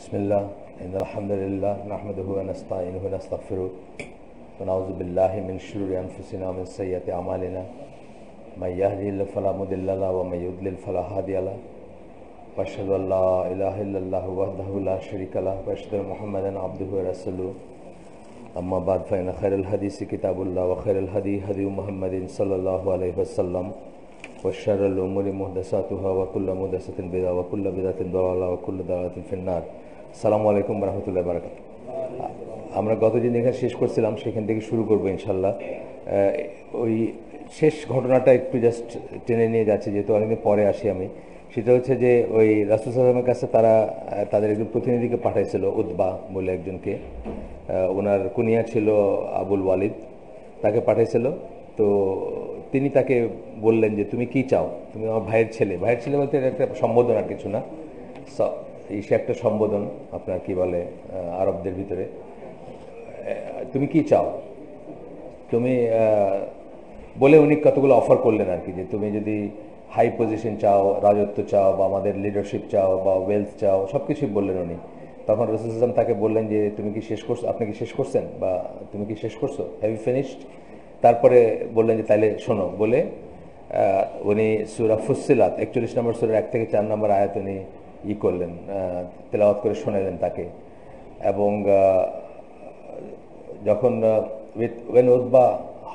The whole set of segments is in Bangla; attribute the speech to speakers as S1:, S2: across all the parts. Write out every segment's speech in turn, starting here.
S1: बिस्मिल्लाह इन्नल हम्दुलिल्लाह नहमदुहु व नस्तईनुहु व नस्तगफिरुह व नऊज़ु बिल्लाहि मिन शुरूरि अनफुसिना व मिन सय्यिआति अमालिना मय यहदिहिल्लाहु फला मुदिल्ल लहु व मय युद्लिल फला हादिय लहु व अशहदु अन ला इलाहा इल्लल्लाहु वहदहु ला शरीका लहु व अशहदु अन्ना मुहम्मदन अब्दुहु व रसूलुहु अम्मा बाद फ़इन्न खैरल हदीसि किताबुल्लाह व खैरल हदी हदी मुहम्मदिन सल्लल्लाहु अलैहि वसल्लम व शर्रल उमूरि मुहदसातुहा व कुल्लु मुहदसातिन बिदअह व कुल्लु बिदअतिन दलाला व कुल्लु दलालातिन फिन्नार। আসসালামু আলাইকুম ওয়া রাহমাতুল্লাহি ওয়া বারাকাতুহু। আমরা গতদিন এখানে শেষ করছিলাম, সেখান থেকে শুরু করব ইনশাআল্লাহ। ওই শেষ ঘটনাটা একটু জাস্ট টেনে নিয়ে যাচ্ছে, যেহেতু অনেকদিন পরে আসি আমি। সেটা হচ্ছে যে ওই রাসূল সাল্লাল্লাহু আলাইহি ওয়াসাল্লামের কাছে তারা তাদের একজন প্রতিনিধিকে পাঠাইছিল, উতবা বলে একজনকে। ওনার কুনিয়া ছিল আবুল ওয়ালিদ, তাকে পাঠাইছিল। তো তিনি তাকে বললেন যে তুমি কি চাও, তুমি আমার ভাইয়ের ছেলে। ভাইয়ের ছেলে বলতে একটা সম্বোধন, আর কিছু না। সে একটা সম্বোধন, আপনার কি বলে আরবদের ভিতরে। তুমি কি চাও, তুমি বলে উনি কতগুলো অফার করলেন আর কি, যে তুমি যদি হাই পজিশন চাও, রাজত্ব চাও, বা আমাদের লিডারশিপ চাও, বা ওয়েলথ চাও, সব কিছুই বললেন উনি। তখন রাসূল সাল্লাল্লাহু আলাইহি ওয়াসাল্লাম তাকে বললেন যে তুমি কি শেষ করছো, আপনি কি শেষ করছেন, বা তুমি কি শেষ করছো, হ্যাভ ইউ ফিনিশড। তারপরে বললেন যে তাইলে শোনো, বলে উনি সূরা ফুসসিলাত 41 নম্বর সূরার 1 থেকে 4 নম্বর আয়াত উনি করলেন, তেলাওয়াত করে শোনালেন তাকে। এবং যখন when Utba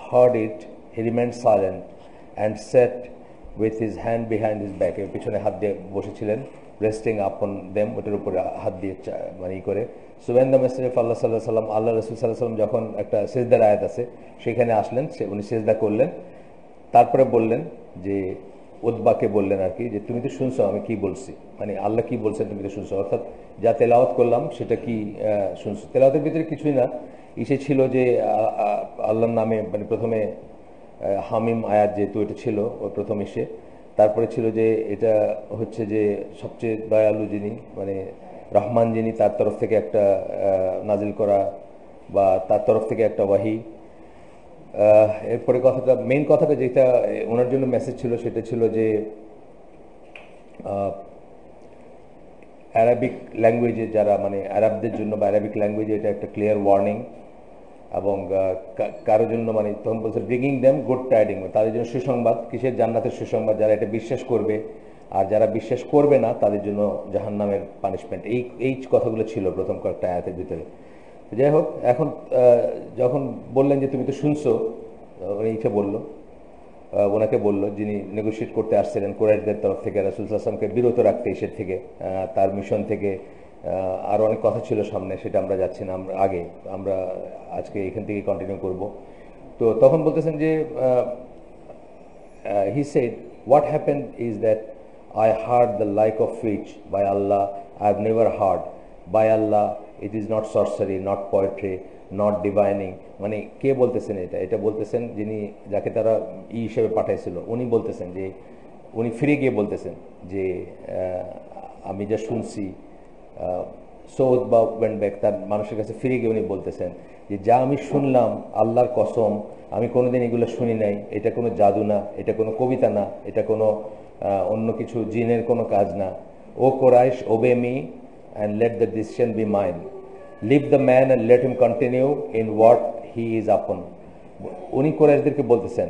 S1: heard it, he remained silent and sat with his hand behind his back, এর পিছনে হাত দিয়ে বসেছিলেন, resting upon them, ওটার উপরে হাত দিয়ে মানে করে। So when the messenger of Allah sallallahu alaihi wasallam, আল্লাহ রাসূল সাল্লাল্লাহু আলাইহি ওয়াসাল্লাম যখন একটা সিজদার আয়াত আছে সেখানে আসলেন, উনি সিজদা করলেন। তারপরে বললেন যে উতবাকে বললেন আর কি, যে তুমি তো শুনছো আমি কি বলছি, মানে আল্লাহ কি বলছেন তুমি তো শুনছো, অর্থাৎ যা তেলাওয়াত করলাম সেটা কি শুনছো। তেলাওয়াতের ভিতরে কিছুই না, ইসে ছিল যে আল্লাহর নামে, মানে প্রথমে হামিম আয়াত যেহেতু এটা ছিল ওই প্রথম এসে, তারপরে ছিল যে এটা হচ্ছে যে সবচেয়ে দয়ালু যিনি, মানে রহমান যিনি, তার তরফ থেকে একটা নাজিল করা, বা তার তরফ থেকে একটা ওয়াহি। এরপরে কথাটা, মেইন কথাটা যেটা ওনার জন্য মেসেজ ছিল সেটা ছিল যে অ্যারাবিক ল্যাঙ্গুয়েজে যারা, মানে আরবদের জন্য বা অ্যারাবিক ল্যাঙ্গুয়েজে এটা একটা ক্লিয়ার ওয়ার্নিং। এবং কারোর জন্য, মানে তখন বলছে ব্রিঙ্গিং দেম গুড টাইডিং, তাদের জন্য সুসংবাদ। কিসের? জান্নাতের সুসংবাদ। যারা এটা বিশ্বাস করবে, আর যারা বিশ্বাস করবে না তাদের জন্য জাহান্নামের পানিশমেন্ট। এই কথাগুলো ছিল প্রথম কয়েকটা আয়াতের ভিতরে। যাই হোক, এখন যখন বললেন যে তুমি তো শুনছো, উনি ইচ্ছে বললো, ওনাকে বললো যিনি নেগোশিয়েট করতে আসছিলেন কুরাইশদের তরফ থেকে, রাসূল সাল্লাল্লাহু আলাইহি ওয়াসাল্লামকে বিরত রাখতে ইসের থেকে, তার মিশন থেকে। আরও অনেক কথা ছিল সামনে, সেটা আমরা যাচ্ছি না, আমরা আজকে এখান থেকে কন্টিনিউ করব। তো তখন বলতেছেন যে he said what happened is that I heard the like of which by Allah I have never heard. By Allah it is not sorcery, not poetry, not divining. মানে কে বলতেছেন এটা বলতেছেন যিনি, যাকে তারা হিসেবে পাঠাইছিল, উনি বলতেছেন যে, উনি ফিরে গিয়ে বলতেছেন যে আমি যা শুনছি। সৌদ বা ওয়েন্ট ব্যাক, তার মানুষের কাছে ফিরে গিয়ে উনি বলতেছেন যে যা আমি শুনলাম আল্লাহর কসম, আমি কোনোদিন এগুলো শুনি নাই। এটা কোনো জাদু না, এটা কোনো কবিতা না, এটা কোনো অন্য কিছু জিনের কোনো কাজ না। O Quraish, obey me and let the decision be mine. Leave the man and let him continue in what he is upon. উনি কোরাইশদেরকে বলতেছেন,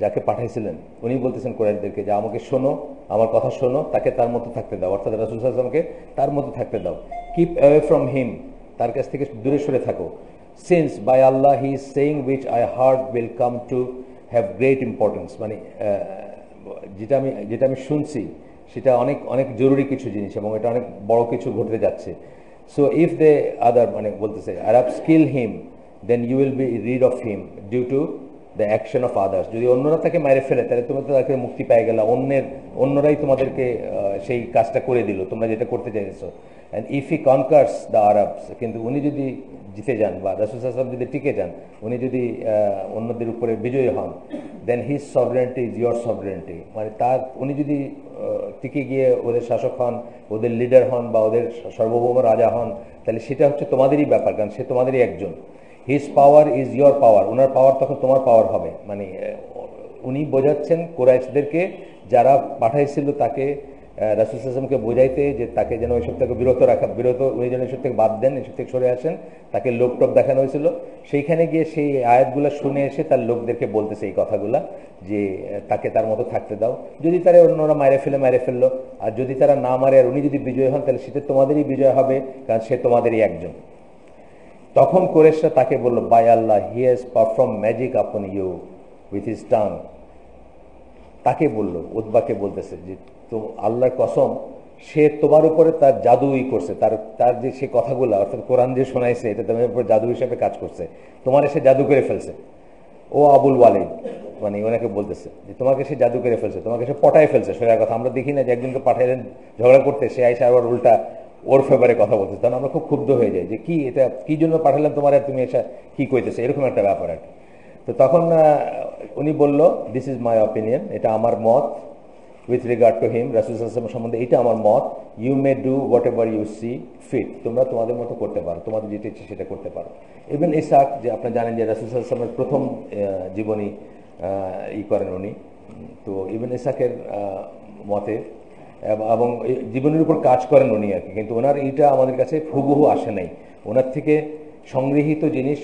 S1: যাকে পাঠাইছিলেন উনি বলতেছেন কোরাইশদেরকে যে আমাকে শোনো, আমার কথা শোনো, তাকে তার মতো থাকতে দাও, অর্থাৎ রাসূল সাল্লাল্লাহু আলাইহি ওয়াসাল্লামকে তার মতো থাকতে দাও। কিপ অ্যাওয়ে ফ্রম হিম, তার কাছ থেকে দূরে সরে থাকো। Since by Allah he is saying which I heard will come to have great importance, মানে যেটা আমি শুনছি সেটা অনেক অনেক জরুরি কিছু জিনিস, এবং এটা অনেক বড় কিছু ঘটতে যাচ্ছে। সো ইফ দে আদার, মানে বলতেছে Arabs kill him then you will be rid of him due to the action of others. যদি অন্যরা তাকে মেরে ফেলে তাহলে তোমরা তো তাকে মুক্তি পেয়ে গেলা, অন্যরাই তোমাদেরকে সেই কাজটা করে দিল তোমরা যেটা করতে চাইছো। And if he কনকার্স the Arabs, কিন্তু উনি যদি জিতে যান, বা রাসূল সাল্লাল্লাহু আলাইহি ওয়াসাল্লাম যদি টিকে যান, উনি যদি অন্যদের উপরে বিজয়ী হন, then his sovereignty is your sovereignty, মানে উনি যদি টিকে গিয়ে ওদের শাসক হন, ওদের লিডার হন, বা ওদের সার্বভৌম রাজা হন, তাহলে সেটা হচ্ছে তোমাদেরই ব্যাপার, কারণ সে তোমাদেরই একজন। হিজ পাওয়ার ইজ ইয়োর পাওয়ার, ওনার পাওয়ার তখন তোমার পাওয়ার হবে। মানে উনি বোঝাচ্ছেন কোরাইশদেরকে যারা পাঠাইছিল তাকে রাসূল সাল্লাল্লাহু আলাইহি ওয়াসাল্লামকে বোঝাইতে যে তাকে যেন এইসব থেকে উনি যেন এইসব থেকে বাদ দেন, এইসব থেকে সরে আসেন, তাকে লোকটোপ দেখানো হয়েছিল। সেইখানে গিয়ে সেই আয়াতগুলো শুনে এসে তার লোকদেরকে বলতেছে এই কথাগুলা যে তাকে তার মতো থাকতে দাও, যদি তারা অন্যরা মারে ফেললো, আর যদি তারা না মারে আর উনি যদি বিজয় হন তাহলে সেটা তোমাদেরই বিজয় হবে, কারণ সে তোমাদেরই একজন। তখন কুরাইশরা তাকে বলল, by Allah, he has perform magic upon you with his tongue. তাকে বলল, উতবাকে বলতেছে যে তো আল্লাহর কসম, সে তোমার উপরে তার জাদুই করছে, তার যে সে কথাগুলো অর্থাৎ কোরআন যে শোনাইছে এটা তোমার উপর জাদু হিসেবে কাজ করছে, তোমার সে জাদু করে ফেলছে। ও আবুল ওয়ালিদ, মানে ওনাকে বলতেছে যে তোমাকে সে জাদু করে ফেলছে, তোমাকে সে পটায় ফেলছে। সোজা কথা, আমরা দেখি না যে একজনকে পাঠাইলেন ঝগড়া করতে, সে আইসা আবার উল্টা ওর ফেভারে কথা বলতেছে, তখন আমরা খুব ক্ষুব্ধ হয়ে যাই যে কি এটা কি জন্য পাঠালাম তোমার, আর তুমি এসে কি কইতেছে, এরকম একটা ব্যাপার আর কি। তো তখন উনি বলল, দিস ইজ মাই অপিনিয়ন, এটা আমার মত, উইথ রিগার্ড টু হিম, রাসূল সাল্লাল্লাহু আলাইহি ওয়াসাল্লাম সম্বন্ধে এটা আমার মত। You may do whatever you see fit, তোমরা তোমাদের মতো করতে পারো, তোমাদের যেটা ইচ্ছে সেটা করতে পারো। ইবন ইসহাক, যে আপনারা জানেন যে রাসূল সাল্লাল্লাহু আলাইহি ওয়াসাল্লামের প্রথম জীবনী করেন উনি, তো ইবন ইসহাকের মতে এবং জীবনের উপর কাজ করেন উনি আর কি, কিন্তু ওনার এইটা আমাদের কাছে হুবহু আসে নাই, ওনার থেকে সংগৃহীত জিনিস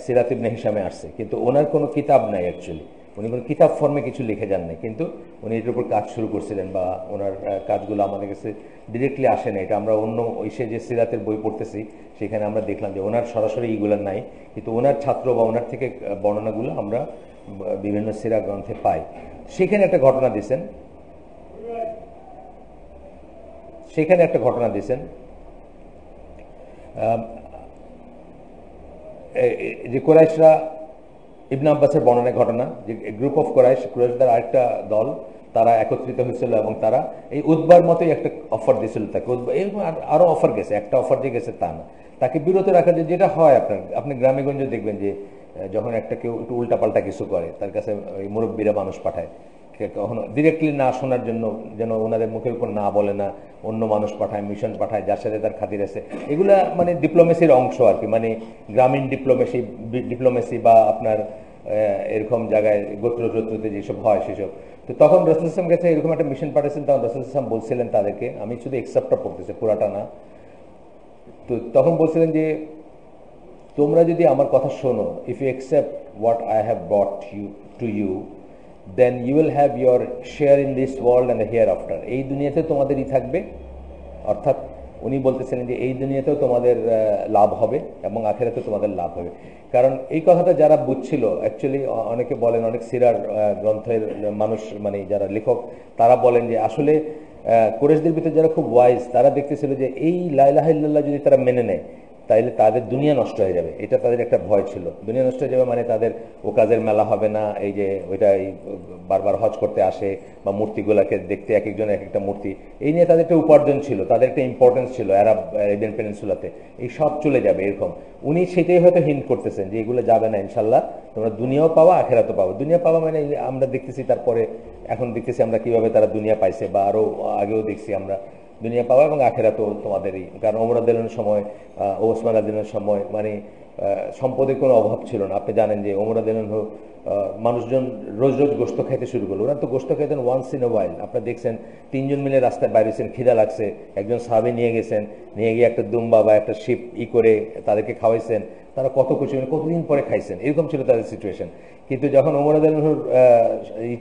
S1: সিরাত ইবনে হিশামে আসছে, কিন্তু ওনার কোনো কিতাব নাই অ্যাকচুয়ালি, উনি কোনো কিতাব ফর্মে কিছু লিখে যান নাই, কিন্তু উনি এটার উপর কাজ শুরু করছিলেন বা ওনার কাজগুলো আমাদের কাছে ডিরেক্টলি আসে না। এটা আমরা অন্য সে যে সিরাতের বই পড়তেছি সেখানে আমরা দেখলাম যে ওনার সরাসরি এইগুলো নাই, কিন্তু ওনার ছাত্র বা ওনার থেকে বর্ণনাগুলো আমরা বিভিন্ন সিরা গ্রন্থে পাই। সেখানে একটা ঘটনা দিয়েছেন, যে কুরাইশরা, ইবনে আব্বাসের বর্ণনার ঘটনা, যে গ্রুপ অফ কুরাইশদের আরেকটা দল তারা একত্রিত হয়েছিল এবং তারা এই উতবার মতোই একটা অফার দিয়েছিল তাকে। এরকম আরো অফার গেছে, একটা অফার দিয়ে গেছে তা না, তাকে বিরত রাখা, যেটা হয় আপনি গ্রামে গঞ্জে দেখবেন যে যখন একটা কেউ একটু উল্টাপাল্টা কিছু করে তার কাছে ওই মুরব্বীরা মানুষ পাঠায়, কখনো ডিরেক্টলি না শোনার জন্য, যেন ওনাদের মুখের উপর না বলে না, অন্য মানুষ পাঠায়, মিশন পাঠায় যার সাথে তার খাতির আছে। এগুলা মানে ডিপ্লোমেসির অংশ আর কি, মানে গ্রামীণ ডিপ্লোমেসি বা আপনার এরকম জায়গায় গোত্রতে যেসব হয় সেসব। তো তখন রাসূল সাল্লাল্লাহু আলাইহি ওয়াসাল্লাম কাছে এরকম একটা মিশন পাঠিয়েছেন, তখন রাসূল সাল্লাল্লাহু আলাইহি ওয়াসাল্লাম বলছিলেন তাদেরকে, আমি শুধু এক্সেপ্টটা পড়তেছি পুরাটা না, তো তখন বলছিলেন যে তোমরা যদি আমার কথা শোনো, if you accept what I have brought to you, then you will have your share in this world and the hereafter. এই দুনিয়াতে তোমাদেরই থাকবে, অর্থাৎ উনি বলতেছিলেন যে এই দুনিয়াতেও তোমাদের লাভ হবে এবং আখিরাতেও তোমাদের লাভ হবে। কারণ এই কথাটা যারা বুঝছিল, অ্যাকচুয়ালি অনেকে বলেন, অনেক সিরার গ্রন্থের মানুষ মানে যারা লেখক তারা বলেন যে আসলে কুরাইশদের ভিতরে যারা খুব ওয়াইজ, তারা দেখতেছিল যে এই লা ইলাহা ইল্লাল্লাহ যদি তারা মেনে নেয় তাইলে তাদের দুনিয়া নষ্ট হয়ে যাবে, এটা তাদের একটা ভয় ছিল। দুনিয়া নষ্ট হয়ে যাবে মানে তাদের ও কাজের মেলা হবে না, এই যে ওইটা বারবার হজ করতে আসে বা মূর্তিগুলাকে দেখতে এক একজন এক একটা মূর্তি, এই নিয়ে তাদের একটা উপার্জন ছিল, তাদের একটা ইম্পর্টেন্স ছিল আরাবিয়ান পেনিনসুলাতে, এই সব চলে যাবে এরকম। উনি সেটাই হয়তো হিন্ট করতেছেন যে এগুলো যাবে না ইনশাল্লাহ, তোমরা দুনিয়াও পাওয়া আখেরাতও পাবো। দুনিয়া পাওয়া মানে আমরা দেখতেছি, তারপরে এখন দেখতেছি আমরা কিভাবে তারা দুনিয়া পাইছে, বা আরো আগেও দেখছি আমরা দুনিয়া পাওয়া এবং আখেরাতও তোমাদেরই। কারণ ওমর রাদিয়াল্লাহু সময়, ওসমান রাদিয়াল্লাহু সময় মানে সম্পদের কোনো অভাব ছিল না। আপনি জানেন যে ওমর রাদিয়াল্লাহু মানুষজন রোজ রোজ গোশত খাইতে শুরু করলো, ওরা তো গোশত খাইতেন ওয়ান্স ইন এ ওয়াইল। আপনারা দেখছেন 3 জন মিলে রাস্তায় বাইরেছেন, খিদা লাগছে, একজন সাহাবী নিয়ে গেছেন, নিয়ে গিয়ে একটা দুম্বা বা একটা শিপ করে তাদেরকে খাওয়াইছেন, তারা কত খুশি, কতদিন পরে খাইছেন, এরকম ছিল তাদের সিচুয়েশন। কিন্তু যখন ওমর রাদিয়াল্লাহুর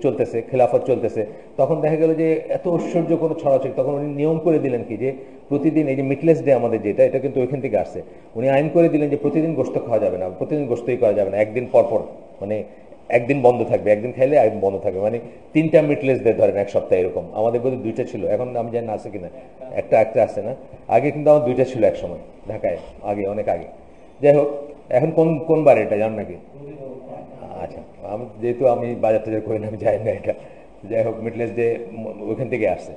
S1: চলতেছে, খেলাফত চলতেছে, তখন দেখা গেল যে এত ঐশ্বর্য কোনো ছড়াছড়ি, তখন উনি নিয়ম করে দিলেন কি যে প্রতিদিন, এই যে মিটলেস ডে আমাদের যেটা, এটা কিন্তু ওইখান থেকে আসছে, উনি আইন করে দিলেন যে প্রতিদিন গোশত খাওয়া যাবে না, প্রতিদিন গোশতই করা যাবে না, একদিন পরপর, মানে একদিন বন্ধ থাকবে, একদিন খাইলে একদিন বন্ধ থাকবে, মানে 3টা মিটলেস ডে ধরেন এক সপ্তাহে এরকম। আমাদের বোধহয় 2টা ছিল, এখন আমি জানি না আছে কিনা, একটা আছে না, আগে কিন্তু আমার 2টা ছিল এক সময় ঢাকায়, আগে অনেক আগে। যাই হোক, এখন কোন বার এটা জান নাকি? আচ্ছা, যেহেতু আমি বাজার টাজার করি না, আমি জানি না এটা। যাই হোক, মিটলেস ডে ওইখান থেকে আসছে।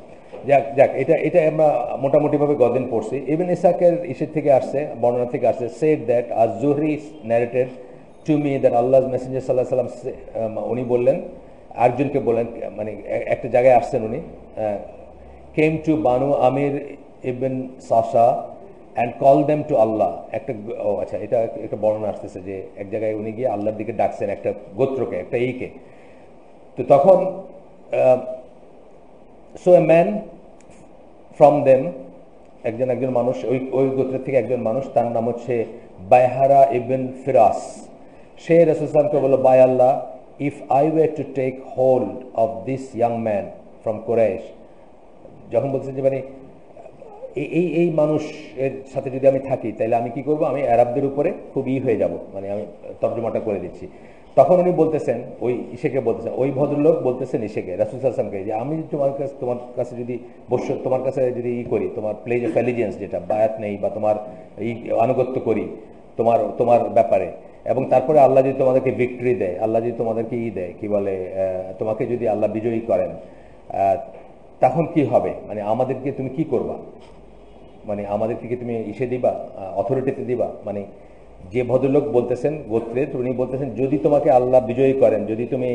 S1: যাক এটা আমরা মোটামুটিভাবে গদিন পড়ছি। ইবনে ইসহাকের ইসের থেকে আসছে, বর্ণনা থেকে আসছে, said that az-Zuhri narrated to me that Allah's Messenger sallallahu alaihi wasallam, উনি বললেন, আরেকজনকে বললেন, মানে একটা জায়গায় আসছেন উনি, came to Banu Amir ibn Sasha and called them to Allah. আচ্ছা, এটা একটা বর্ণনা আসতেছে যে এক জায়গায় উনি গিয়ে আল্লাহর দিকে ডাকছেন একটা গোত্রকে, একটা এইকে। তো তখন so a man from them একজন একজন মানুষ, ওই গোত্রের থেকে একজন মানুষ, তার নাম হচ্ছে বাইহারা ইবন ফিরাস। সে রাসূল সাল্লাল্লাহু বলল, by Allah, if I were to take hold of this young man from Quraysh, যখন বলছে যে মানে এই মানুষের সাথে যদি আমি থাকি তাহলে আমি কি করব, আমি আরবদের উপরে খুব হয়ে যাব, মানে আমি তর্জমাটা করে দিচ্ছি। তখন উনি বলতেছেন, ওই ইসেকে বলতেছেন, ওই ভদ্রলোক বলতেছেন ইসেকে, রাসূল সাল্লাল্লাহু আলাইহি ওয়াসাল্লামকে, যে আমি তোমার কাছে যদি তোমার কাছে যদি করি, তোমার প্লেজ অফ অ্যালিজিয়েন্স, যেটা বায়াত নেই বা তোমার আনুগত্য করি তোমার ব্যাপারে, এবং তারপরে আল্লাহ যদি তোমাদেরকে ভিক্টরি দেয়, আল্লাহ যদি তোমাদেরকে দেয় কি বলে, তোমাকে যদি আল্লাহ বিজয়ী করেন, তখন কি হবে, মানে আমাদেরকে তুমি কি করবা, মানে আমাদেরকে কি তুমি দিবা, অথরিটিতে দিবা। মানে যে ভদ্রলোক বলতেছেন গোত্রের, উনি বলতেছেন যদি তোমাকে আল্লাহ বিজয়ী করেন, যদি তুমি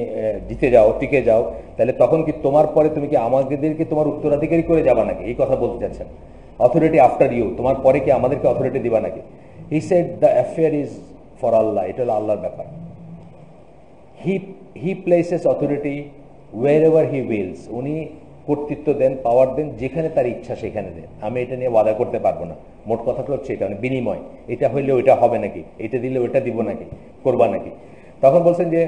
S1: জিতে যাও, টিকে যাও, তাহলে তখন কি তোমার পরে তুমি কি আমাদেরকে তোমার উত্তরাধিকারী করে যাবা নাকি, এই কথা বলতে চাচ্ছেন। অথরিটি আফটার ইউ, তোমার পরে কি আমাদেরকে অথরিটি দিবা নাকি। He said the affair is for Allah, এটা হলো আল্লাহর ব্যাপার। He places authority wherever he wills, উনি কর্তৃত্ব দেন, পাওয়ার দেন, যেখানে তার ইচ্ছা সেখানে দেন। আমি এটা নিয়ে ওয়াদা করতে পারবো না। মোট কথাটা হচ্ছে এটা, মানে বিনিময়, এটা হইলে ওইটা হবে নাকি, এটা দিলে ওইটা দিব নাকি, করবা নাকি। তখন বলছেন যে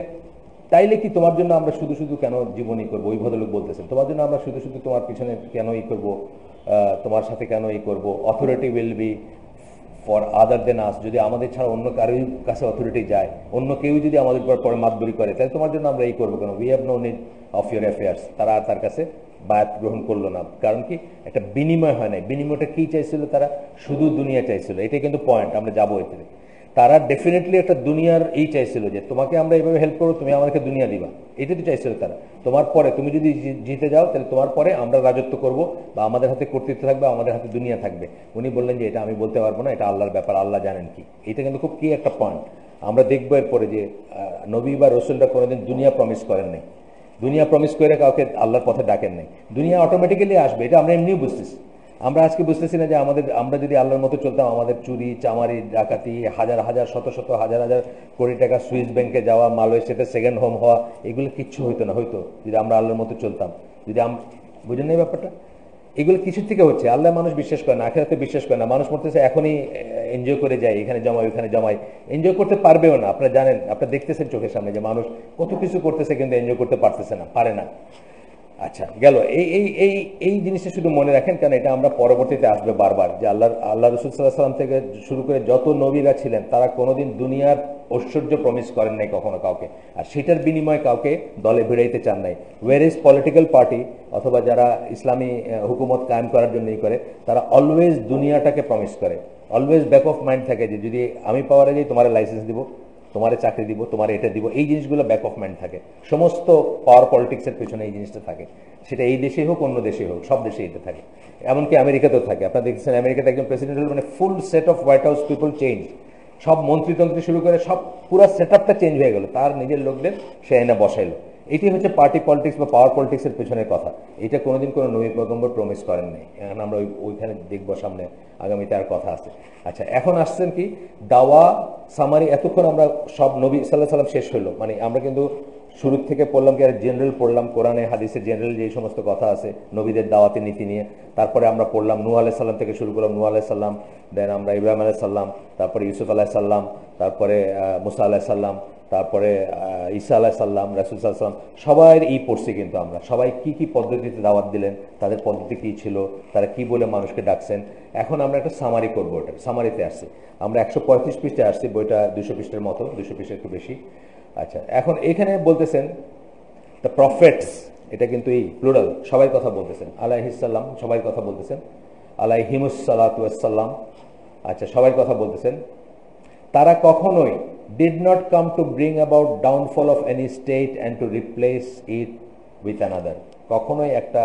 S1: তাইলে কি তোমার জন্য আমরা শুধু শুধু কেন জীবনই করবো, ওই ভদ্রলোক বলতেছেন, তোমার জন্য আমরা শুধু শুধু তোমার পিছনে কেন করবো, তোমার সাথে কেন করবো, authority will be for other than us, যদি আমাদের ছাড়া অন্য কারোর কাছে অথরিটি যায়, অন্য কেউ যদি আমাদের উপর পরে মাতবরি করে, তাহলে তোমার জন্য আমরা করবো কেন, we have no need of your affairs. তারা তার কাছে বায়াত গ্রহণ করলো না, কারণ কি একটা বিনিময় হয় নাই। বিনিময়টা কি চাইছিল, তারা শুধু দুনিয়া চাইছিল, এটাই কিন্তু পয়েন্ট, আমরা যাবো এতে। তারা ডেফিনেটলি একটা দুনিয়ার চাইছিল, যে তোমাকে আমরা এইভাবে হেল্প করবো, তুমি আমাদেরকে দুনিয়া দিবা, এটাই তো চাইছিল তারা। তোমার পরে তুমি যদি জিতে যাও, তাহলে তোমার পরে আমরা রাজত্ব করব, বা আমাদের হাতে কর্তৃত্ব থাকবে, আমাদের হাতে দুনিয়া থাকবে। উনি বললেন যে এটা আমি বলতে পারবো না, এটা আল্লাহর ব্যাপার, আল্লাহ জানেন কি। এটা কিন্তু খুব কি একটা পয়েন্ট। আমরা দেখবো এরপরে যে নবী বা রসুলরা কোনোদিন দুনিয়া প্রমিস করেন নাই, দুনিয়া প্রমিস করে কাউকে আল্লাহর পথে ডাকেন নাই। দুনিয়া অটোমেটিক্যালি আসবে, এটা আমরা এমনিও বুঝতেছি। আমরা আজকে বুঝতেছি না যে আমরা যদি আল্লাহর মতো চলতাম, আমাদের চুরি চামারি ডাকাতি, হাজার হাজার শত শত হাজার হাজার কোটি টাকা সুইস ব্যাংকে যাওয়া, মালয়েশিয়াতে সেকেন্ড হোম হওয়া, এগুলো কিচ্ছু হইতো না, হয়তো যদি আমরা আল্লাহর মতো চলতাম। যদি বুঝেন না ব্যাপারটা, এগুলো কিছুর থেকে হচ্ছে। আল্লাহ মানুষ বিশ্বাস করে না, আখিরাতে বিশ্বাস করে না। মানুষ মরতেছে এখনই এনজয় করে যায়, এখানে জমায় ওইখানে জমায়, এনজয় করতে পারবেও না। আপনারা জানেন, আপনারা দেখতেছেন চোখের সামনে যে মানুষ কত কিছু করতেছে, কিন্তু এনজয় করতে পারতেছে না, পারে না। আচ্ছা গেল, এই জিনিসটা শুধু মনে রাখেন, কারণ এটা আমরা পরবর্তীতে আসবে বারবার, যে আল্লাহ রসুল সাল্লাল্লাহু আলাইহি ওয়াসাল্লাম থেকে শুরু করে যত নবীরা ছিলেন, তারা কোনোদিন দুনিয়ার ঐশ্বর্য প্রমিস করেন নাই কখনো কাউকে, আর সেটার বিনিময়ে কাউকে দলে ভিড়াইতে চান নাই। ওয়ার ইজ পলিটিক্যাল পার্টি অথবা যারা ইসলামী হুকুমত কায়েম করার জন্যই করে, তারা অলওয়েজ দুনিয়াটাকে প্রমিস করে, অলওয়েজ ব্যাক অফ মাইন্ড থাকে যে যদি আমি পাওয়ারে যাই, তোমার লাইসেন্স দিব, তোমার চাকরি দিব, তোমার এটা দিব, এই জিনিসগুলো ব্যাক অফ মাইন্ড থাকে। সমস্ত পাওয়ার পলিটিক্সের পেছনে এই জিনিসটা থাকে, সেটা এই দেশে হোক অন্য দেশে হোক, সব দেশে এটা থাকে। এমনকি আমেরিকাতেও থাকে। আপনারা দেখছেন আমেরিকাতে একজন প্রেসিডেন্ট হল মানে full set off white house people change, সব মন্ত্রীতন্ত্রী শুরু করে সব পুরো সেট আপটা চেঞ্জ হয়ে গেল, তার নিজের লোকদের সে এনে বসাইলো। এটি হচ্ছে পার্টি পলিটিক্স বা পাওয়ার পলিটিক্সের পেছনের কথা। এটা কোনোদিন কোনো নবী পয়গম্বর প্রমিস করেন নাই। এখন আমরা ওইখানে দেখবো সামনে, আগামীতে আর কথা আছে। আচ্ছা, এখন আসছেন কি দাওয়া সামারি। এতক্ষণ আমরা সব নবী সাল্লাল্লাহু আলাইহি ওয়াসাল্লাম শেষ হইলো, মানে আমরা কিন্তু শুরু থেকে পড়লাম কি, আর জেনারেল পড়লাম, কোরআনে হাদিসে জেনারেল যে সমস্ত কথা আছে নবীদের দাওয়াতের নীতি নিয়ে। তারপরে আমরা পড়লাম নূহ আলাইহিস সালাম থেকে শুরু করলাম, নূহ আলাইহিস সালাম, দেন আমরা ইব্রাহিম আলাইহিস সালাম, তারপরে ইউসুফ আলাইহিস সালাম, তারপরে মুসা আলাইহিস সালাম, তারপরে ঈসা আলাইহিস সালাম, রাসূল সাল্লাল্লাহু আলাইহি ওয়াসাল্লাম, সবাই পড়ছি। কিন্তু আমরা সবাই কি কি পদ্ধতিতে দাওয়াত দিলেন, তাদের পদ্ধতি কি ছিল, তারা কি বলে মানুষকে ডাকছেন। এখন আমরা একটা সামারি করবো, ওটা সামারিতে আসছি আমরা। 135 পৃষ্ঠায় আসছি, বইটা 200 পৃষ্ঠার মতো, 200 পৃষ্ঠা একটু বেশি। আচ্ছা, এখন এখানে বলতেছেন দ্য প্রফেটস, এটা কিন্তু এই প্লুরাল, সবাই কথা বলতেছেন, আলাইহিস সালাম সবাই কথা বলতেছেন, আলাইহিমুস সালাতু ওয়াস সালাম। আচ্ছা, সবাই কথা বলতেছেন। তারা কখনোই did not come to bring about downfall of any state and to replace it with another, কখনোই একটা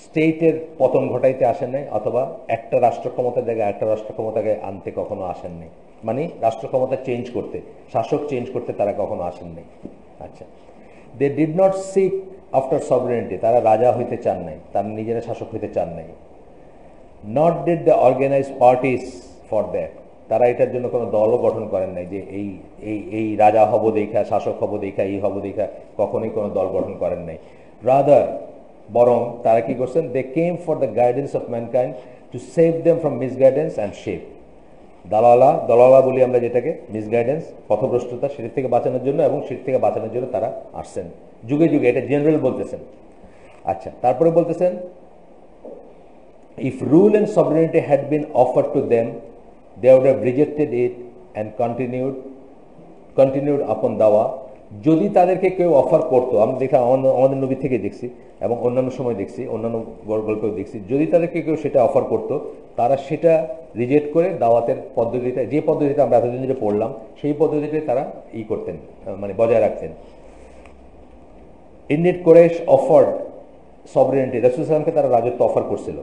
S1: স্টেটের পতন ঘটাইতে আসেন নাই, অথবা একটা রাষ্ট্র ক্ষমতার জায়গায় একটা রাষ্ট্র ক্ষমতাকে আনতে কখনো আসেন নাই, মানে রাষ্ট্র ক্ষমতা চেঞ্জ করতে, শাসক চেঞ্জ করতে তারা কখনো আসেন নাই। আচ্ছা, they did not seek after sovereignty, তারা রাজা হইতে চান নাই, তারা নিজেরা শাসক হইতে চান নাই। Not did the organize parties for that, তারা এটার জন্য কোনো দলও গঠন করেন নাই, যে এই এই এই রাজা হব দেখা, শাসক হব দেখা, এই হব দেখা, কখনোই কোনো দল গঠন করেন নাই। রাদার বরং তারা কি করছেন, they came for the guidance of mankind to save them from misguidance and shape. দলালা বলি আমরা যেটাকে, মিসগাইডেন্স, পথভ্রষ্টতা, সেটা থেকে বাঁচানোর জন্য এবং সেটা থেকে বাঁচানোর জন্য তারা আসছেন যুগে যুগে। এটা জেনারেল বলতেছেন। আচ্ছা, তারপরে বলতেছেন, if rule and sovereignty had been offered to them, they would have rejected it and continued upon dawa. যদি তাদেরকে কেউ অফার করতো, আমরা দেখলাম আমাদের নবী থেকে দেখছি এবং অন্যান্য সময় দেখছি, অন্যান্য গল্পেও দেখছি, যদি তাদেরকে কেউ সেটা অফার করতো, তারা সেটা রিজেক্ট করে দাওয়াতের পদ্ধতিটা, যে পদ্ধতিটা আমরা এতদিন ধরে পড়লাম, সেই পদ্ধতিটাই তারা করতেন, মানে বজায় রাখতেন। ইন্ডিড কোরেশ অফার্ড সভরেনিটি, রাসূল সাল্লাল্লাহু আলাইহি ওয়াসাল্লামকে তারা রাজত্ব অফার করছিল,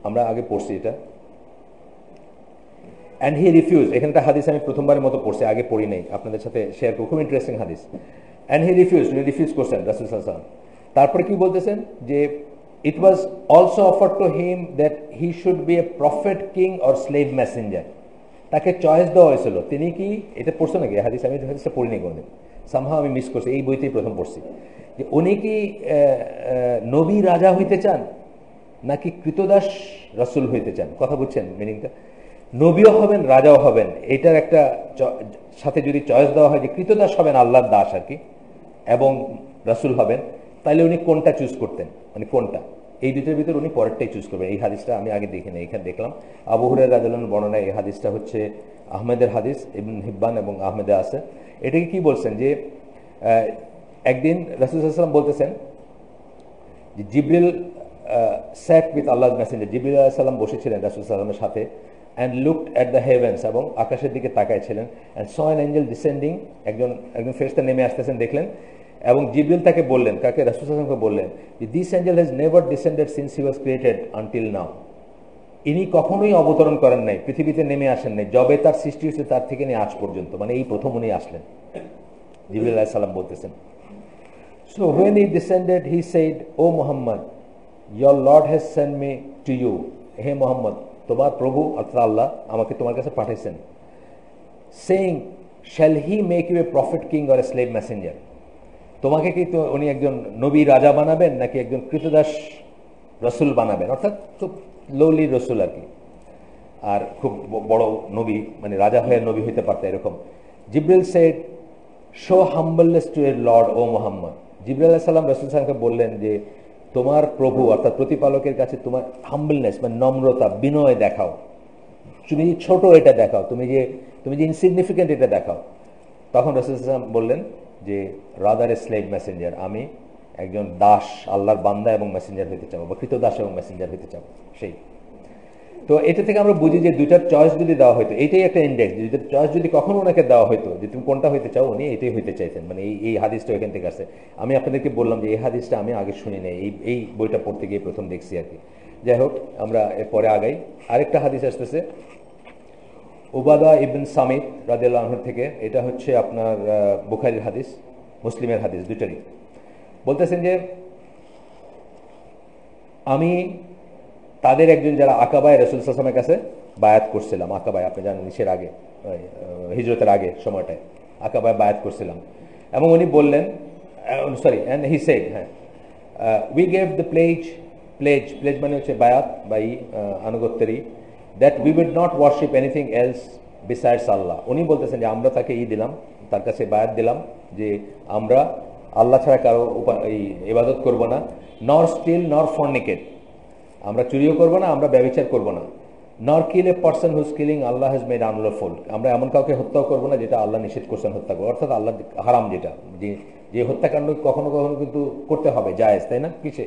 S1: আমরা আগে পড়ছি এটা। অ্যান্ড হি রিফিউজ, এখানে একটা হাদিস আমি প্রথমবারের মতো পড়ছি, আগে পড়ি নাই, আপনাদের সাথে শেয়ার করব, খুব ইন্টারেস্টিং হাদিস। অ্যান্ড হি রিফিউজ করছেন রাসূল সাল্লাল্লাহু আলাইহি ওয়াসাল্লাম। তারপরে কি বলতেছেন যে it was also offered to him that he should be a prophet, king or slave messenger. তাকে চয়েস দেওয়া হয়েছিল, তিনি কি, এটা পড়ছো নাকি হাদিস? আমি হাদিসটা পড়িনি কোনোদিন, সামহাও আমি মিস করছি, এই বইতেই প্রথম পড়ছি, যে উনি কি নবী রাজা হইতে চান নাকি কৃতদাস রাসূল হইতে চান। কথা বুঝছেন মিনিংটা? নবীও হবেন, রাজাও হবেন, এটার একটা সাথে যদি চয়েস দেওয়া হয় যে কৃতদাস হবেন, আল্লাহর দাস আর কি, এবং রাসূল হবেন, তাহলে উনি কোনটা চুজ করতেন, মানে কোনটা, এই দুটোর ভিতর উনি পরেরটাই চুজ করবেন। এই হাদিসটা আমি আগে দেখিনি, এখানে দেখলাম আবু হুরায়রা রাদিয়াল্লাহু আনহু বর্ণনায় এই হাদিসটা হচ্ছে আহমেদের হাদিস, ইবনে হিব্বান এবং আহমেদে আছে। এটাকে কি বলছেন যে একদিন রাসূল সাল্লাল্লাহু আলাইহি ওয়াসাল্লাম বলতেছেন যে জিবরিল sat with Allah's messenger, জিবরিল আলাইহিস সালাম বসেছিলেন রাসূল সাল্লাল্লাহু আলাইহি ওয়াসাল্লামের সাথে, and looked at the heavens, এবং আকাশের দিকে তাকাইছিলেন, and saw an angel descending, একজন ফেরেশতা নেমে আসতেছেন দেখলেন, এবং জিবরিল তাকে বললেন, কাকে, রাসূল সাল্লাল্লাহু আলাইহি ওয়াসাল্লামকে বললেন যে this angel has never descended since he was created until now, ইনি কখনোই অবতরণ করেন নাই, পৃথিবীতে নেমে আসেন নাই, যবে তার সৃষ্টি হয়েছে তার থেকে নিয়ে আজ পর্যন্ত, মানে এই প্রথম উনি আসলেন, জিবরিল আলাইহিস সালাম বলতেছেন। So when he descended, he said, O Muhammad, your Lord has sent me to you. হে মোহাম্মদ, তোমার প্রভু অর্থাৎ আল্লাহ আমাকে তোমার কাছে পাঠাইছেন। Saying, shall he make you a prophet, king or a slave messenger? তোমাকে কি তো উনি একজন নবী রাজা বানাবেন নাকি একজন কৃতদাস রসুল বানাবেন, অর্থাৎ খুব লোলি রসুল আর কি, আর খুব বড় নবী, মানে রাজা হয়ে নবী হইতে পারত এরকম। জিবরিল said, show humbleness to your Lord, O Muhammad. জিবরিল আলাইহিস সালাম রাসূল সাল্লাল্লাহু আলাইহি ওয়াসাল্লামকে বললেন যে তোমার প্রভু অর্থাৎ প্রতিপালকের কাছে তোমার হাম্বলনেস, মানে নম্রতা, বিনয় দেখাও, তুমি যে ছোট এটা দেখাও, তুমি যে ইনসিগনিফিকেন্ট এটা দেখাও। তখন রাসূল সাল্লাল্লাহু আলাইহি ওয়াসাল্লাম বললেন যে রাদার এ স্লেভ মেসেঞ্জার, আমি একজন দাস, আল্লাহর বান্দা এবং মেসেঞ্জার হইতে চাও, বা কৃতদাস এবং মেসেঞ্জার হইতে চাও। সেই তো এটা থেকে আমরা বুঝি যে দুইটার চয়েস যদি দেওয়া হইতো, এইটাই একটা ইন্ডেক্স, দুইটার চয়েস যদি কখনো ওনাকে দেওয়া হইতো যে তুমি কোনটা হইতে চাও, উনি এটাই হইতে চাইতেন, মানে এই হাদিসটা এখান থেকে আসছে। আমি আপনাদেরকে বললাম যে এই হাদিসটা আমি আগে শুনি নাই, এই বইটা পড়তে গিয়ে প্রথম দেখছি আর কি। যাই হোক, আমরা এরপরে আগাই। আরেকটা হাদিস আসতেছে উবাদা ইবন সামিত রাদিয়াল্লাহু আনহু থেকে, এটা হচ্ছে আপনার বুখারীর হাদিস, মুসলিমের হাদিস, দুইটারই। বলতেছেন যে আমি তাদের একজন যারা আকাবায় রাসূল সাল্লাল্লাহু আলাইহি ওয়াসাল্লামের কাছে বায়াত করছিলাম, আকাবায় আপনি জানেন নিষের আগে, হিজরতের আগে সময়টায় আকাবায় বায়াত করছিলাম, এবং উনি বললেন, সরি, অ্যান্ড হি সেড, হ্যাঁ, উই গেভ দ্য প্লেজ মানে হচ্ছে বায়াত বা আনুগত্যেরই, that we would not worship anything else besides Allah. উনি বলতেছেন যে আমরা তাকে দিলাম, তার কাছে বায়াত দিলাম যে আমরা আল্লাহ ছাড়া কারো ইবাদত করব না, নর স্টিল নর ফর্নিকেট, আমরা চুরিও করবো না, আমরা ব্যভিচার করবো না, nor kill a person whose killing Allah has made unlawful, আমরা এমন কাউকে হত্যাও করবো না যেটা আল্লাহ নিষেধ করছেন হত্যা করবো, অর্থাৎ আল্লাহ হারাম যেটা, যে হত্যাকাণ্ড কখনো কখনো কিন্তু করতে হবে, জায়েজ, তাই না? কিসে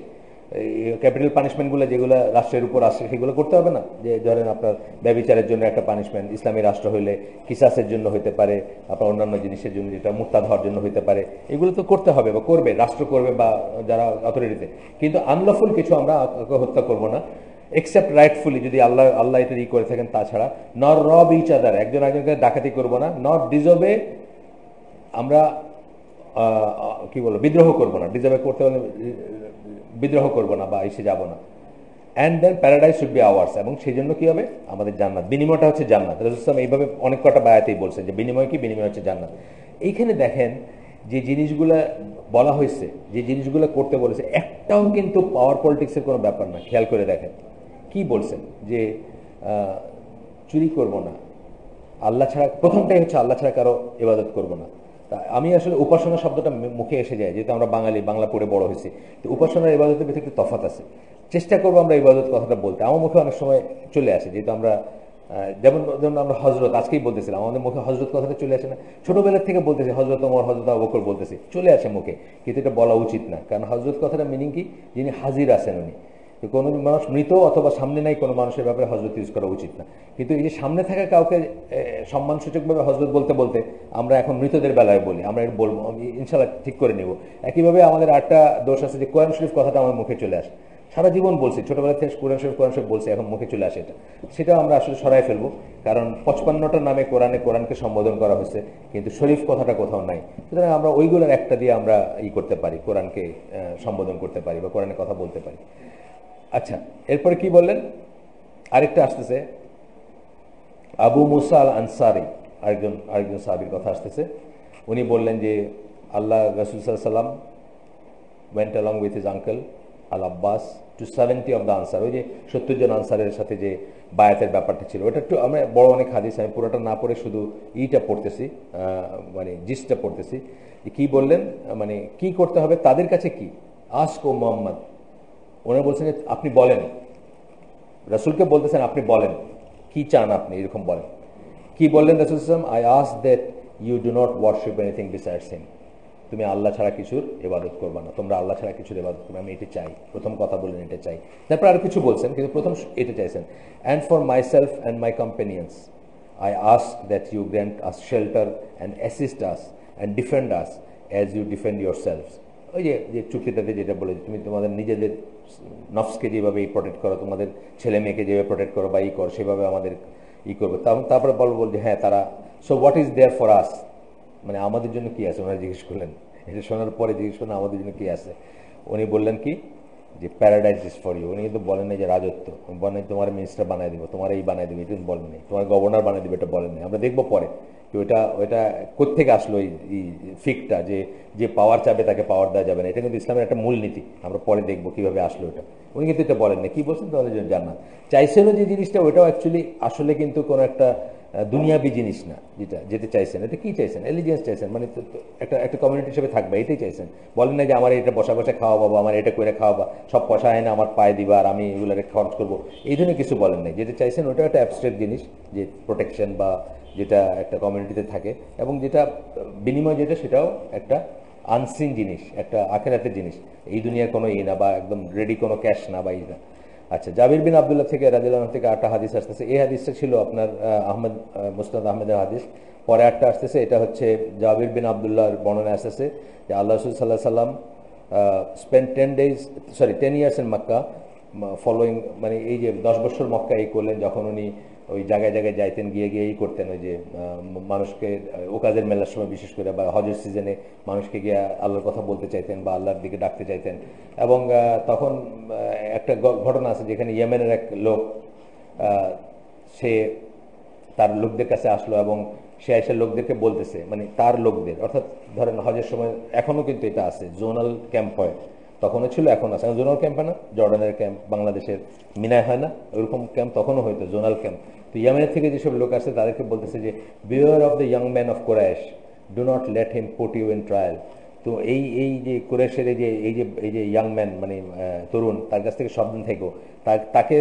S1: ক্যাপিটাল পানিশমেন্টগুলো যেগুলো রাষ্ট্রের উপর আসে সেগুলো করতে হবে না, যে ধরেন আপনার ব্যভিচারের জন্য একটা পানিশমেন্ট, ইসলামী রাষ্ট্র হইলে কিসাসের জন্য হইতে পারে, আপনার অন্যান্য জিনিসের জন্য যেটা মুরতাদ হওয়ার জন্য হইতে পারে, এগুলো তো করতে হবে বা করবে, রাষ্ট্র করবে বা যারা অথরিটিতে, কিন্তু আনলফুল কিছু আমরা হত্যা করবো না, এক্সেপ্ট রাইটফুলি, যদি আল্লাহ এটা করে থাকেন, তাছাড়া নর রব ইচ আদার, একজন একজনকে ডাকাতি করবো না, নট ডিজবে, আমরা কি বলবো, বিদ্রোহ করবো না, ডিজবে করতে হলে বিদ্রোহ করবো না বা এসে যাবো না, and then paradise should be ours, এবং সেই জন্য কি হবে, আমাদের জান্নাত, বিনিময়টা হচ্ছে জান্নাত। রাসূল সাল্লাল্লাহু আলাইহি ওয়াসাল্লাম এইভাবে অনেক কটা বায়াতেই বলছেন যে বিনিময় কি, বিনিময় হচ্ছে জান্নাত। এইখানে দেখেন যে জিনিসগুলো বলা হয়েছে, যে জিনিসগুলো করতে বলেছে, একটাও কিন্তু পাওয়ার পলিটিক্সের কোনো ব্যাপার না। খেয়াল করে দেখেন কি বলছেন, যে চুরি করব না, আল্লাহ ছাড়া, প্রথমটাই হচ্ছে আল্লাহ ছাড়া কারো ইবাদত করব না। তা আমি আসলে উপাসনা শব্দটা মুখে এসে যায়, যেহেতু আমরা বাঙালি, বাংলা পড়ে বড় হয়েছি, তো উপাসনার ইবাদতের ভিতরে একটু তফাৎ আছে। চেষ্টা করবো আমরা ইবাদত কথাটা বলতে, আমার মুখে অনেক সময় চলে আসে, যেহেতু আমরা যেমন যেমন আমরা হজরত আজকেই বলতেছিলাম, আমাদের মুখে হজরত কথাটা চলে আসে না, ছোটবেলার থেকে বলতেছি হজরত ওমর, হজরত আবু বকর বলতেছি, চলে আসে মুখে, কিন্তু এটা বলা উচিত না। কারণ হজরত কথাটা মিনিং কি, যিনি হাজির আছেন উনি। তো কোনো মানুষ মৃত অথবা সামনে নাই কোনো মানুষের ব্যাপারে হজরত ইউজ করা উচিত না। কিন্তু এই যে সামনে থাকা কাউকে সম্মানসূচকভাবে হজরত বলতে বলতে আমরা এখন মৃতদের বেলায় বলি, আমরা এটা বলবো, আমি ইনশাল্লাহ ঠিক করে নিব। একইভাবে আমাদের আরেকটা দোষ আছে যে কোরআন শরীফ কথাটা আমার মুখে চলে আসে, সারা জীবন বলছি, ছোটবেলা থেকে কোরআন শরীফ বলছি, এখন মুখে চলে আসে এটা, সেটাও আমরা আসলে সরাই ফেলবো। কারণ 55টা নামে কোরআনকে সম্বোধন করা হয়েছে, কিন্তু শরীফ কথাটা কোথাও নাই। সুতরাং আমরা ওইগুলোর একটা দিয়ে আমরা করতে পারি, কোরআনকে সম্বোধন করতে পারি বা কোরআনের কথা বলতে পারি। আচ্ছা, এরপরে কি বললেন, আরেকটা আসতেছে আবু মুসা আল আনসারি, আরেকজন সাহাবীর কথা আসতেছে। উনি বললেন যে আল্লাহ রাসূল সাল্লাল্লাহু আলাইহি ওয়াসাল্লাম went along with his uncle Al Abbas to 70 of the ansar, ওই যে 70 জন আনসারের সাথে যে বায়াতের ব্যাপারটা ছিল, ওটা একটু আমরা বড় অনেক হাদিস, আমি পুরোটা না পড়ে শুধু ইটা পড়তেছি, মানে জিসটা পড়তেছি। কি বললেন, মানে কি করতে হবে তাদের কাছে, কি আস্ক ও মোহাম্মদ, ওনারা বলছেন যে আপনি বলেন, রাসূলকে বলতেছেন আপনি বলেন কি চান আপনি, এরকম বলেন। কি বললেন রাসূল সাল্লাল্লাহু আলাইহি ওয়াসাল্লাম, I ask that you do not worship anything besides him, তুমি আল্লাহ ছাড়া কিছুর ইবাদত করবে না, তোমরা আল্লাহ ছাড়া কিছুর ইবাদত করবে, আমি এটা চাই। প্রথম কথা বললেন এটা চাই, তারপর আরো কিছু বলছেন, কিন্তু প্রথম এটা চাইছেন। And for myself and my companions I ask that you grant us shelter and assist us and defend us as you defend yourselves. ওই যে চুক্তিটাতে যেটা বলেছে, তুমি তোমাদের নিজেদের নফসকে যেভাবে প্রোটেক্ট করো, তোমাদের ছেলে মেয়েকে যেভাবে প্রোটেক্ট করো বা করো, সেভাবে আমাদের করবে। তারপরে বলবো যে হ্যাঁ তারা, so what is there for us, মানে আমাদের জন্য কি আছে, ওনারা জিজ্ঞেস করলেন। এটা শোনার পরে জিজ্ঞেস করলেন আমাদের জন্য কি আছে। উনি বললেন কি, যে প্যারাডাইজ ইজ ফর ইউ। উনি কিন্তু বলেন নাই যে রাজত্ব, বলেন তোমার মিনিস্টার বানাই দিব, তোমার এই বানাই দেবে, এটা বলেন নাই, তোমার গভর্নর বানাই দেবে, এটা বলেন নাই। আমরা দেখবো পরে ওইটা কোত্থেকে আসলো এই ফিকটা, যে পাওয়ার চাবে তাকে পাওয়ার দেওয়া যাবে না, এটা কিন্তু ইসলামের একটা মূলনীতি। আমরা পরে দেখবো কিভাবে আসলো এটা। উনি কিন্তু এটা বলেন না, কি বলছেন তাহলে জান্নাত চাইছেন যে জিনিসটা, ওইটাও অ্যাকচুয়ালি আসলে কিন্তু কোনো একটা দুনিয়াবি জিনিস না, যেতে চাইছেন। এটা কি চাইছেন, এলিজেন্স চাইছেন, মানে একটা কমিউনিটি হিসেবে থাকবে, এটাই চাইছেন। বলেন না যে আমার এটা বসা বসা খাওয়া বাবা, আমার এটা করে খাওয়াবা, সব পয়সা হয় না আমার পায়ে দিবা আর আমি এগুলোকে খরচ করবো, এই ধরনের কিছু বলেন নাই। যেটা চাইছেন ওটা একটা অ্যাবস্ট্রাক্ট জিনিস, যে প্রোটেকশন বা যেটা একটা কমিউনিটিতে থাকে, এবং যেটা বিনিময় যেটা, সেটাও একটা আনসিন জিনিস, একটা আখেরাতের জিনিস, এই দুনিয়ার কোনো না, বা একদম রেডি কোনো ক্যাশ না বা না। আচ্ছা, জাবির বিন আব্দুল্লাহ থেকে রাদিয়াল্লাহু আনহু থেকে একটা হাদিস আসতেছে। এই হাদিসটা ছিল আপনার মুসনাদ আহমেদের হাদিস। পরে একটা আসতেছে, এটা হচ্ছে জাবির বিন আব্দুল্লাহর বর্ণনা আসতেছে যে আল্লাহ রাসূল সাল্লাল্লাহু আলাইহি ওয়াসাল্লাম spend 10 years in Mecca following, মানে এই যে 10 বছর মক্কা এই করলেন, যখন উনি ওই জায়গায় জায়গায় যাইতেন, গিয়ে করতেন, ওই যে মানুষকে ওকাজের মেলার সময় বিশেষ করে বা হজের সিজনে মানুষকে গিয়ে আল্লাহর কথা বলতে চাইতেন বা আল্লাহর দিকে ডাকতে চাইতেন। এবং তখন একটা ঘটনা আছে যেখানে ইয়েমেনের এক লোক, সে তার লোকদের কাছে আসলো এবং সে এসে লোকদেরকে বলতেছে, মানে তার লোকদের, অর্থাৎ ধরেন হজের সময় এখনো কিন্তু এটা আছে, জোনাল ক্যাম্প হয়, তখনও ছিল এখন আছে। জোনাল ক্যাম্প হয় না, জর্ডানের ক্যাম্প, বাংলাদেশের মিনায় হয় না, ওরকম ক্যাম্প তখনও হয়তো জোনাল ক্যাম্প। তো ইয়েমেনের থেকে যেসব লোক আসছে তাদেরকে বলতেছে যে beware of the young man of Quraysh, do not let him put you in trial. তো এই যে কুরাইশের এই যে ইয়াং ম্যান, মানে তরুণ, তার কাছ থেকে সাবধান থেকো, তাকে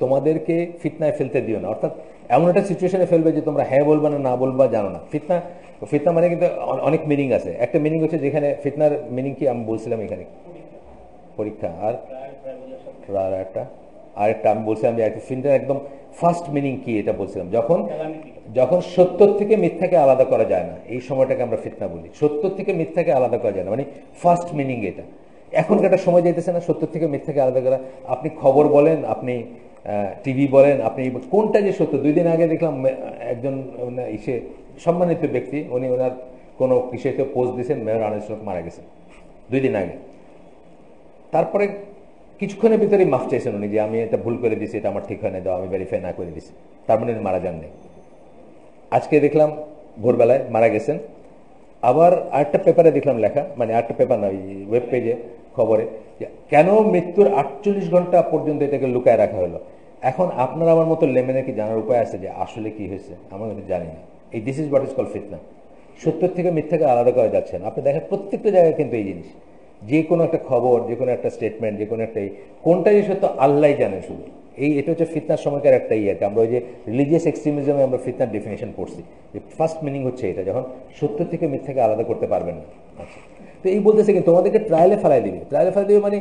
S1: তোমাদেরকে ফিতনায় ফেলতে দিও না। অর্থাৎ এমন একটা সিচুয়েশনে ফেলবে যে তোমরা হ্যাঁ বলবা না বলবা জানো না। ফিতনা মানে কিন্তু অনেক মিনিং আছে। একটা মিনিং হচ্ছে, যেখানে ফিতনার মিনিং কি আমি বলছিলাম এখানে, পরীক্ষা, আর আরেকটা আমি বলছিলাম যে ফিতনার একদম ফার্স্ট মিনিং কি, এটা বলছিলাম, যখন সত্য থেকে মিথ্যাকে আলাদা করা যায় না, এই সময়টাকে আমরা ফিতনা বলি। সত্য থেকে মিথ্যাকে আলাদা করা যায় না, মানে ফার্স্ট মিনিং এটা। এখনকার একটা সময় যাইতেছে না সত্য থেকে মিথ্যাকে আলাদা করা। আপনি খবর বলেন, আপনি টিভি বলেন, আপনি কোনটা যে সত্য। 2 দিন আগে দেখলাম একজন সম্মানিত ব্যক্তি, উনি ওনার কোনো কিসেতে পোস্ট দিয়েছেন, মেয়র আনিস হক মারা গেছেন 2 দিন আগে। তারপরে কিছুক্ষণের ভিতরেই মাফ চাইছেন উনি, যে আমি এটা ভুল করে দিয়েছি, এটা আমার ঠিক হয় না, দাও, আমি ভেরিফাই না করে দিয়েছি। তার মানে উনি মারা যান নাই। আজকে দেখলাম ভোরবেলায় মারা গেছেন। আবার আরেকটা পেপারে দেখলাম লেখা, মানে আরেকটা পেপার না, ওয়েব পেজে খবরে, কেন মৃত্যুর 48 ঘন্টা পর্যন্ত এটাকে লুকায় রাখা হলো। এখন আপনার আমার মতো লেমেনের কি জানার উপায় আছে যে আসলে কি হয়েছে? আমরা কিন্তু জানি না। এই this is what is call ফিতনা। সত্যের থেকে মিথ্যাকে আলাদা করা যাচ্ছে না। আপনি দেখেন প্রত্যেকটা জায়গায় কিন্তু এই জিনিস, যে কোনো একটা খবর, যে কোনো একটা স্টেটমেন্ট, যে কোনো একটা কোনটা যে সত্য আল্লাহ জানেন শুধু। এটা হচ্ছে ফিতনার সময়কার একটা আর কি। আমরা ওই যে রিলিজিয়াস এক্সট্রিমিজমে আমরা ফিতনার ডেফিনেশন পড়ছি, যে ফার্স্ট মিনিং হচ্ছে এটা, যখন সত্য থেকে মিথ্যাকে আলাদা করতে পারবেন না। আচ্ছা, তো এই বলতেছে কিন্তু তোমাদেরকে ট্রায়ালে ফেলাই দিবে। ট্রায়ালে ফেলাই দিবে মানে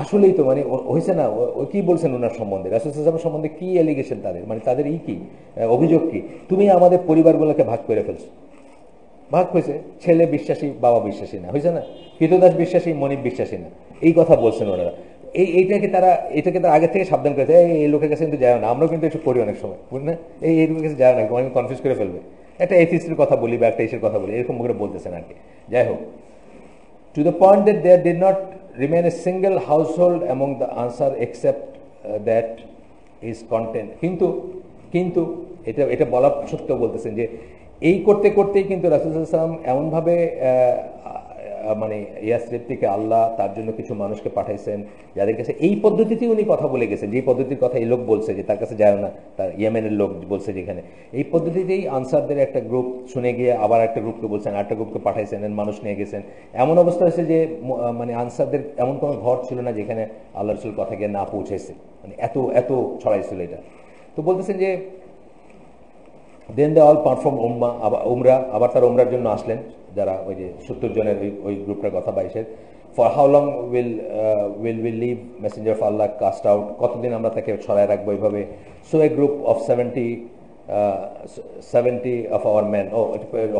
S1: আসলেই তো মানে হয়েছে না। ও কি বলছেন ওনার সম্বন্ধে, রাসূল সাল্লাল্লাহু আলাইহি ওয়াসাল্লাম সম্বন্ধে কি অ্যালিগেশন তাদের, মানে তাদের কি অভিযোগ কি? তুমি আমাদের পরিবারগুলোকে ভাগ করে ফেলছো। ভাগ হয়েছে, ছেলে বিশ্বাসী, বাবা বিশ্বাসী না, হয়েছে না? কৃতদাস বিশ্বাসী, মনিব বিশ্বাসী না, এই কথা বলছেন ওনারা। এটাকে তারা আগে থেকে সাবধান করেছে, এই লোকের কাছে কিন্তু যায় না। আমরাও কিন্তু একটু করি অনেক সময়, বুঝলেন না? এই লোকের কাছে যায় না, অনেক কনফিউজ করে ফেলবে। একটা এথিস্টের কথা বলি বা একটা ইসের কথা বলি, এরকম করে বলতেছেন আর কি। যাই হোক, to the point that there did not remain a single household among the Ansar except that is content. কিন্তু এটা বলা সত্ত্বেও বলতেছেন যে এই করতে করতেই কিন্তু রাসূল সাল্লাল্লাহু আলাইহি ওয়াসাল্লাম এমনভাবে মানে ইয়াসরিব থেকে আল্লাহ তার জন্য কিছু মানুষকে পাঠাইছেন যাদের কাছে এই পদ্ধতিতেই উনি কথা বলে গেছেন, যে পদ্ধতির কথা এই লোক বলছে যে তার কাছে যায় না, তার ইয়েমেনের লোক বলছে যেখানে, এই পদ্ধতিতেই আনসারদের একটা গ্রুপ শুনে গিয়ে আবার একটা গ্রুপকে বলছেন, আরেকটা গ্রুপকে পাঠাইছেন, মানুষ নিয়ে গেছেন। এমন অবস্থা হয়েছে যে মানে আনসারদের এমন কোনো ঘর ছিল না যেখানে আল্লাহ রাসূল কথা গিয়ে না পৌঁছেছে, মানে এত ছড়াইছিল এটা। তো বলতেছেন যে দেন দে অল পারফর্ম উমরা, আবার তার উমরার জন্য আসলেন যারা ওই যে 70 জনের ওই গ্রুপটার কথা 22-এর। For how long will live messenger of Allah cast out, কতদিন আমরা তাকে ছড়ায় রাখবো এইভাবে। So a group of 70 of our man,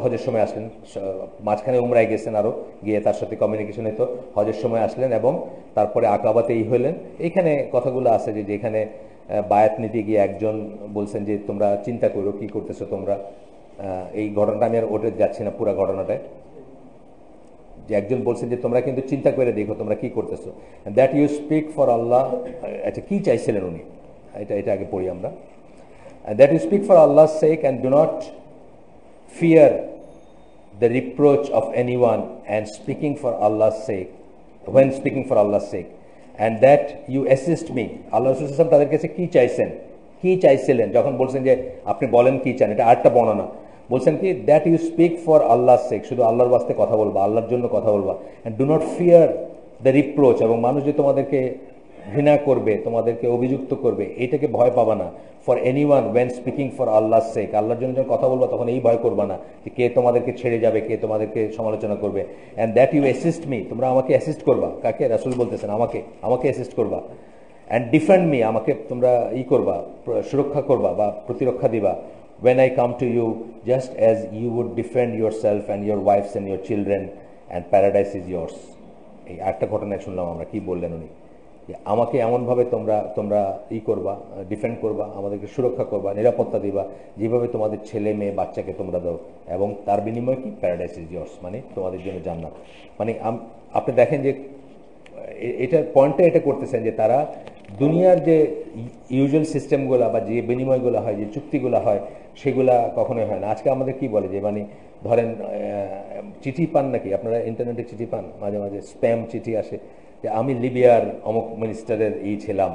S1: হজের সময় আসলেন, মাঝখানে উমরায় গেছেন, আরও গিয়ে তার সাথে কমিউনিকেশন হতো, হজের সময় আসলেন এবং তারপরে আকাবাতেই হইলেন। এইখানে কথাগুলো আছে যে যেখানে বায়াত নিতে গিয়ে একজন বলছেন যে তোমরা চিন্তা করো কি করতেছো তোমরা। এই ঘটনাটা আমি আর ওটা যাচ্ছি না পুরো ঘটনাটায়, যে একজন বলছেন যে তোমরা কিন্তু চিন্তা করে দেখো তোমরা কি করতেছো, that you speak for Allah. আচ্ছা, কি চাইছিলেন উনি, এটা আগে পড়ি আমরা। That you speak for Allah's sake and do not fear the reproach of anyone and speaking for Allah's sake, when speaking for Allah's sake, and that you assist me. আল্লাহ রাসূল সাল্লাল্লাহু আলাইহি ওয়াসাল্লাম তাদের কাছে কি চাইছিলেন যখন বলছেন যে আপনি বলেন কি চান, এটা আরেকটা বর্ণনা। বলছেন কি, that you speak for Allah's sake, শুধু আল্লাহর ওয়াস্তে কথা বলবা, আল্লাহর জন্য কথা বলবা, and do not fear the reproach, এবং মানুষ যে তোমাদেরকে ঘৃণা করবে, তোমাদেরকে অভিযুক্ত করবে, এটাকে ভয় পাবা না। For anyone when speaking for Allah's sake, আল্লাহর জন্য যখন কথা বলবা তখন এই ভয় করবা না যে কে তোমাদেরকে ছেড়ে যাবে, কে তোমাদেরকে সমালোচনা করবে। And that you assist me, তোমরা আমাকে অ্যাসিস্ট করবা। কাকে? রাসূল বলতেছেন, আমাকে অ্যাসিস্ট করবা। অ্যান্ড ডিফেন্ড মি, আমাকে তোমরা করবা, সুরক্ষা করবা বা প্রতিরক্ষা দিবা। when I come to you, just as you would defend yourself and your wives and your children, and paradise is yours. এই একটা ঘটনায় শুনলাম আমরা, কি বললেন উনি, আমাকে এমনভাবে তোমরা করবা, ডিফেন্ড করবা, আমাদেরকে সুরক্ষা করবা, নিরাপত্তা দিবা, যেভাবে তোমাদের ছেলে মেয়ে বাচ্চাকে তোমরা দাও, এবং তার বিনিময়ে কি, প্যারাডাইস ইজ ইয়ার্স, মানে তোমাদের জন্য জান্নাত। মানে আপনি দেখেন যে এটার পয়েন্টটা এটা করতেছেন যে তারা দুনিয়ার যে ইউজুয়াল সিস্টেমগুলো বা যে বিনিময়গুলো হয়, যে চুক্তিগুলো হয়, সেগুলা কখনোই হয় না। আজকে আমাদের কি বলে যে মানে ধরেন চিঠি পান নাকি আপনারা, ইন্টারনেটে চিঠি পান, মাঝে মাঝে স্প্যাম চিঠি আসে যে আমি লিবিয়ার অমুক মিনিস্টারের ছিলাম,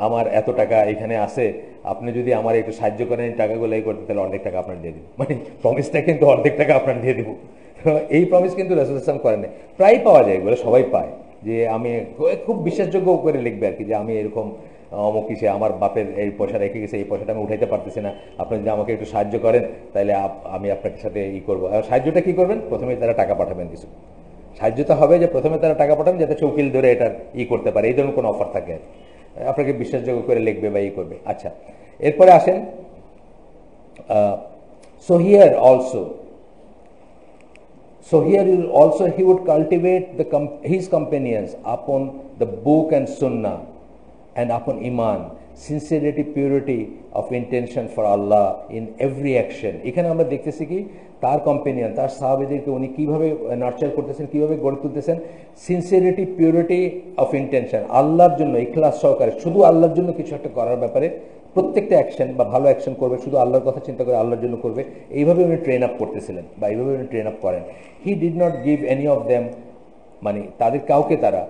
S1: আমার এত টাকা এখানে আছে, আপনি যদি আমার একটু সাহায্য করেন টাকাগুলো করতে, তাহলে অর্ধেক টাকা আপনার দিয়ে দিব। মানে প্রমিসটা কিন্তু অর্ধেক টাকা আপনার দিয়ে দিব। এই প্রমিস কিন্তু রাসূল সাল্লাল্লাহু আলাইহি ওয়াসাল্লাম করেন। প্রায় পাওয়া যায় এগুলো, সবাই পায়, যে আমি খুব বিশ্বাসযোগ্য করে লিখবে আর কি, যে আমি এরকম অমুক কিছু, আমার বাপের এই পয়সা রেখে গেছে, এই পয়সাটা আমি উঠাইতে পারতেছি না, আপনি যদি আমাকে একটু সাহায্য করেন তাহলে আমি আপনার সাথে করবো। আর সাহায্যটা কি করবেন? প্রথমে তারা টাকা পাঠাবেন কিছু। সাহায্যটা হবে যে প্রথমে তারা টাকা পাঠাবেন যাতে চৌকিল ধরে এটার করতে পারে, এই ধরনের কোনো অফার থাকে, আপনাকে বিশ্বাসযোগ্য করে লিখবে বা করবে। আচ্ছা, এরপরে আসেন, so here also he would cultivate his companions upon the book and sunnah and upon iman, sincerity, purity of intention for Allah in every action. এখানে আমরা দেখতেছি কি তার কম্পেনিয়ন, তার সাহাবীদেরকে উনি কিভাবে নার্চার করতেছেন, কিভাবে গড়ে তুলতেছেন। সিনসিয়ারিটি, পিউরিটি অফ ইন্টেনশন, আল্লাহর জন্য ইখলাস সহকারে, শুধু আল্লাহর জন্য কিছু একটা করার ব্যাপারে প্রত্যেকটা অ্যাকশন বা ভালো অ্যাকশন করবে শুধু আল্লাহর কথা চিন্তা করে আল্লাহর জন্য করবে, এইভাবে উনি ট্রেন আপ করতেছিলেন বা এইভাবে উনি ট্রেন আপ করেন। He did not give any of them, মানে তাদের কাউকে তারা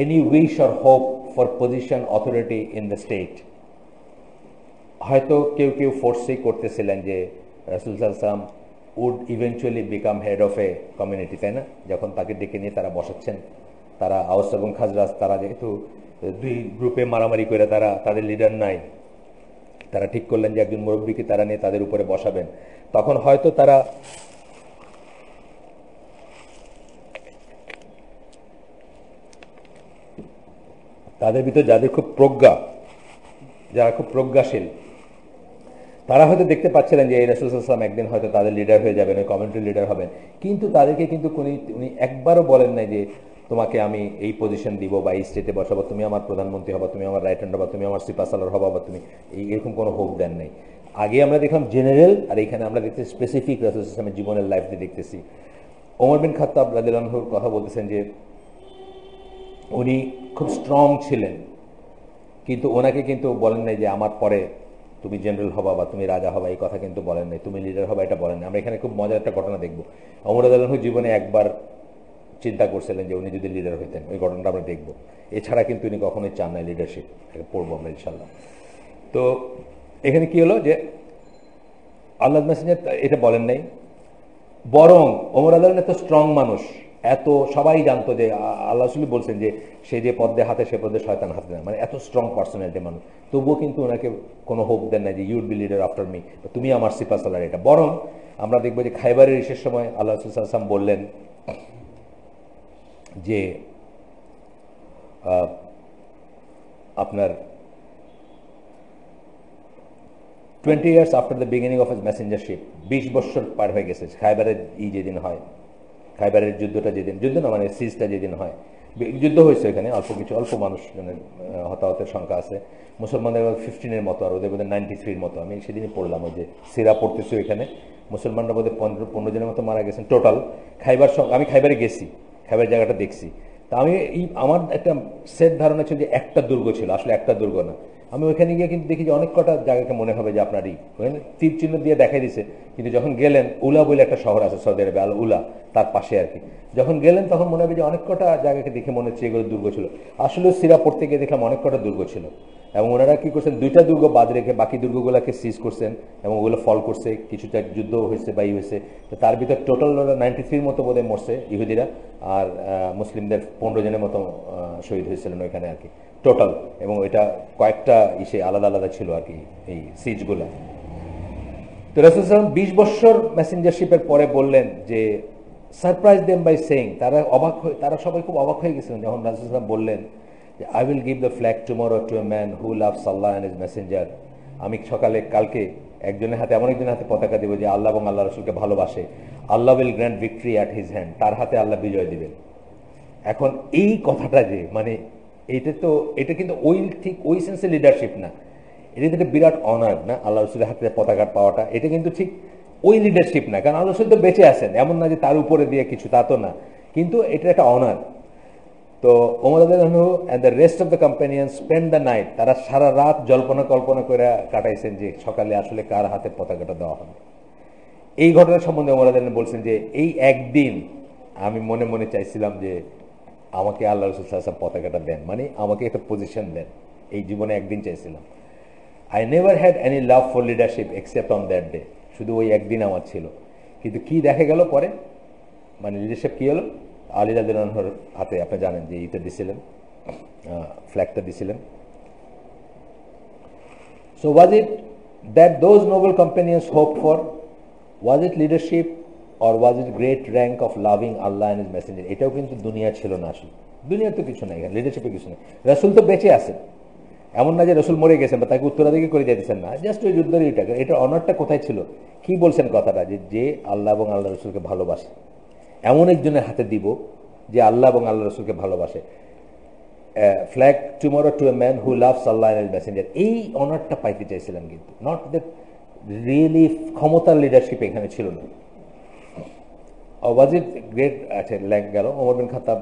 S1: any wish or hope for position authority in the state. হয়তো কেউ কেউ ফোর্সেই করতেছিলেন যে রাসূল সাল্লাল্লাহু আলাইহি ওয়াসাল্লাম would eventually become head of a community, তাই না? যখন তাকে ডেকে নিয়ে তারা বসাচ্ছেন, তারা আওস এবং খাজরাজ, তারা যেহেতু দুই গ্রুপে মারামারি করে তারা তাদের লিডার নাই, তারা ঠিক করলেন যে একজন মুরব্বীকে তারা নিয়ে তাদের উপরে বসাবেন। তখন হয়তো তারা তাদের ভিতর যাদের খুব প্রজ্ঞা, যারা খুব প্রজ্ঞাশীল, তারা হয়তো দেখতে পাচ্ছিলেন যে এই রাসূল সাল্লাল্লাহু আলাইহি ওয়াসাল্লাম একদিন হয়তো তাদের লিডার হয়ে যাবেন, ওই কমিউনিটির লিডার হবেন। কিন্তু তাদেরকে কিন্তু উনি একবারও বলেন নাই যে তোমাকে আমি এই পজিশন দিব বা এই স্টেটে বসাবো, তুমি আমার প্রধানমন্ত্রী হবা, তুমি আমার রাইট হ্যান্ড হবা, তুমি আমার সিপাহসালার হবা, বা তুমি এরকম কোনো হোপ দেন নাই। আগে আমরা দেখলাম জেনারেল, আর এইখানে আমরা দেখতেছি স্পেসিফিক রাসূল সাল্লাল্লাহু আলাইহি ওয়াসাল্লামের জীবনের লাইফ দিয়ে দেখতেছি। ওমর বিন খাত্তাব রাদিয়াল্লাহু আনহুর কথা বলতেছেন যে উনি খুব স্ট্রং ছিলেন, কিন্তু ওনাকে কিন্তু বলেন নাই যে আমার পরে তুমি জেনারেল হবা বা তুমি রাজা হবা, এই কথা কিন্তু বলেন নাই, তুমি লিডার হবা, এটা বলেন নাই। আমরা এখানে খুব মজার একটা ঘটনা দেখবো। ওমর রাদিয়াল্লাহু আনহু জীবনে একবার চিন্তা করছিলেন যে উনি যদি লিডার হইতেন, ওই ঘটনাটা আমরা দেখবো। এছাড়া কিন্তু উনি কখনোই চান নাই লিডারশিপ, পড়বো আমরা ইনশাল্লাহ। তো এখানে কি হলো যে আল্লাহ মেসেঞ্জার এটা বলেন নাই, বরং ওমর রাদিয়াল্লাহু আনহু এত স্ট্রং মানুষ, এত সবাই জানতো যে আল্লাহ রাসূল বলছেন যে সে যে পদ্মে হাতে সে পদ্মে শয়তান হাতে না, মানে এত স্ট্রং পার্সোনালিটি মানুষ, তবুও কিন্তু ওনাকে কোনো হোপ দেন না যে ইউড বি লিডার আফটার মি, তুমি আমার সিপাহসালার। এটা বরং আমরা দেখবো যে খাইবারের ইসের সময় আল্লাহ রাসূল সাল্লাল্লাহু আলাইহি ওয়াসাল্লাম বললেন যে আপনার 20 years after the beginning of his messengership, 20 বছর পার হয়ে গেছে খাইবারের যেদিন হয়, খাইবারের যুদ্ধটা যেদিন, যুদ্ধ না মানে সিজটা যেদিন হয়, যুদ্ধ হয়েছে এখানে, অল্প মানুষ হতাহতের সংখ্যা আছে, মুসলমানদের 15-এর মতো, আর ওদের বোধহয় 93-এর মতো। আমি সেদিনই পড়লাম, ওই যে সিরা পড়তেছি এখানে, মুসলমানরা বোধহয় 15 জনের মতো মারা গেছেন টোটাল। খাইবার, আমি খাইবারে গেছি, খাইবার জায়গাটা দেখছি। তা আমি আমার একটা সেট ধারণা ছিল যে একটা দুর্গ ছিল, আসলে একটা দুর্গ না। আমি ওইখানে গিয়ে কিন্তু দেখি যে অনেক কটা জায়গাকে মনে হবে যে আপনারই ওখানে তীর চিহ্ন দিয়ে দেখাই দিছে, কিন্তু যখন গেলেন উলা বলে একটা শহর আছে সৌদি আরবে, আল উলা, তার পাশে আর কি, যখন গেলেন তখন মনে হবে যে অনেক কটা জায়গাকে দেখে মনে হচ্ছে এগুলো দুর্গ ছিল। আসলে সিরা পড়তে গিয়ে দেখলাম অনেক কটা দুর্গ ছিল, এবং ওনারা কি করছেন, 2টা দুর্গ বাদ রেখে বাকি দুর্গগুলোকে সিজ করছেন এবং ওগুলো ফল করছে, কিছুটা যুদ্ধ হয়েছে বা হয়েছে। তো তার ভিতর টোটাল 93-এর মতো বোধহয় মরছে ইহুদিরা, আর মুসলিমদের 15 জনের মতো শহীদ হয়েছিলেন ওইখানে আর কি টোটাল। এবং এটা কয়েকটা ইসে আলাদা আলাদা ছিল আর কি এই সিজগুলো। তো রাসূল সাল্লাল্লাহু আলাইহি ওয়াসাল্লাম 20 বছর মেসেঞ্জারশিপের পরে বললেন যে সারপ্রাইজ দেম বাই সেইং, তারা সবাই খুব অবাক হয়ে গেছিলেন যখন রাসূল সাল্লাল্লাহু আলাইহি ওয়াসাল্লাম বললেন যে I will give the flag tomorrow to a man who loves Allah and his messenger. আমি কালকে একজনের হাতে, এমন একজনের হাতে পতাকা দেব যে আল্লাহ এবং আল্লাহ রাসূলকে ভালোবাসে। Allah will grant victory at his hand, তার হাতে আল্লাহ বিজয় দিবেন। এখন এই কথাটা যে মানে এটা কিন্তু ওই সেন্সে লিডারশিপ না, এটা একটা বিরাট অনার না, আল্লাহ রসুলের হাতে পতাকা পাওয়াটা, এটা কিন্তু ঠিক ওই লিডারশিপ না, কারণ আল্লাহ রসুল তো বেঁচে আছেন, এমন না যে তার উপরে দিয়ে কিছু, তা তো না, কিন্তু এটা একটা অনার। তো ওমর রাদিয়াল্লাহু আনহু and the rest of the companion spend the night, তারা সারা রাত কল্পনা করে কাটাইছেন যে সকালে আসলে কার হাতে পতাকাটা দেওয়া হবে। এই ঘটনা সম্বন্ধে ওমর রাদিয়াল্লাহু আনহু বলছেন যে এই একদিন আমি মনে মনে চাইছিলাম যে আমাকে আল্লাহ রাসূল সাল্লাল্লাহু আলাইহি ওয়াসাল্লাম পতাকাটা দেন, মানে আমাকে একটা পজিশন দেন, এই জীবনে একদিন চাইছিলাম। I never had any love for leadership except on that day, শুধু ওই একদিন আমার ছিল। কিন্তু কি দেখা গেল পরে, মানে লিডারশিপ কি হলো, আলী রাদিয়াল্লাহু আনহুর হাতে আপনি জানেন যে ইটা দিছিলেন, ফ্ল্যাগটা দিছিলেন। So was it that those Nobel companions hope for, was it leadership or was it great rank of loving Allah and his messenger? এটাও কিন্তু দুনিয়া ছিল না, আসলে দুনিয়ার তো কিছু নাই, লিডারশিপে কিছু নেই। রাসূল তো বেঁচে আছেন, এমন না যে রাসূল মরে গেছেন বা তাকে উত্তরাধিকারী করে দিতেছেন না, জাস্ট ওই যুদ্ধের এটা অনারটা কোথায় ছিল, কি বলছেন কথাটা, যে আল্লাহ এবং আল্লাহ রসুলকে ভালোবাসে এমন একজনের হাতে দিব যে আল্লাহ এবং আল্লাহ রসুলকে ভালোবাসে। Flag tomorrow to a man who loves Allah and his messenger, এই অনারটা পাইতে চাইছিলেন, কিন্তু নট দ্যাট রিয়েলি ক্ষমতার লিডারশিপ এখানে ছিল না। ওয়াজ ইট গ্রেট, আচ্ছা ল্যাগ গেল, ওমর বিন খাত্তাব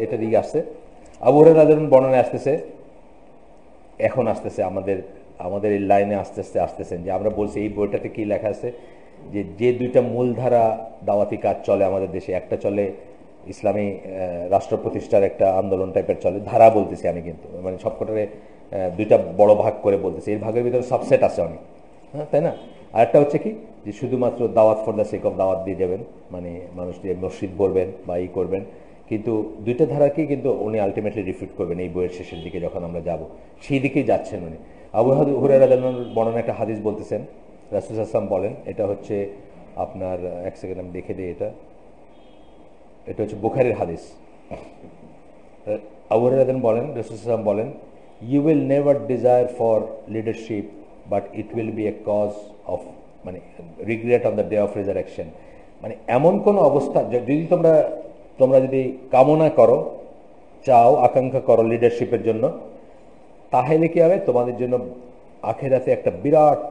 S1: এটা দিকে আসছে। আবু হুরায়রা রাদিয়াল্লাহু আনহু বর্ণনায় আসতেছে, এখন আসতেছে আমাদের আমাদের এই লাইনে আস্তে আস্তে আসতেছেন, যে আমরা বলছি এই বইটাতে কি লেখা আছে, যে যে দুইটা মূলধারা দাওয়াতি কাজ চলে আমাদের দেশে, একটা চলে ইসলামী রাষ্ট্র প্রতিষ্ঠার একটা আন্দোলন টাইপের চলে, ধারা বলতেছি আমি, কিন্তু মানে সবকটারে দুইটা বড় ভাগ করে বলতেছি, এই ভাগের ভিতরে সাবসেট আছে অনেক, হ্যাঁ তাই না? আর একটা হচ্ছে কি, যে শুধুমাত্র দাওয়াত ফর দ্য সেক অফ দাওয়াত দিয়ে যাবেন, মানে মানুষ দিয়ে মসজিদ বলবেন বা ই করবেন, কিন্তু দুইটা ধারাকেই কিন্তু উনি আলটিমেটলি রিফিট করবেন এই বইয়ের শেষের দিকে যখন আমরা যাব, সেই দিকেই যাচ্ছেন উনি। আবু হুরায়রা রাদিয়াল্লাহু আনহু বর্ণনা একটা হাদিস বলতেছেন, রাসূল সাল্লাল্লাহু আলাইহি ওয়াসাল্লাম বলেন, এটা হচ্ছে আপনার এক সেকেন্ড আমি দেখে দিই, এটা হচ্ছে বুখারীর হাদিস। আবু হুরায়রা রাদিয়াল্লাহু আনহু বলেন, রাসূল সাল্লাল্লাহু আলাইহি ওয়াসাল্লাম বলেন, you will never desire for leadership but it will be a cause of মানে regret on the day of resurrection. মানে এমন কোনো অবস্থা যদি তোমরা যদি কামনা করো, চাও, আকাঙ্ক্ষা করো লিডারশিপের জন্য, তাহলে কি হবে, তোমাদের জন্য আখেরাতে একটা বিরাট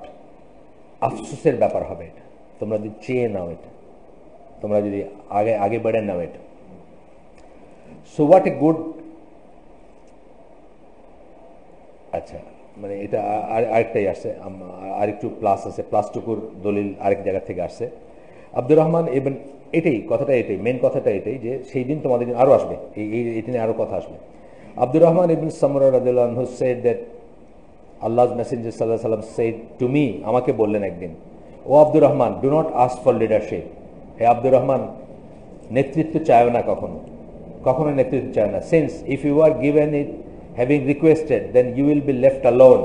S1: আফসোসের ব্যাপার হবে এটা, তোমরা যদি চেয়ে নাও এটা, তোমরা যদি আগে আগে বেড়ে নাও এটা। সো হোয়াট এ গুড, আচ্ছা মানে এটা আরেকটাই আসছে, আরেকটু প্লাস আছে, প্লাসটুকুর দলিল আরেক জায়গা থেকে আসছে। আব্দুর রহমান ইবন, এটাই কথাটা, এটাই মেন কথাটা, এটাই যে সেই দিন তোমাদের জন্য আরও আসবে, এটা নিয়ে আরও কথা আসবে। আব্দুর রহমান ইবন সামরা রাদিয়াল্লাহু আনহু সেড দ্যাট আল্লাহর মেসেঞ্জার সাল্লাল্লাহু আলাইহি ওয়াসাল্লাম সেড টু মি, আমাকে বললেন একদিন, O Abdur Rahman, do not ask for leadership, হে আব্দুর রহমান, নেতৃত্ব চায় না, কখনো নেতৃত্ব চায় না। Since if you are given it having requested then you will be left alone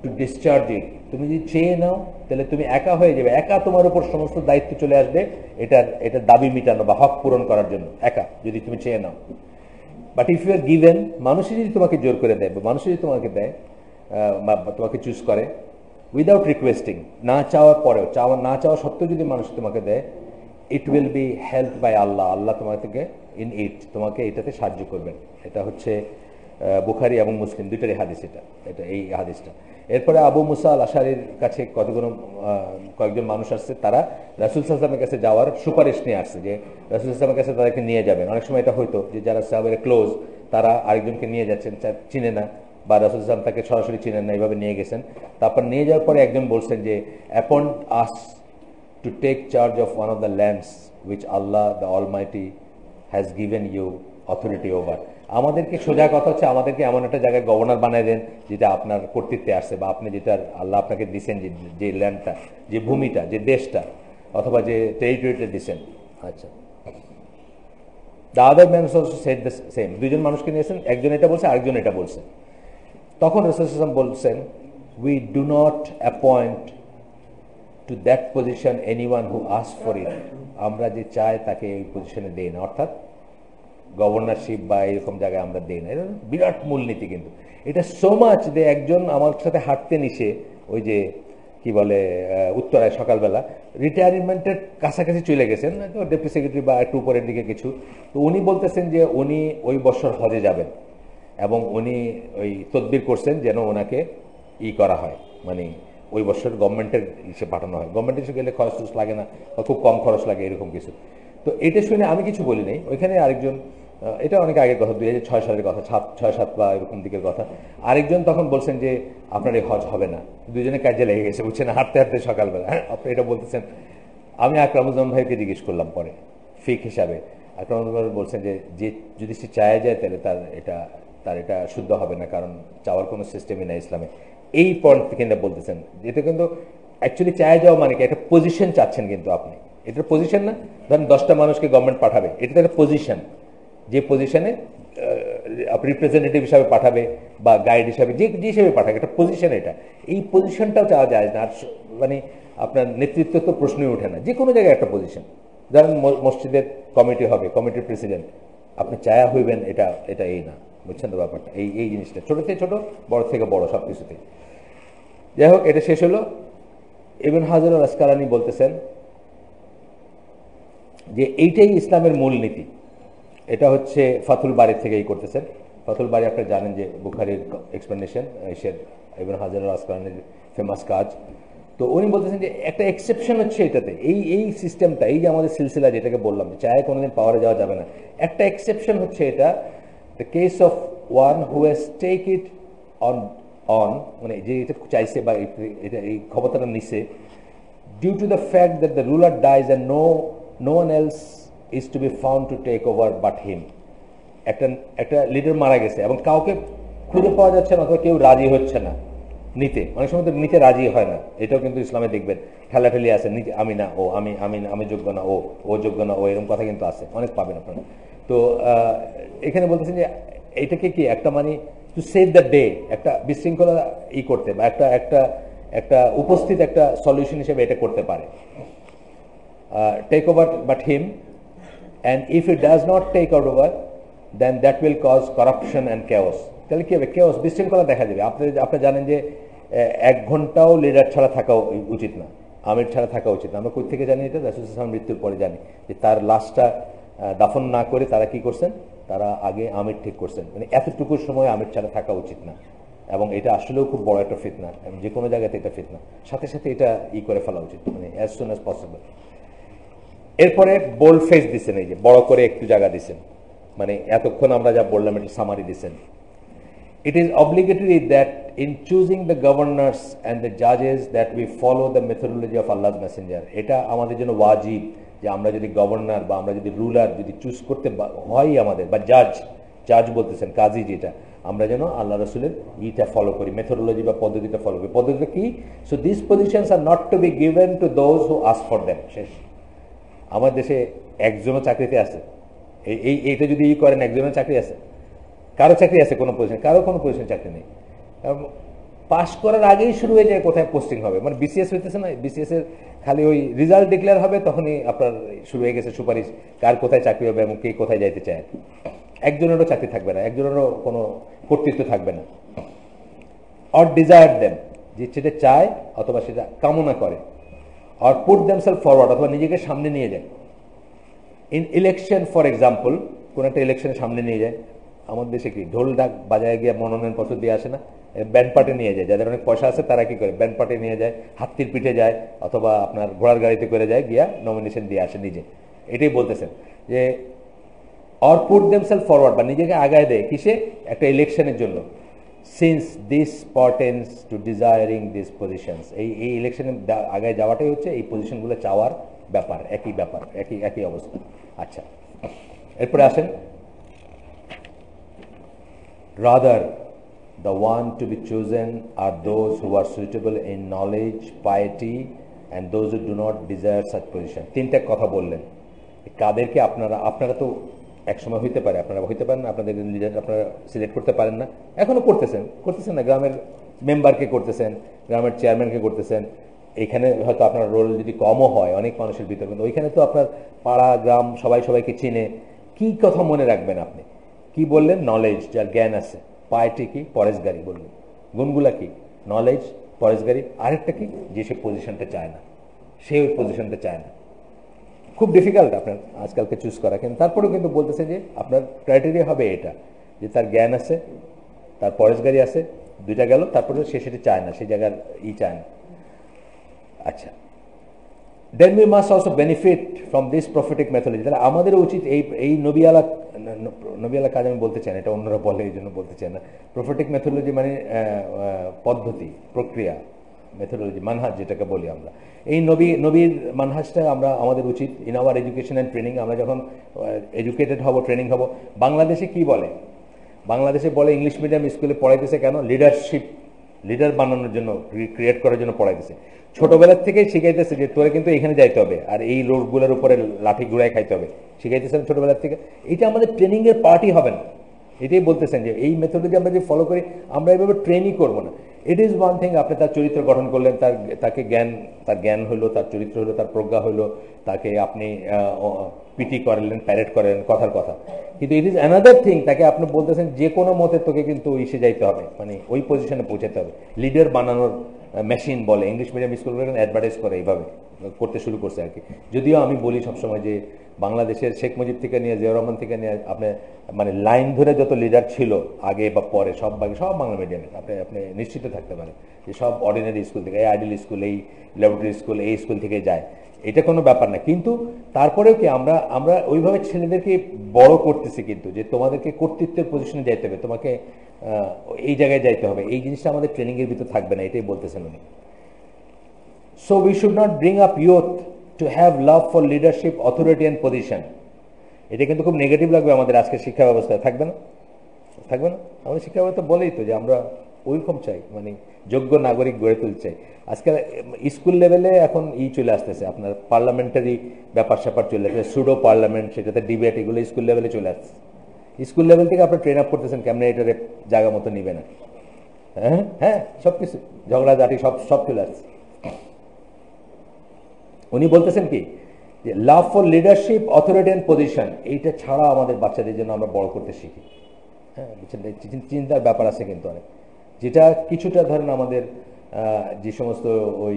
S1: to discharge it. তুমি যদি চেয়ে নাও তাহলে তুমি একা হয়ে যাবে, একা তোমার উপর সমস্ত দায়িত্ব চলে আসবে এটার দাবি মিটানো বা হক পূরণ করার জন্য, একা যদি তুমি চেয়ে নাও। But if you are given, মানুষই যদি তোমাকে জোর করে দেয় বা মানুষই যদি তোমাকে দেয় বা তোমাকে চুজ করে, উইদাউট রিকোয়েস্টিং, না চাওয়ার পরেও, না চাওয়া সত্ত্বেও যদি মানুষ তোমাকে দেয়, it will be help by Allah, আল্লাহ তোমাকে তোমাকে এটাতে সাহায্য করবেন। এটা হচ্ছে বুখারী এবং মুসলিম দুইটারই হাদিস, এটা এই হাদিসটা। এরপরে আবু মুসা আল আশারির কাছে কয়েকজন মানুষ আসছে, তারা রাসূল সাল্লাল্লাহু আলাইহি ওয়াসাল্লামের কাছে যাওয়ার সুপারিশ নিয়ে আসছে, যে রাসূল সাল্লাল্লাহু আলাইহি ওয়াসাল্লামের কাছে তাদেরকে নিয়ে যাবেন। অনেক সময় এটা হয়তো যে যারা সাহাবায়ে ক্লোজ, তারা আরেকজনকে নিয়ে যাচ্ছেন, চিনে না, বা রাসূল সাল্লাল্লাহু আলাইহি ওয়াসাল্লাম তাকে সরাসরি চিনেন না, এইভাবে নিয়ে গেছেন। তারপর নিয়ে যাওয়ার পরে একজন বলছেন যে, appoint us to take charge of one of the lands which Allah the almighty has given you authority over. আমাদেরকে, সোজা কথা হচ্ছে, আমাদেরকে এমন একটা জায়গায় গভর্নর বানায় দেন যেটা আপনার কর্তৃত্বে আসছে, বা আপনি যেটা আল্লাহ আপনাকে দিচ্ছেন, যে ল্যান্ডটা, যে ভূমিটা, যে দেশটা, অথবা যে টেরিটরিটা দিচ্ছেন। আচ্ছা, the other man also said the same. দুইজন মানুষকে নিয়েছেন, একজন এটা বলছে, আরেকজন এটা বলছে। তখন রাসূল সাল্লাল্লাহু আলাইহি ওয়াসাল্লাম বলছেন, we do not appoint to that position anyone who ask for it. আমরা যে চাই তাকে এই পজিশনে দেই না, অর্থাৎ গভর্নরশিপ বা এরকম জায়গায় আমরা দেই না। এটা বিরাট মূলনীতি, কিন্তু এটা সো মাচ যে একজন আমার সাথে হাঁটতে নিশে, ওই যে কি বলে, উত্তরায় সকালবেলা রিটায়ারমেন্টের কাছাকাছি চলে গেছেন, ডেপুটি সেক্রেটারি বা একটু উপরের দিকে কিছু, তো উনি বলতেছেন যে উনি ওই বছর হজে যাবেন, এবং উনি ওই তদবির করছেন যেন ওনাকে করা হয়, মানে ওই বছর গভর্নমেন্টের ইসে পাঠানো হয়। গভর্নমেন্টের ইসে গেলে খরচ লাগে না, বা খুব কম খরচ লাগে, এরকম কিছু। তো এটা শুনে আমি কিছু বলি নাই। ওইখানে আরেকজন, এটা অনেক আগের কথা, 2006 সালের কথা, 6-7 বা এরকম দিকের কথা, আরেকজন তখন বলছেন যে আপনার এই হজ হবে না। দুজনে কাজে লেগে গেছে, বুঝছেন, হাঁটতে হাঁটতে সকালবেলা। হ্যাঁ, আপনি এটা বলতেছেন। আমি আকরামুজ্জামান ভাইকে জিজ্ঞেস করলাম পরে ফিক হিসাবে, আকরামুজ্জামান ভাই বলছেন যে যদি সে চায় যায় তাহলে তার এটা শুদ্ধ হবে না, কারণ চাওয়ার কোনো সিস্টেমই নাই ইসলামে। এই পয়েন্ট থেকে বলতেছেন, এটা কিন্তু অ্যাকচুয়ালি চায় যাওয়া মানে কি, একটা পজিশন চাচ্ছেন, কিন্তু আপনি এটার পজিশন না, ধরেন 10টা মানুষকে গভর্নমেন্ট পাঠাবে, এটা একটা পজিশন, যে পজিশনে রিপ্রেজেন্টেটিভ হিসাবে পাঠাবে বা গাইড হিসাবে, যে হিসাবে পাঠাবে, একটা পজিশন। এটা এই পজিশনটাও চাওয়া যায় না। আর মানে আপনার নেতৃত্ব তো প্রশ্নই ওঠে না, যে কোনো জায়গায় একটা পজিশন। ধরেন মসজিদের কমিটি হবে, কমিটির প্রেসিডেন্ট, আপনি চায়া হইবেন, এটা এই না, বুঝছেন তো ব্যাপারটা, এই জিনিসটা ছোট থেকে ছোট, বড় থেকে বড়, সব কিছুতে। যাই হোক, এটা শেষ হলো। ইবন হাজার আল আসকালানী বলতেছেন যে এইটাই ইসলামের মূল নীতি। এটা হচ্ছে ফাথুল বারী থেকেই করতেছেন। ফাথুল বারী আপনারা জানেন যে বুখারীর এক্সপ্লেনেশন, ইবন হাজার আল আসকালানীর ফেমাস কাজ। তো উনি বলতেছেন যে একটা এক্সেপশন হচ্ছে এটাতে, এই সিস্টেমটা, এই যে আমাদের সিলসিলা যেটাকে বললাম যে চায় কোনোদিন পাওয়ারে যাওয়া যাবে না, একটা এক্সেপশন হচ্ছে এটা, the case of one who has take it on, মানে যে এটা চাইছে বা এটা এই ক্ষমতাটা নিছে, due to the fact that the ruler dies and no one else is to be found to take over but him. একটা লিডার মারা গেছে এবং কাউকে খুঁজে পাওয়া যাচ্ছে না, অথবা কেউ রাজি হচ্ছে না নিতে। অনেক সময় তো নিতে রাজি হয় না, এটাও কিন্তু ইসলামে দেখবেন ঠেলাঠেলি আছে, নিতে আমি না, ও আমি, আমি যোগ্য না, ও যোগ্য না, ও এরকম কথা কিন্তু আছে, অনেক পাবেন আপনারা। তো এখানে বলতেছেন যে এটাকে কি একটা মানে টু সেভ দ্য ডে, একটা বিশৃঙ্খলা করতে, বা একটা উপস্থিত একটা সলিউশন হিসেবে এটা করতে পারে। Take over but him, and if it does not take out over then that will cause corruption and chaos. তাহলে কি হবে? কেওস, বিশৃঙ্খলা দেখা যাবে। আপনি জানেন যে 1 ঘন্টাও লিডার ছাড়া থাকা উচিত না, আমির ছাড়া থাকা উচিত না। আমরা কোথা থেকে জানি এটা? রাসূল সাল্লাল্লাহু আলাইহি ওয়াসাল্লাম মৃত্যুর পরে জানি যে তার লাশটা দাফন না করে তারা কি করছেন, তারা আগে আমির ঠিক করছেন। মানে এতটুকু সময় আমির ছাড়া থাকা উচিত না, এবং এটা আসলেও খুব বড় একটা ফিতনা, যে কোনো জায়গাতে এটা ফিতনা, সাথে সাথে এটা করে ফেলা উচিত, মানে অ্যাজ সুন অ্যাজ পসিবল। এরপরে বোল্ড ফেস দিচ্ছেন, এই যে বড় করে একটু জায়গা দিচ্ছেন, মানে এতক্ষণ আমরা যা বললাম এটা সামারি দিচ্ছেন। It is obligatory that in choosing the governors and the judges that we follow the methodology of Allah's messenger. এটা আমাদের জন্য ওয়াজিব যে আমরা যদি গভর্নর বা আমরা যদি রুলার যদি চুজ করতে হয় আমাদের, বা জাজ বলতেছেন কাজী, যেটা আমরা যেন আল্লাহ রসুলের ইটা ফলো করি, মেথোডোলজি বা পদ্ধতিটা ফলো করি। পদ্ধতিটা কি? So this positions are not to be given to those who ask for them. শেষ। আমার দেশে একজনও চাকরিতে আছে, এইটা যদি করেন একজনের চাকরি আছে? কারো চাকরি আছে কোনো পজিশন? কারো কোনো পজিশন চাকরি নেই। পাশ করার আগেই শুরু হয়ে যায় কোথায় পোস্টিং হবে। মানে বিসিএস হইতেছে না, বিসিএস এর খালি ওই রেজাল্ট ডিক্লেয়ার হবে, তখনই আপনার শুরু হয়ে গেছে সুপারিশ কার কোথায় চাকরি হবে এবং কে কোথায় যাইতে চায়। একজনেরও চাকরি থাকবে না, একজনেরও কোনো কর্তৃত্ব থাকবে না। অর ডিজায়ার দেম, যে সেটা চায় অথবা সেটা কামনা করে। অর পুট দেমসেলফ ফরওয়ার্ড, অথবা নিজেকে সামনে নিয়ে যায়। ইন ইলেকশন ফর এক্সাম্পল, কোন একটা ইলেকশনের সামনে নিয়ে যায়। আমাদের দেশে কি ঢোল ঢাক বাজায় গিয়ে মনোনয়ন পত্র দিয়ে আসে না, ব্যান্ড পার্টি নিয়ে যায়। যাদের অনেক পয়সা আছে তারা কি করে, ব্যান্ড পার্টি নিয়ে যায়, হাতির পিঠে যায়, অথবা আপনার ঘোড়ার গাড়িতে করে যায়, গিয়া নমিনেশন দিয়ে আসে নিজে। এটাই বলতেছেন যে অর পুট দেমসেলফ ফরওয়ার্ড, বা নিজেকে আগায় দেয় কিসে? একটা ইলেকশনের জন্য। Since this pertains to desiring this positions, এই ইলেকশনে আগায় যাওয়াটাই হচ্ছে এই পজিশনগুলো চাওয়ার ব্যাপার, একই অবস্থা। আচ্ছা, এরপরে আসেন, rather the one to be chosen are those who are suitable in knowledge, piety, and those who do not desire such position. তিনটা কথা বললেন, কাদেরকে আপনারা তো একসময় হইতে পারে, আপনারা হইতে পারেন, আপনাদের লিডার আপনারা সিলেক্ট করতে পারেন না, এখনো করতেছেন না। গ্রামের মেম্বারকে করতেছেন, গ্রামের চেয়ারম্যানকে করতেছেন। এখানে হয়তো আপনার রোল যদি কমও হয় অনেক মানুষের ভিতর, কিন্তু ওইখানে তো আপনার পাড়া গ্রাম সবাইকে চিনে। কি কথা মনে রাখবেন আপনি? কি বললেন? নলেজ, যার জ্ঞান আছে। পাইটি কি? পরেশগারি বললেন। গুণগুলা কি? নলেজ, পরেশগারি। আরেকটা কি? যে সে পজিশনটা চায় না, সে ওই পজিশনটা চায় না। খুব ডিফিকাল্ট আপনার আজকালকে চুজ করা, কিন্তু তারপরেও কিন্তু বলতেছে যে আপনার ক্রাইটেরিয়া হবে এটা, যে তার জ্ঞান আছে, তার পরেশগারি আছে, দুইটা গেল, তারপরে সে সেটা চায় না, সেই জায়গার চায় না। আচ্ছা, then we must also benefit from this prophetic methodology. তাহলে আমাদের উচিত এই নবিয়ালা কাজ আমি বলতে চাই না, এটা অন্যরা বলে এই জন্য বলতে চাই না। প্রফেটিক মেথোডোলজি মানে পদ্ধতি, প্রক্রিয়া, মেথোডোলজি, মানহাজ যেটাকে বলি আমরা। এই নবীর মানহাজটা আমাদের উচিত in our education and training. আমরা যখন এডুকেটেড হব, ট্রেনিং হব। বাংলাদেশে কি বলে? বাংলাদেশে বলে ইংলিশ মিডিয়াম স্কুলে পড়াইতেছে কেন? লিডার বানানোর জন্য, ক্রিয়েট করার জন্য পড়াইতেছে। ছোটবেলার থেকেই শিখাইতেছে যে তোরে কিন্তু এখানে যাইতে হবে, আর এই রোডগুলোর উপরে লাঠি ঘুরাই খাইতে হবে, শিখাইতেছেন ছোটবেলার থেকে। এটা আমাদের ট্রেনিং এর পার্টই হবে না। এটাই বলতেছেন যে এই মেথডকে আমরা যে ফলো করি, আমরা এইভাবে ট্রেনই করবো না। ইট ইজ ওয়ান থিং, আপনি তার চরিত্র গঠন করলেন, তার জ্ঞান হইলো, তার চরিত্র হইলো, তার প্রজ্ঞা হইলো, তাকে আপনি পিটি করালেন, প্যারেড করালেন, কথার কথা। কিন্তু ইট ইজ অ্যানাদার থিং, তাকে আপনি বলতেছেন যে কোনো মতে তোকে কিন্তু ইসে যাইতে হবে, মানে ওই পজিশনে পৌঁছাতে হবে। লিডার বানানোর মেশিন বলে ইংলিশ মিডিয়াম স্কুলগুলো, অ্যাডভার্টাইজ করে এইভাবে করতে শুরু করছে আর কি। যদিও আমি বলি সবসময় যে বাংলাদেশের শেখ মুজিব থেকে নিয়ে, জিয়াউর রহমান থেকে নিয়ে, আপনি মানে লাইন ধরে যত লিডার ছিল আগে বা পরে, সব বাংলা মিডিয়ামে, আপনি নিশ্চিত থাকতে পারেন যে সব অর্ডিনারি স্কুল থেকে, এই আইডিয়াল স্কুল, এই ল্যাবরেটরি স্কুল, এই স্কুল থেকে যায়। এটা কোনো ব্যাপার না। কিন্তু তারপরেও কি আমরা ওইভাবে ছেলেদেরকে বড় করতেছি, কিন্তু যে তোমাদেরকে কর্তৃত্বের পজিশনে যাইতে হবে, তোমাকে এই জায়গায় যাইতে হবে, এই জিনিসটা আমাদের ট্রেনিংয়ের ভিতর থাকবে না, এটাই বলতেছেন উনি। So we should not bring up youth to have love for leadership, authority and position. এটা কিন্তু খুব নেগেটিভ লাগবে আমাদের আজকের শিক্ষা ব্যবস্থায়, থাকবে না? থাকবে না? আমাদের শিক্ষা ব্যবস্থা বলেই তো যে আমরা ওইরকম চাই, মানে যোগ্য নাগরিক গড়ে তুলতে চাই। আজকাল স্কুল লেভেলে এখন চলে আসতেছে, আপনার পার্লামেন্টারি ব্যাপার স্যাপার চলে আসছে, সুডো পার্লামেন্ট, সেটাতে ডিবেট, এগুলো স্কুল লেভেলে চলে আসছে। স্কুল লেভেল থেকে আপনার ট্রেন আপ করতেছেন কেমন এটারে জায়গা মতো নিবে না। হ্যাঁ হ্যাঁ, সব কিছু ঝগড়াঝাটি সব সব চলে আসছে। উনি বলতেছেন কি যে love for leadership, authority and position, এইটা ছাড়া আমাদের বাচ্চাদের জন্য আমরা বড় করতে শিখি। হ্যাঁ, চিন্তার ব্যাপার আছে কিন্তু অনেক, যেটা কিছুটা ধরেন আমাদের যে সমস্ত ওই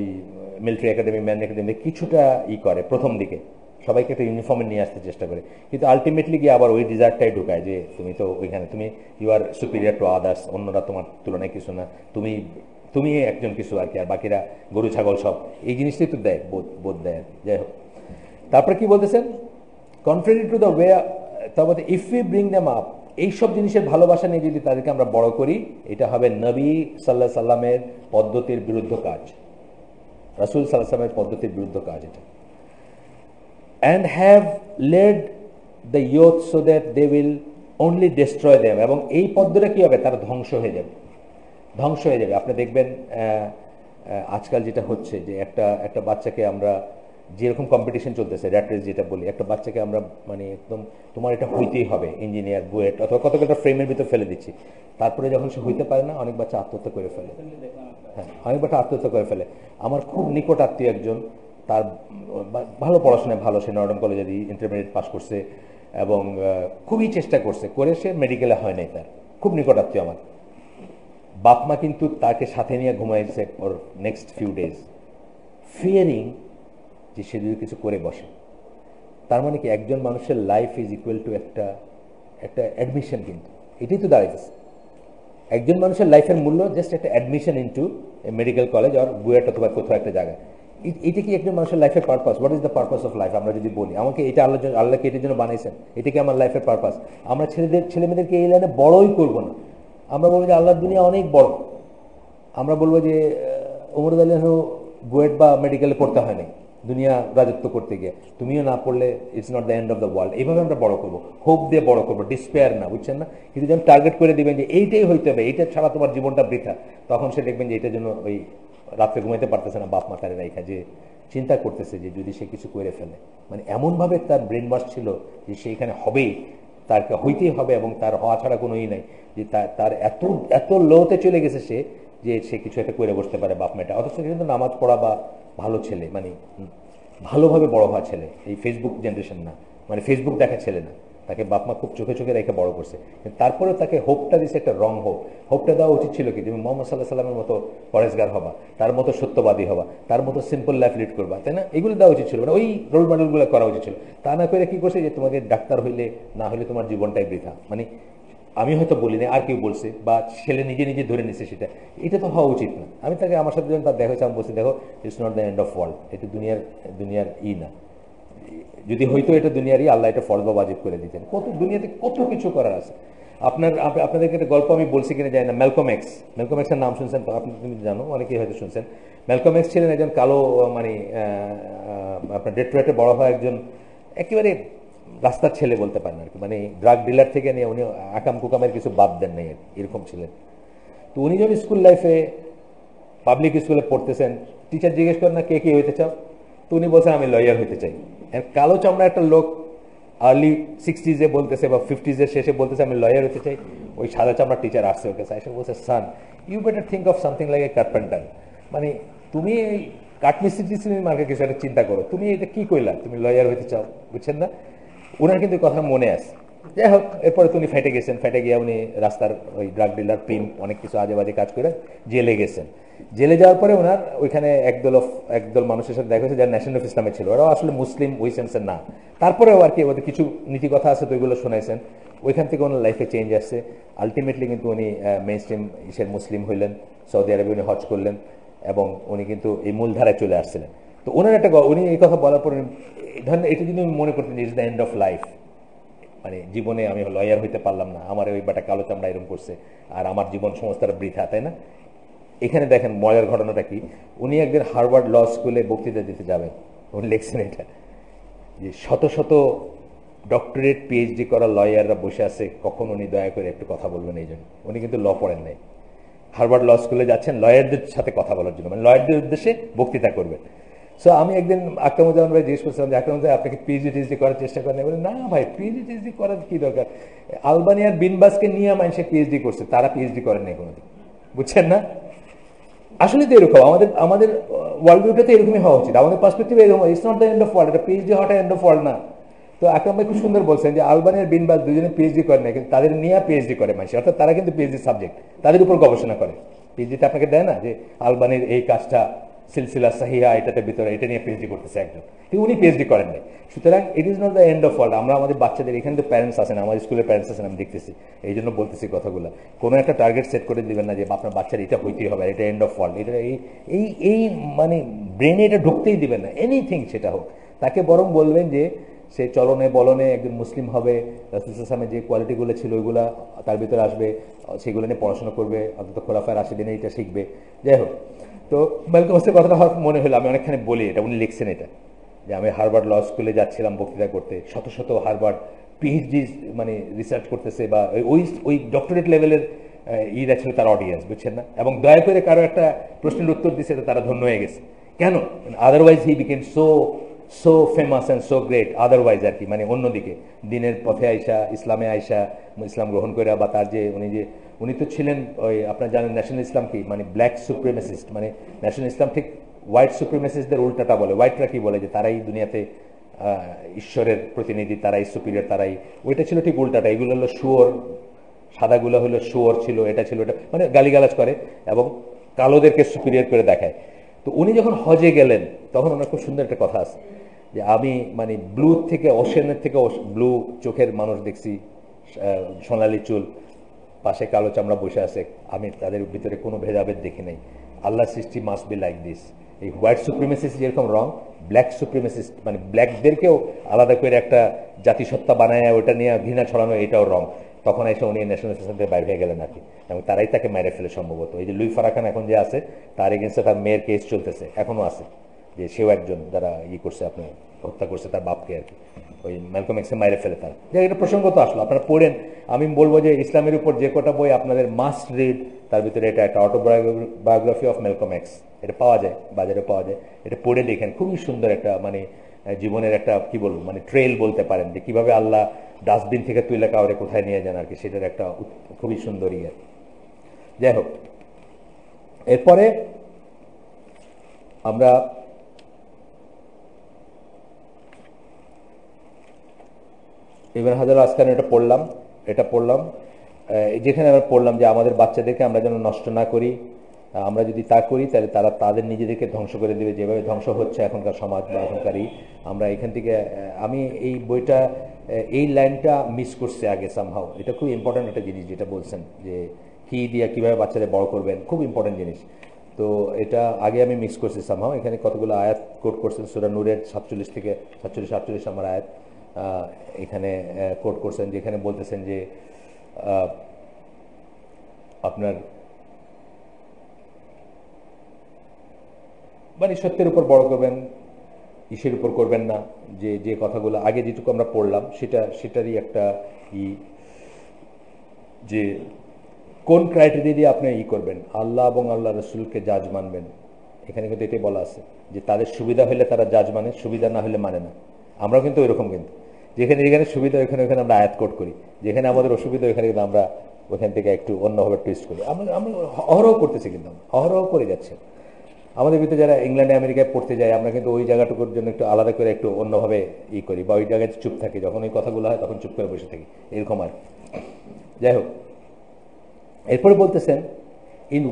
S1: মিলিটারি একাডেমি, ম্যান একাডেমি কিছুটা করে প্রথম দিকে, সবাইকে একটা ইউনিফর্মে নিয়ে আসতে চেষ্টা করে, কিন্তু আলটিমেটলি গিয়ে আবার ওই ডিজার্টটাই ঢুকায় যে তুমি তো ওইখানে, তুমি you are superior to others, অন্যরা তোমার তুলনায় কিছু না, তুমি একজন কিছু আর কি, আর বাকিরা গরু ছাগল সব, এই জিনিসটাই তো দেয়, বোধ দেয়। যাই হোক, তারপরে কি বলতেছেন, কনফ্রেন্ট টু দ্য ওয়ে, তারপরে if you bring them up, এইসব জিনিসের ভালোবাসা নিয়ে যদি তাদেরকে আমরা বড় করি, এটা হবে নবী সাল্লাহ সাল্লামের পদ্ধতির বিরুদ্ধ কাজ, রাসূল সাল্লাল্লাহু আলাইহি ওয়াসাল্লামের পদ্ধতির বিরুদ্ধ কাজ এটা। And have led the youth so that they will only destroy them, এবং এই পদ্ধতিটা কি হবে, তারা ধ্বংস হয়ে যাবে, ধ্বংস হয়ে যাবে। আপনি দেখবেন আজকাল যেটা হচ্ছে যে একটা বাচ্চাকে আমরা, যেরকম কম্পিটিশন চলতেছে, র্যাট রেস যেটা বলি, একটা বাচ্চাকে আমরা মানে একদম তোমার এটা হইতেই হবে, ইঞ্জিনিয়ার, বুয়েট অথবা কত কত ফ্রেমের ভিতর ফেলে দিচ্ছি, তারপরে যখন সে হইতে পারে না, অনেক বাচ্চা আত্মহত্যা করে ফেলে। হ্যাঁ, অনেক বাচ্চা আত্মহত্যা করে ফেলে। আমার খুব নিকট আত্মীয় একজন, তার ভালো পড়াশোনায় ভালো, সে নর্ডন কলেজে ইন্টারমিডিয়েট পাস করছে এবং খুবই চেষ্টা করছে, করে সে মেডিকেলে হয় নাই, তার খুব নিকট আত্মীয় আমার। বাপ মা কিন্তু তাকে সাথে নিয়ে ঘুমাইছে ওর নেক্সট ফিউ ডেজ, ফিয়ারিং যে সে যদি কিছু করে বসে। তার মানে কি, একজন মানুষের লাইফ ইজ ইকুয়াল টু একটা অ্যাডমিশন, কিন্তু এটাই তো দাঁড়াইতেছে। একজন মানুষের লাইফের মূল্য জাস্ট একটা অ্যাডমিশন ইনটু মেডিকেল কলেজ আর বুয়েট অথবা কোথাও একটা জায়গায়। এটা কি একজন মানুষের লাইফের purpose? What is the purpose of life? আমরা যদি বলি আমাকে এটা আল্লাহকে এটার জন্য বানাইছেন, এটা কি আমার লাইফের পারপাস? আমরা ছেলেমেয়েদেরকে এই লাইনে বড়ই করবো না, আমরা বলবো যে আল্লাহর দুনিয়া অনেক বড়। আমরা বলবো যে ওমর রাদিয়াল্লাহু বুয়েট বা মেডিকেলে পড়তে হয় নাই দুনিয়া রাজত্ব করতে গিয়ে, তুমিও না পড়লে it's not the end of the world. এইভাবে আমরা বড় করবো, হোপ দিয়ে বড় করবো, ডিসপেয়ার না, বুঝছেন না? কিন্তু যখন টার্গেট করে দিবেন যে এইটাই হইতে হবে, এইটা ছাড়া তোমার জীবনটা বৃথা, তখন সে দেখবেন যে এটার জন্য ওই রাত্রে ঘুমাইতে পারতেছে না, বাপ মাতারে রাইখা, যে চিন্তা করতেছে যে যদি সে কিছু করে ফেলে, মানে এমনভাবে তার ব্রেন ওয়াশ ছিল যে সেইখানে হবেই, তারকে হইতেই হবে এবং তার হওয়া ছাড়া কোনোই নাই, যে তার এত এত লোতে চলে গেছে সে, যে সে কিছু একটা করে বসতে পারে বাপ মেয়েটা। অথচ কিন্তু নামাজ পড়া বা ভালো ছেলে, মানে ভালোভাবে বড় হওয়া ছেলে, এই ফেসবুক জেনারেশন না, মানে ফেসবুক দেখা ছেলে না, তাকে বাপ মা খুব চোখে চোখে রেখে বড় করছে। তারপরেও তাকে হোপটা দিচ্ছে, একটা রং হোপ। হোপটা দেওয়া উচিত ছিল কি, তুমি মোহাম্মদ সাল্লাহ সাল্লামের মতো পরেশগার হবা, তার মতো সত্যবাদী হবা, তার মতো সিম্পল লাইফ লিড করবা, তাই না? এগুলো দেওয়া উচিত ছিল, মানে ওই রোল মডেলগুলো করা উচিত ছিল। তা না করে কি করছে, যে তোমাকে ডাক্তার হইলে না হলে তোমার জীবনটাই বৃথা। মানে আমি হয়তো বলি না, আর কেউ বলছে, বা ছেলে নিজে নিজে ধরে নিচ্ছে, সেটা এটা তো হওয়া উচিত না। আমি তাকে, আমার সাথে যখন তার দেখা হয়েছে, আমি বলছি দেখো, it's not the end of world, এটা দুনিয়ার না, যদি হয়তো এটা দুনিয়ারই, আল্লাহ এটা ফরজ বা ওয়াজিব করে দিতেন। দুনিয়াতে কত কিছু করার আছে। আপনাদেরকে একটা গল্প আমি বলছি কিনা জানি না, ম্যালকম এক্সের নাম শুনছেন তো? তুমি জানো, অনেকেই হয়তো শুনছেন। ম্যালকম এক্স ছিলেন একজন কালো, মানে আপনার ডেট্রয়েটে বড় হয় একজন একেবারে রাস্তার ছেলে বলতে পারেন আর কি, মানে ড্রাগ ডিলার থেকে নিয়ে উনি আকাম কুকামের কিছু বাদ দেন নাই, এরকম ছিলেন। তো উনি যখন স্কুল লাইফে পাবলিক স্কুলে পড়তেছেন, টিচার জিজ্ঞেস করেন না কে কে হইতে চাও, তো উনি বলছেন আমি লয়ার হইতে চাই। কালো চামড়া একটা লোক আর্লি 60s বলতেছে বা 50s শেষে বলতেছে আমি লয়ার হতে চাই। ওই সাদা চামড়া টিচার আসছে ওকে এসে বলছে, son you better think of something like a carpenter, মানে তুমি এই কাঠমিস্ত্রি মার্কে কিছু একটা চিন্তা করো, তুমি এটা কি কইলা, তুমি লয়ার হইতে চাও, বুঝছেন না? ওনার কিন্তু কথা মনে আছে। যাই হোক, এরপরে তো উনি ফেটে গেছেন, ফেটে গিয়ে উনি রাস্তার ওই ড্রাগ ডিলার, পিম্প, অনেক কিছু আজে বাজে কাজ করে জেলে গেছেন। জেলে যাওয়ার পরে ওনার ওইখানে একদল মানুষের সাথে দেখা হয়েছে যারা ন্যাশনাল অফ ইসলামে ছিল, ওরাও আসলে মুসলিম ওই সেন্সের না, তারপরেও আর কি ওদের কিছু নীতি কথা আছে, তো ওইগুলো শোনাইছেন। ওইখান থেকে ওনার লাইফে চেঞ্জ আসছে। আলটিমেটলি কিন্তু উনি মেইন স্ট্রিম ইসের মুসলিম হইলেন, সৌদি আরবে উনি হজ করলেন এবং উনি কিন্তু এই মূলধারায় চলে আসছিলেন। তো ওনার উনি এই কথা বলার পরে ধরেন এটা যদি আমি মনে করতেন is the end of life, মানে জীবনে আমি লয়ার হইতে পারলাম না, আমার ওই বাটা কালো চামড়া এরকম করছে, আর আমার জীবন সমস্তটা বৃথা, তাই না? এখানে দেখেন মজার ঘটনাটা কি, উনি একদিন হার্ভার্ড ল স্কুলে বক্তৃতা দিতে যাবেন, উনি লিখছেন এটা যে শত শত ডক্টরেট পিএইচডি করা লয়াররা বসে আছে, কখন উনি দয়া করে একটু কথা বলবেন এই জন্য। উনি কিন্তু ল পড়েন নাই, হার্ভার্ড ল স্কুলে যাচ্ছেন লয়ারদের সাথে কথা বলার জন্য, মানে লয়ারদের উদ্দেশ্যে বক্তৃতা করবেন। সো আমি একদিন আকরামুজ্জামান ভাই জিজ্ঞেস করছিলাম যে আকরামুজ্জামান আপনি কি পিএইচডি টিএইচডি করার চেষ্টা করেন? বলে না ভাই, পিএইচডি টিএইচডি করার কি দরকার, আলবানিয়ার বিনবাসকে নিয়ে মানুষে পিএইচডি করছে, তারা পিএইচডি করেন নাই কোনোদিন, বুঝছেন না? আসলে তো এরকম আমাদের আমাদের ওয়ার্ল্ড ভিউটা তো এরকমই হওয়া উচিত, আমাদের পার্সপেক্টিভ এরকম, it's not the end of world, এটা পিএইচডি হওয়াটা এন্ড অফ ওয়ার্ল্ড না। তো আকরাম ভাই খুব সুন্দর বলছেন যে আলবানিয়ার বিনবাস দুজনে পিএইচডি করে না, কিন্তু তাদের নিয়ে পিএইচডি করে মানুষ, অর্থাৎ তারা কিন্তু পিএইচডি সাবজেক্ট, তাদের উপর গবেষণা করে। পিএইচডিটা আপনাকে দেয় না যে আলবানির এই কাজটা সিলসিলা সাহিহা এটাতে ভিতরে, এটা নিয়ে পিএইচডি করতেছে একজন, কিন্তু উনি পিএইচডি করেন নাই। সুতরাং ইট is not the end of world. আমরা আমাদের বাচ্চাদের, এখানে তো প্যারেন্টস আছেন, আমার স্কুলের প্যারেন্টস আছেন, আমি দেখতেছি, এই জন্য বলতেছি কথাগুলো। কোনো একটা টার্গেট সেট করে দিবেন না যে আপনার বাচ্চার এটা হইতেই হবে, এটা এন্ড অফ ওয়ার্ল্ড, এটা এই এই মানে ব্রেনে এটা ঢুকতেই দিবেন না, এনিথিং সেটা হোক। তাকে বরং বলবেন যে সে চলনে বলনে একজন মুসলিম হবে, রাসূল সাল্লাল্লাহু আলাইহি ওয়াসাল্লামের যে কোয়ালিটিগুলো ছিল ওইগুলা তার ভিতরে আসবে, সেগুলো নিয়ে পড়াশোনা করবে, অন্তত খোলাফায়ে রাশিদিনে এটা শিখবে। যাই হোক, তো মালকম এক্সের কথাটা হয়তো মনে হলো, আমি অনেকখানি বলি এটা, উনি লিখছেন এটা যে আমি হার্ভার্ড ল স্কুলে যাচ্ছিলাম বক্তৃতা করতে, শত শত হার্ভার্ড পিএইচডি মানে রিসার্চ করতেছে, বা ওই ওই ডক্টরেট লেভেলের ইরা ছিল তার অডিয়েন্স, বুঝছেন না? এবং দয়া করে কারো একটা প্রশ্নের উত্তর দিচ্ছে, তারা ধন্য হয়ে গেছে। কেন? Otherwise he became so famous and so great, otherwise আর কি, মানে অন্যদিকে দিনের পথে আইসা, ইসলামে আইসা, ইসলাম গ্রহণ করে, বা তার যে উনি তো ছিলেন ওই আপনার জানেন ন্যাশনাল ইসলাম কি, মানে ব্ল্যাক সুপ্রিমেসিস্ট, মানে ন্যাশনাল ইসলাম ঠিক হোয়াইট সুপ্রিমেসিস্টদের উল্টাটা বলে। হোয়াইটরা কি বলে যে তারাই দুনিয়াতে ঈশ্বরের প্রতিনিধি, তারাই সুপিরিয়র, তারাই, ওইটা ছিল ঠিক উল্টাটা। এগুলো হলো শুয়োর, সাদাগুলো হলো শুয়োর ছিল, এটা ছিল এটা, মানে গালিগালাজ করে এবং কালোদেরকে সুপিরিয়র করে দেখায়। তো উনি যখন হজে গেলেন তখন ওনার খুব সুন্দর একটা কথা আছে যে আমি মানে ব্লু থেকে, ওশেনের থেকে ব্লু চোখের মানুষ দেখছি, সোনালি চুল, পাশে কালো চামড়া বসে আছে, আমি তাদের ভিতরে কোনো ভেদাভেদ দেখি নাই। আল্লাহ সৃষ্টি মাস্ট বি লাইক দিস। এই হোয়াইট সুপ্রিমেসিস্ট যেরকম রং, ব্ল্যাক সুপ্রিমেসিস্ট মানে ব্ল্যাকদেরকেও আলাদা করে একটা জাতিসত্তা বানায় ওটা নিয়ে ঘৃণা ছড়ানো, এটাও রং। তখন এসে উনি ন্যাশনাল থেকে বাইরে হয়ে গেলেন আর কি, এবং তারাই তাকে মেরে ফেলে সম্ভবত। এই যে লুই ফারাখান এখন যে আছে, তার এগেন্সে তার মেয়ের কেস চলতেছে, এখনো আছে, যে সেও একজন যারা করছে, আপনার হত্যা করছে তার বাপকে আর কি, ওই ম্যালকম এক্সে মাইরে ফেলে তারা। যে এটা প্রসঙ্গ তো আসলো, আপনারা পড়েন। আমি বলবো যে ইসলামের উপর যে কটা বই আপনাদের মাস্ট রিড, তার ভিতরে এটা একটা অটোবায়োগ্রাফি অফ ম্যালকম এক্স, এটা পাওয়া যায়, বাজারে পাওয়া যায়। এটা পড়ে দেখেন, খুবই সুন্দর একটা মানে জীবনের একটা কি বলবো মানে ট্রেল বলতে পারেন, যে কিভাবে আল্লাহ ডাস্টবিন থেকে তুলে কাউরে কোথায় নিয়ে যান আর কি, সেটার একটা খুবই সুন্দর ইয়ে। যাই হোক, এরপরে আমরা ইবনে হাজার আসকালানি এটা পড়লাম, যেখানে আমরা পড়লাম যে আমাদের বাচ্চাদেরকে আমরা যেন নষ্ট না করি, আমরা যদি তা করি তাহলে তারা তাদের নিজেদেরকে ধ্বংস করে দেবে, যেভাবে ধ্বংস হচ্ছে এখনকার সমাজ বা এখনকারই। আমরা এখান থেকে আমি এই বইটা এই লাইনটা মিস করছি আগে সামহাও, এটা খুব ইম্পর্টেন্ট একটা জিনিস যেটা বলছেন যে কি দিয়া কীভাবে বাচ্চাদের বড় করবেন, খুব ইম্পর্টেন্ট জিনিস। তো এটা আগে আমি মিস করছি সামহাও। এখানে কতগুলো আয়াত কোট করছেন, সূরা নূরের 47 থেকে 47-48 নম্বর আয়াত এখানে কোট করছেন, যেখানে বলতেছেন যে আপনার মানে সত্যের উপর বড় করবেন, ইসের উপর করবেন না। যে যে কথাগুলো আগে যেটুকু আমরা পড়লাম সেটারই একটা যে কোন ক্রাইটেরিয়া দিয়ে আপনি করবেন, আল্লাহ এবং আল্লাহ রসুলকে জাজ মানবেন। এখানে কিন্তু এটাই বলা আছে যে তাদের সুবিধা হলে তারা জাজ মানে, সুবিধা না হলে মানে না। আমরাও কিন্তু ওইরকম, কিন্তু যেখানে যেখানে সুবিধা ওইখানে আমরা আয়াত কোট করি, যেখানে আমাদের অসুবিধা ওইখানে কিন্তু আমরা ওইখান থেকে একটু অন্যভাবে টুইস্ট করি। আমরা অহরহ করতেছি, কিন্তু অহরহ করে যাচ্ছে। আমাদের ভিতরে যারা ইংল্যান্ডে আমেরিকায় পড়তে যায়, আমরা কিন্তু ওই জায়গাটুকুর জন্য একটু আলাদা করে একটু অন্যভাবে করি, বা ওই জায়গায় চুপ থাকি, যখন ওই কথাগুলো হয় তখন চুপ করে বসে থাকি, এরকম আর। যাই হোক, এরপরে বলতেছেন ইন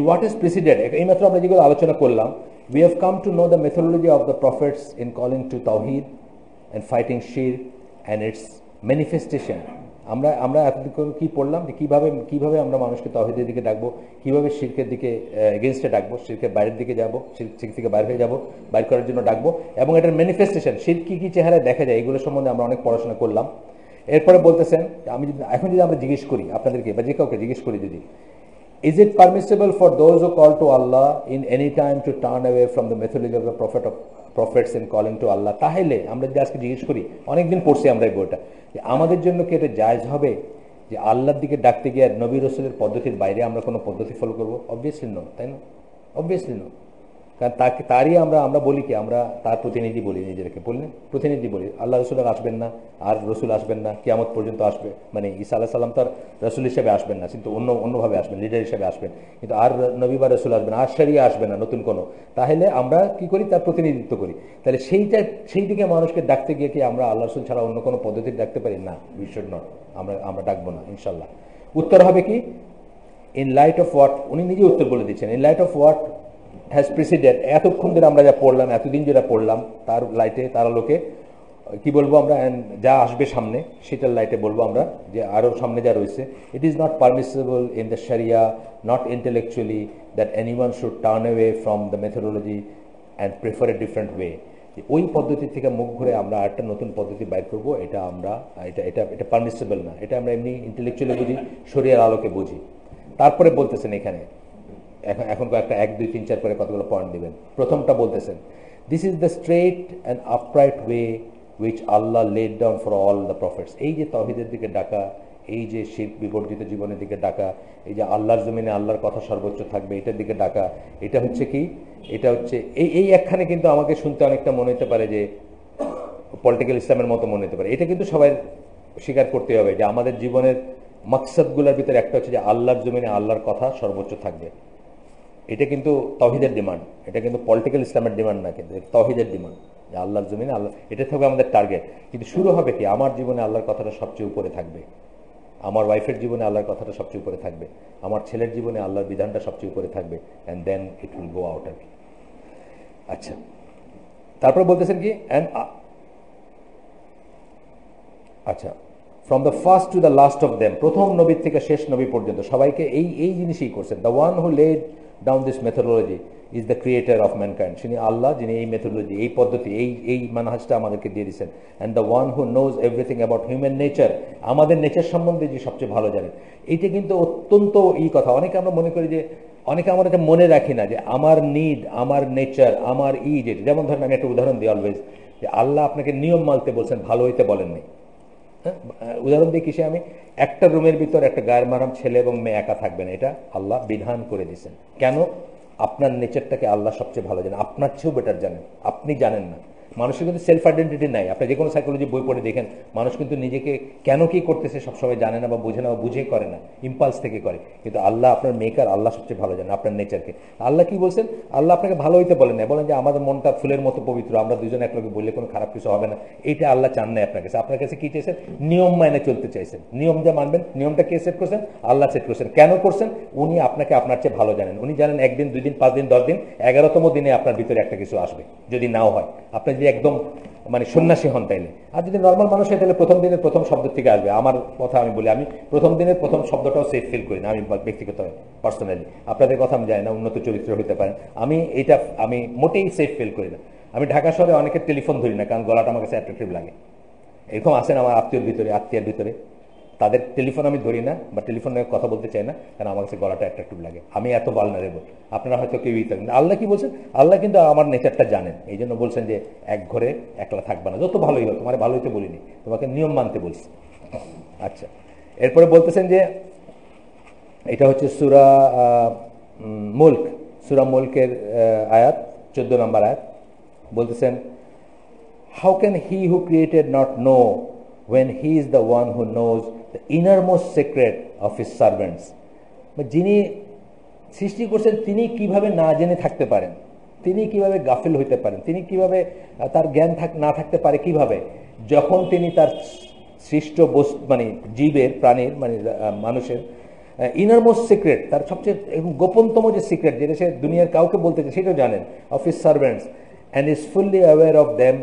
S1: হোয়াট ইজ প্রেসিডেন্ট, এইমাত্র আমরা যেগুলো আলোচনা করলাম, we have come to know the methodology of the prophets in calling to tawhid and fighting shirk and its manifestation. আমরা এতক্ষণ কি পড়লাম, যে কিভাবে আমরা মানুষকে তাওহীদের দিকে ডাকবো, কিভাবে শিরকের দিকে এগেনস্টে ডাকবো, শিরকের বাইরের দিকে যাবো, শিরক থেকে বাইরে হয়ে যাবো, বাইর করার জন্য ডাকবো, এবং এটার ম্যানিফেস্টেশন, শিরক কি কি চেহারায় দেখা যায়, এগুলো সম্বন্ধে আমরা অনেক পড়াশোনা করলাম। এরপরে বলতেছেন, আমি যদি এখন যদি আমরা জিজ্ঞেস করি আপনাদেরকে বা যে কাউকে জিজ্ঞেস করি, যদি is it permissible for those who call to Allah in any time to turn away from the methodology of the prophets in calling to Allah, তাহলে আমরা যদি আজকে জিজ্ঞেস করি, অনেকদিন পড়ছি আমরা এই বইটা, যে আমাদের জন্য কি এটা জায়েজ হবে যে আল্লাহর দিকে ডাকতে গিয়ে নবী রাসূলের পদ্ধতির বাইরে আমরা কোনো পদ্ধতি ফলো করবো? অবভিয়াসলি নো, তাই না? Obviously no. কারণ তারই আমরা বলি কি, আমরা তার প্রতিনিধি বলি, নিজেদেরকে বললেন প্রতিনিধি বলি। আল্লাহ রসুল আসবেন না, আর রসুল আসবেন না, কিয়ামত পর্যন্ত আসবে, মানে ঈসা আলাইহিস সালাম তার রসুল হিসেবে আসবেন না, কিন্তু অন্যভাবে আসবেন, লিডার হিসেবে আসবেন, কিন্তু আর নবী বা রসুল আসবেন, আর শরিয়া আসবে না নতুন কোনো। তাহলে আমরা কি করি? তার প্রতিনিধিত্ব করি। তাহলে সেই দিকে মানুষকে ডাকতে গিয়ে কি আমরা আল্লাহ রসুল ছাড়া অন্য কোনো পদ্ধতি ডাকতে পারি? না, উই শুড নট। আমরা ডাকবো না ইনশাল্লাহ। উত্তর হবে কি, ইন লাইট অফ হোয়াট, উনি নিজে উত্তর বলে দিচ্ছেন, in light off what has preceded, এতক্ষণ ধরে আমরা যা পড়লাম, এতদিন যেটা পড়লাম, তার লাইটে, তার আলোকে কি বলবো আমরা, যা আসবে সামনে সেটার লাইটে বলবো আমরা যে আরও সামনে যা রয়েছে, it is not permissible in the sharia, not intellectually, that anyone should turn away from the methodology and prefer a different way. ওই পদ্ধতি থেকে মুখ ঘুরে আমরা আরেকটা নতুন পদ্ধতি বাইর করবো, এটা আমরা এটা পারমিসিবল না। এটা আমরা এমনি ইন্টেলেকচুয়ালি বুঝি, শরিয়ার আলোকে বুঝি। তারপরে বলতেছেন এখানে, এখন কয়েকটা 1, 2, 3, 4 করে কতগুলো পয়েন্ট দিবেন। প্রথমটা বলতেছেন, this is the straight and upright way which Allah laid down for all the prophets. এই যে তৌহিদের দিকে ডাকা, এই যে শিরক বিবর্জিত জীবনের দিকে ডাকা, এই যে আল্লাহর জমিনে আল্লাহর কথা সর্বোচ্চ থাকবে এটার দিকে ডাকা, এটা হচ্ছে কি, এটা হচ্ছে এই একখানে কিন্তু আমাকে শুনতে অনেকটা মনে হতে পারে যে পলিটিক্যাল ইসলামের মতো মনে হতে পারে। এটা কিন্তু সবাই স্বীকার করতে হবে যে আমাদের জীবনের মাকসাদগুলোর ভিতরে একটা হচ্ছে যে আল্লাহর জমিনে আল্লাহর কথা সর্বোচ্চ থাকবে। এটা কিন্তু তৌহিদের ডিমান্ড, এটা কিন্তু পলিটিক্যাল ইসলামের ডিমান্ড না, কিন্তু তৌহিদের ডিমান্ড যে আল্লাহর জমিনে আল্লাহ, এটা থাকবে আমাদের টার্গেট। কিন্তু শুরু হবে কি, আমার জীবনে আল্লাহর কথাটা সবচেয়ে উপরে থাকবে, আমার ওয়াইফের জীবনে আল্লাহর কথাটা সবচেয়ে উপরে থাকবে, আমার ছেলের জীবনে আল্লাহর বিধানটা সবচেয়ে উপরে থাকবে, and then it will go out আর কি। আচ্ছা, তারপরে বলতেছেন কি, আচ্ছা, from the first to the last of them, প্রথম নবীর থেকে শেষ নবী পর্যন্ত সবাইকে এই জিনিসই করছেন। The one who laid down this methodology is the creator of mankind, তিনি আল্লাহ, যিনি এই মেথোডোলজি, এই পদ্ধতি, এই মানহাজটা আমাদেরকে দিয়ে দিচ্ছেন। And the one who knows everything about human nature, আমাদের নেচার সম্বন্ধে যে সবচেয়ে ভালো জানেন। এইটা কিন্তু অত্যন্ত কথা, অনেকে আমরা মনে করি যে, অনেকে আমরা এটা মনে রাখি না যে আমার নিড, আমার নেচার, আমার যেটা, যেমন ধরেন আমি একটা উদাহরণ দিই অলওয়েজ, যে আল্লাহ আপনাকে নিয়ম মানতে বলছেন, ভালো হইতে বলেননি। উদাহরণ দিই কিসে, আমি একটা রুমের ভিতর একটা গায়ের মারাম ছেলে এবং মেয়ে একা থাকবেন, এটা আল্লাহ বিধান করে দিয়েছেন। কেন? আপনার নেচারটাকে আল্লাহ সবচেয়ে ভালো জানেন, আপনার চেয়েও বেটার জানেন, আপনি জানেন না। মানুষের কিন্তু সেলফ আইডেন্টিটি নাই। আপনি যে কোনো সাইকোলজি বই পড়ে দেখেন, মানুষ কিন্তু নিজেকে কেন কি করতেছে সবসময় জানে না, বা বুঝে না, বা বুঝে করে না, ইম্পালস থেকে করে। কিন্তু আল্লাহ, আপনার মেকার, আল্লাহ সবচেয়ে ভালো জানেন আপনার নেচারকে। আল্লাহ কি বলছেন? আল্লাহ আপনাকে ভালো হইতে বলেন না, বলেন যে আমাদের মনটা ফুলের মতো পবিত্র, আমরা দুজন একলগে বললে কোনো খারাপ কিছু হবে না। এইটা আল্লাহ চান না আপনার কাছে। আপনার কাছে কি চাইছেন? নিয়ম মাইনে চলতে চাইছেন। নিয়ম যা মানবেন, নিয়মটা কে সেট করছেন? আল্লাহ সেট করছেন। কেন করছেন? উনি আপনাকে আপনার চেয়ে ভালো জানেন। উনি জানেন 1 দিন, 2 দিন, 5 দিন, 10 দিন, 11তম দিনে আপনার ভিতরে একটা কিছু আসবে, যদি নাও হয়। আপনি যদি একদম মানে সন্ন্যাসী হন তাইলে, আর যদি নর্মাল মানুষ হয় তাহলে প্রথম দিনের প্রথম শব্দ থেকে আসবে। আমার কথা আমি বলি, আমি প্রথম দিনের প্রথম শব্দটাও সেফ ফিল করি না, আমি ব্যক্তিগত পার্সোনালি। আপনাদের কথা আমি জানি না, উন্নত চরিত্র হইতে পারেন, আমি মোটেই সেফ ফিল করি না। আমি ঢাকা শহরে অনেকের টেলিফোন ধরি না, কারণ গলাটা আমার কাছে অ্যাট্রাকটিভ লাগে। এরকম আছেন আমার আত্মীয়ের ভিতরে, তাদের টেলিফোন আমি ধরি না, বা টেলিফোনে কথা বলতে চাই না, কারণ আমার কাছে গলাটা অ্যাট্রাকটিভ লাগে। আমি এত ভালনারেবল, আপনারা হয়তো কেউই থাকেন। আল্লাহ কি বলছেন? আল্লাহ কিন্তু আমার নেচারটা জানেন, এই জন্য বলছেন যে এক ঘরে একলা থাকবে না, যত ভালোই হোক, তোমার ভালোই তো বলিনি, তোমাকে নিয়ম মানতে বলছি। আচ্ছা, এরপরে বলতেছেন যে এটা হচ্ছে সূরা মুলকের আয়াত, 14 নম্বর আয়াত। বলতেছেন, how can he who created not know when he is the one who knows the innermost secret of his servants? যিনি সৃষ্টি করছেন তিনি কিভাবে না জেনে থাকতে পারেন? তিনি কিভাবে গাফিল হইতে পারেন? তিনি কিভাবে তার জ্ঞান না থাকতে পারে? কিভাবে? যখন তিনি তার সৃষ্ট মানে জীবের, প্রাণীর, মানে মানুষের ইনারমোস্ট সিক্রেট, তার সবচেয়ে গোপনতম যে সিক্রেট, যেটা সে দুনিয়ার কাউকে বলতে চায়, সেটাও জানেন, of his servants, and is fully aware of them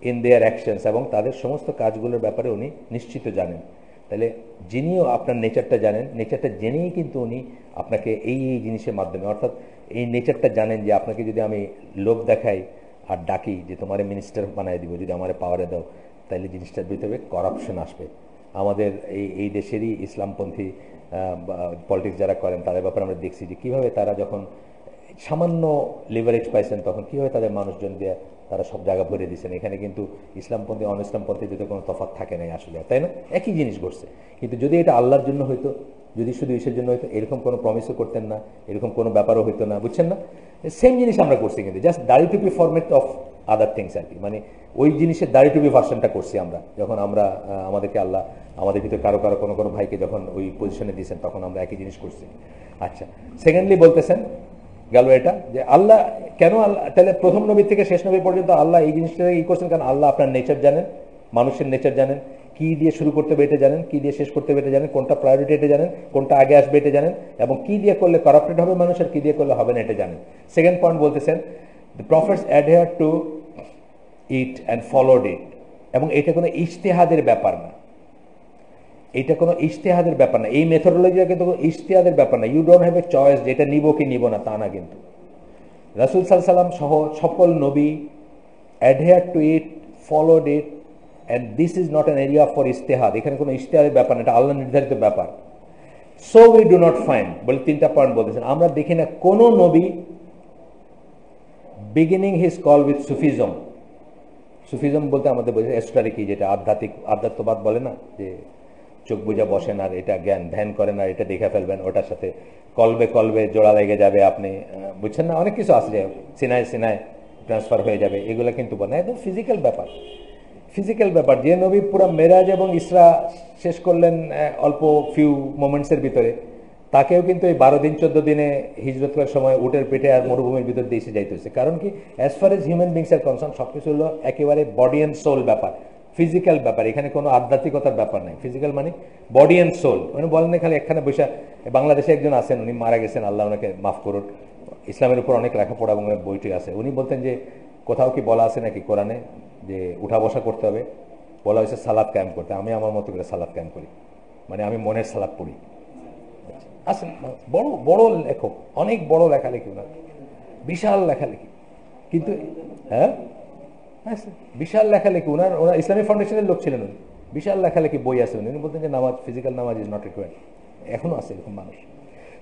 S1: in their actions, এবং তাদের সমস্ত কাজগুলোর ব্যাপারে উনি নিশ্চিত জানেন। তাহলে যিনিও আপনার নেচারটা জানেন, নেচারটা জেনেই কিন্তু উনি আপনাকে এই জিনিসের মাধ্যমে, অর্থাৎ এই নেচারটা জানেন যে আপনাকে যদি আমি লোভ দেখাই আর ডাকি যে তোমার মিনিস্টার বানায় দিব, যদি আমার পাওয়ারে দাও, তাহলে জিনিসটার ভিতরে করাপশন আসবে, আমাদের এই দেশেরই ইসলামপন্থী পলিটিক্স যারা করেন তাদের ব্যাপারে আমরা দেখছি যে কীভাবে তারা যখন সামান্য লিভারেজ পাইছেন তখন কীভাবে তাদের মানুষজন দিয়ে তারা সব জায়গা ভরে দিচ্ছেন। এখানে কিন্তু ইসলামপন্থী অন ইসলামপন্থীর ভিতরে কোনো তফাৎ থাকে নাই আসলে, তাই না? একই জিনিস ঘটছে। কিন্তু যদি এটা আল্লাহর জন্য হইতো, যদি শুধু ঈশ্বরের জন্য হইতো, এরকম কোনো প্রমিসও করতেন না, এরকম কোনো ব্যাপারও হইতো না, বুঝছেন না? সেম জিনিস আমরা করছি, কিন্তু জাস্ট দাড়ি টুপি format of other things are কি। মানে ওই জিনিসের দাড়ি টুপি ভার্সনটা করছি আমরা, যখন আমরা আমাদেরকে আল্লাহ আমাদের ভিতরে কারো কোনো ভাইকে যখন ওই পজিশনে দিয়েছেন তখন আমরা একই জিনিস করছি। আচ্ছা, সেকেন্ডলি বলতেছেন গেল এটা যে আল্লাহ কেন, আল্লাহ তাহলে প্রথম নবী থেকে শেষ নবী পর্যন্ত আল্লাহ এই জিনিসটা ই করছেন কারণ আল্লাহ আপনার নেচার জানেন, মানুষের নেচার জানেন, কি দিয়ে শুরু করতে হবে এটা জানেন, কি দিয়ে শেষ করতে হবে এটা জানেন, কোনটা প্রায়োরিটি এটা জানেন, কোনটা আগে আসবে এটা জানেন, এবং কি দিয়ে করলে করাপ্টেড হবে মানুষ আর কি দিয়ে করলে হবে না এটা জানেন। সেকেন্ড পয়েন্ট বলতেছেন the prophets adhere to it and followed it, এবং এটা কোনো ইজতিহাদের ব্যাপার না, এটা কোনো ইজতিহাদের ব্যাপার না, এই মেথোডোলজিটা কিন্তু কোনো ইজতিহাদের ব্যাপার না। You don't have a choice যে এটা নিব কি নিব না, তা না। কিন্তু রাসূল সাল্লাল্লাহু আলাইহি ওয়াসাল্লাম সহ সকল নবী adhere to it, followed it, and this is not an area for ijtihad. এখানে কোনো ইজতিহাদের ব্যাপার না, এটা আল্লাহ নির্ধারিত ব্যাপার। So we do not find, বলে তিনটা পয়েন্ট বলতেছেন, আমরা দেখি না কোনো নবী beginning his call with Sufism. Sufism বলতে আমাদের বোঝে এস্টারি কি, যেটা আধ্যাত্মিক আধ্যাত্মবাদ বলে না, যে চোখ বুঝা বসেন আর এটা জ্ঞান ধ্যান করেন আর এটা দেখে ফেলবেন, ওটার সাথে কলবে কলবে জোড়া লেগে যাবে, আপনি বুঝছেন না, অনেক কিছু আছে যে সিনায় সিনায় ট্রান্সফার হয়ে যাবে, এগুলো কিন্তু বলে না, একদম ফিজিক্যাল ব্যাপার। ফিজিক্যাল ব্যাপার। যে নবী পুরো মেরাজ এবং ইসরা শেষ করলেন অল্প ফিউ মোমেন্টসের ভিতরে, তাকেও কিন্তু এই 12 দিন 14 দিনে হিজরত করার সময় উটের পেটে আর মরুভূমির ভিতর দিয়ে এসে যাইতে হচ্ছে। কারণ কি, as far age human beings এর কনসার্ন সবকিছু হলো একেবারে বডি অ্যান্ড সোল ব্যাপার, ফিজিক্যাল ব্যাপার। এখানে কোনো আধ্যাত্মিকতার ব্যাপার নাই। ফিজিক্যাল মানে বডি অ্যান্ড সোল। উনি বলেন না খালি একখানে বৈশা। বাংলাদেশে একজন আছেন, উনি মারা গেছেন, আল্লাহ ওনাকে মাফ করুন, ইসলামের উপর অনেক লেখাপড়া এবং বইটি আছে। উনি বলতেন যে কোথাও কি বলা আছে নাকি কোরআনে যে উঠা বসা করতে হবে? বলা হয়েছে সালাদ কায়েম করতে। আমি আমার মতো করে সালাদ কায়েম করি, মানে আমি মনের সালাদ পড়ি। আছেন বড় বড় লেখক, অনেক বড় লেখালেখি ওনার, বিশাল লেখালেখি, কিন্তু হ্যাঁ বিশাল লেখালেখি ওনার। ওনার ইসলামিক ফাউন্ডেশনের লোক ছিলেন উনি, বিশাল লেখালেখি বই আছে। উনি বলতেন যে নামাজ, ফিজিক্যাল নামাজ ইজ নট রিকোয়ার্ড। এখনো আছে এরকম মানুষ।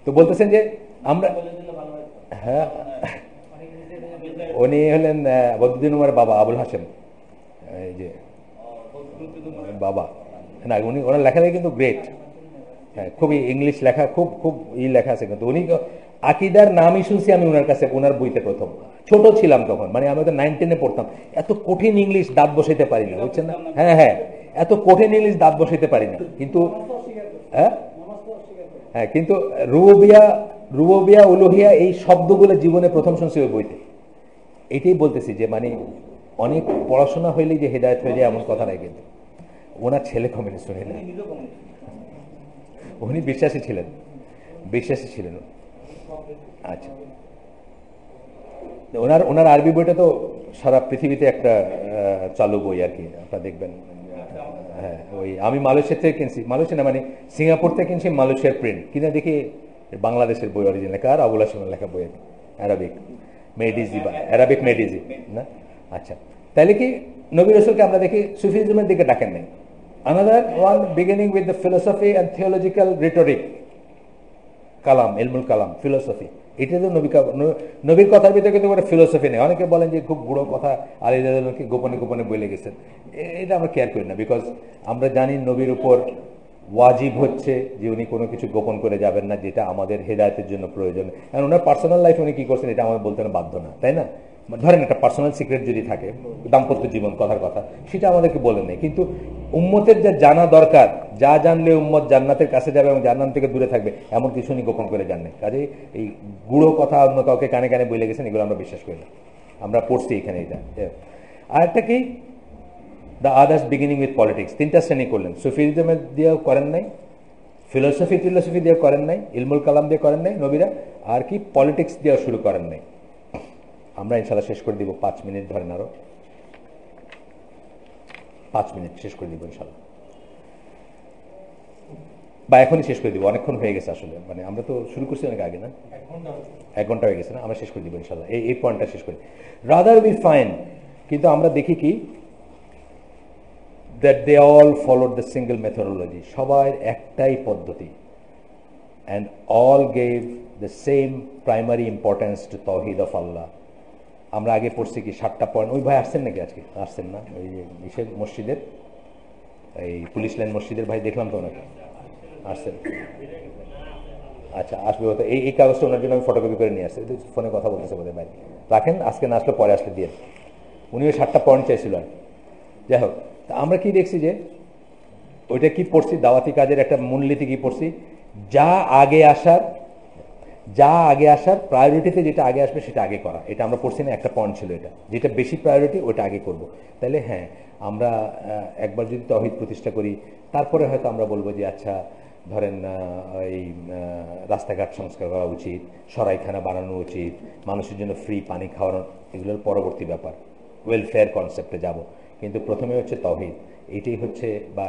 S1: তো বলতেছেন যে আমরা, হ্যাঁ উনি হলেন বদরুদ্দিন উমার বাবা আবুল হাসেম, এই যে বাবা না, উনি ওনার লেখালেখি কিন্তু গ্রেট। হ্যাঁ, খুবই ইংলিশ লেখা, খুব খুব লেখা আছে। কিন্তু উনি আকিদার নামই শুনছি আমি ওনার কাছে, ওনার বইতে প্রথম। ছোট ছিলাম তখন, মানে আমি তো 9, 10-এ পড়তাম। এত কঠিন ইংলিশ দাঁত বসাইতে পারি না, বুঝছেন না? হ্যাঁ হ্যাঁ, এত কঠিন ইংলিশ দাঁত বসাইতে পারি না। কিন্তু হ্যাঁ হ্যাঁ, কিন্তু রুবুবিয়া উলুহিয়া এই শব্দগুলো জীবনে প্রথম শুনছি ওই বইতে। এটাই বলতেছি যে মানে অনেক পড়াশোনা হইলেই যে হেদায়েত হয়ে যায় এমন কথা নাই। কিন্তু ওনার ছেলে কমিউনিস্ট হইলেন, উনি বিশ্বাসী ছিলেন, বিশ্বাসী ছিলেন। আচ্ছা, ওনার আরবি বইটা তো সারা পৃথিবীতে একটা চালু বই আর কি, আপনারা দেখবেন। হ্যাঁ, ওই আমি মালয়েশিয়া থেকে কিনছি, মালয়েশিয়া না মানে সিঙ্গাপুর থেকে কিনছি, মালয়েশিয়ার প্রিন্ট কিনে দেখি বাংলাদেশের বই অরিজিনাল লেখা, আর আবুল হাসিমের লেখা বই, অ্যারাবিক মেডিজি বা অ্যারাবিক মেডিজি না। আচ্ছা, তাহলে কি নবী রাসূলকে আমরা দেখি সুফিজমের দিকে ডাকেন নাই। Another one beginning with the philosophy and theological rhetoric, কালাম, ইলমুল কালাম, ফিলোসফি। এটা তো নবীর কথার ভিতরে কিন্তু কোনো ফিলোসফি নেই। অনেকে বলেন যে খুব গুঁড়ো কথা আলী রাদিয়াল্লাহু গোপনে গোপনে বলে গেছেন, এটা আমরা কেয়ার করি না। বিকজ আমরা জানি নবীর উপর ওয়াজিব হচ্ছে যে উনি কোনো কিছু গোপন করে যাবেন না, যেটা আমাদের হেদায়েতের জন্য প্রয়োজন। কারণ ওনার পার্সোনাল লাইফ উনি কি করছেন এটা আমাদের বলতে বাধ্য না, তাই না? ধরেন একটা পার্সোনাল সিক্রেট যদি থাকে, দাম্পত্য জীবন কথার কথা, সেটা আমাদেরকে বলেন নাই। কিন্তু উম্মতের যা জানা দরকার, যা জানলে উম্মত জান্নাতের কাছে যাবে এবং জান্নাত থেকে দূরে থাকবে, এমন কিছু উনি গোপন করে জান নাই। কাজে এই গুঁড়ো কথা অন্য কাউকে কানে কানে বলে গেছেন, এগুলো আমরা বিশ্বাস করি না। আমরা পড়ছি এখানে এটা। আর একটা কি, the others beginning with politics. তিনটা শ্রেণী করলেন, সুফিজমের দিয়েও করেন নাই, ফিলোসফি দিয়ে করেন নাই, ইলমুল কালাম দিয়ে করেন নাই নবীরা, আর কি পলিটিক্স দিয়ে শুরু করেন নাই। আমরা ইনশাল্লাহ শেষ করে দিব, 5 মিনিট ধরেন, আরো 5 মিনিট শেষ করে দিব ইনশাল্লাহ, বা এখনই শেষ করে দিব, অনেকক্ষণ হয়ে গেছে আসলে। মানে আমরা তো শুরু করছি অনেক আগে না, 1 ঘন্টা হয়ে গেছে না, আমরা শেষ করে দিব ইনশাল্লাহ। এই পয়েন্টটা শেষ করি। রাদার উই ফাইন্ড, কিন্তু আমরা দেখি কি that they all followed the single methodology. সবাই একটাই পদ্ধতি, and all gave the same primary importance to Tawheed of Allah. আমরা আগে পড়ছি কি 7টা পয়েন্ট। ওই ভাই আসছেন নাকি আজকে? আসছেন না? ওই বিশেষ মসজিদের, এই পুলিশ লাইন মসজিদের ভাই দেখলাম তো ওনাকে আসছেন। আচ্ছা, আসবে হতো। এই কাগজটা ওনার জন্য আমি ফটোকপি করে নিয়ে আসছি। ফোনে কথা বলতেছে বোধহয় ভাই, রাখেন, আজকে না আসলে পরে আসলে দিয়ে। উনিও 7টা পয়েন্ট চাইছিল আর। যাই হোক, তা আমরা কি দেখছি যে ওইটা কি পড়ছি, দাওয়াতি কাজের একটা মূলনীতি কি পড়ছি, যা আগে আসার প্রায়োরিটিতে যেটা আগে আসবে সেটা আগে করা। এটা আমরা পড়ছি না, একটা পয়েন্ট ছিল এটা, যেটা বেশি প্রায়োরিটি ওটা আগে করব। তাহলে হ্যাঁ, আমরা একবার যদি তাওহীদ প্রতিষ্ঠা করি, তারপরে হয়তো আমরা বলবো যে আচ্ছা ধরেন এই রাস্তাঘাট সংস্কার করা উচিত, সরাইখানা বানানো উচিত, মানুষের জন্য ফ্রি পানি খাওয়ানো, এগুলোর পরবর্তী ব্যাপার, ওয়েলফেয়ার কনসেপ্টে যাব। কিন্তু প্রথমে হচ্ছে তাওহীদ, এইটাই হচ্ছে, বা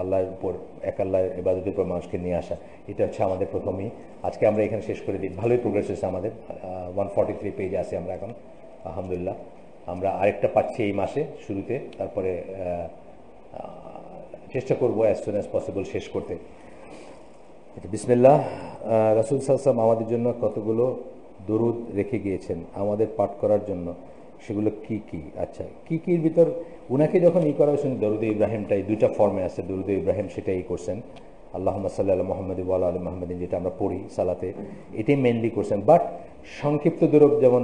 S1: আল্লাহর উপর, এক আল্লাহর ইবাদতের উপর মানুষকে নিয়ে আসা, এটা হচ্ছে আমাদের প্রথমেই। আজকে আমরা এখানে শেষ করে দিই। ভালোই প্রোগ্রেস হয়েছে আমাদের, 143 পেজে আছি আমরা এখন, আলহামদুলিল্লাহ। আমরা আরেকটা পাচ্ছি এই মাসে শুরুতে, তারপরে চেষ্টা করবো অ্যাজ সুন অ্যাজ পসিবল শেষ করতে। বিসমিল্লাহ। রাসূল সাল্লাল্লাহু আলাইহি ওয়াসাল্লাম আমাদের জন্য কতগুলো দরুদ রেখে গিয়েছেন আমাদের পাঠ করার জন্য, সেগুলো কি কি? আচ্ছা, কির ভিতর উনাকে যখন করা হয়েছে, দরুদ ইব্রাহিমটাই 2টা ফর্মে আছে। দরুদ ইব্রাহিম সেটাই করছেন, আল্লাহুম্মা সাল্লি আলা মুহাম্মাদ ওয়া আলা আলি মুহাম্মাদিন, যেটা আমরা পড়ি সালাতে, এটাই মেইনলি করছেন। বাট সংক্ষিপ্ত দরুদ যেমন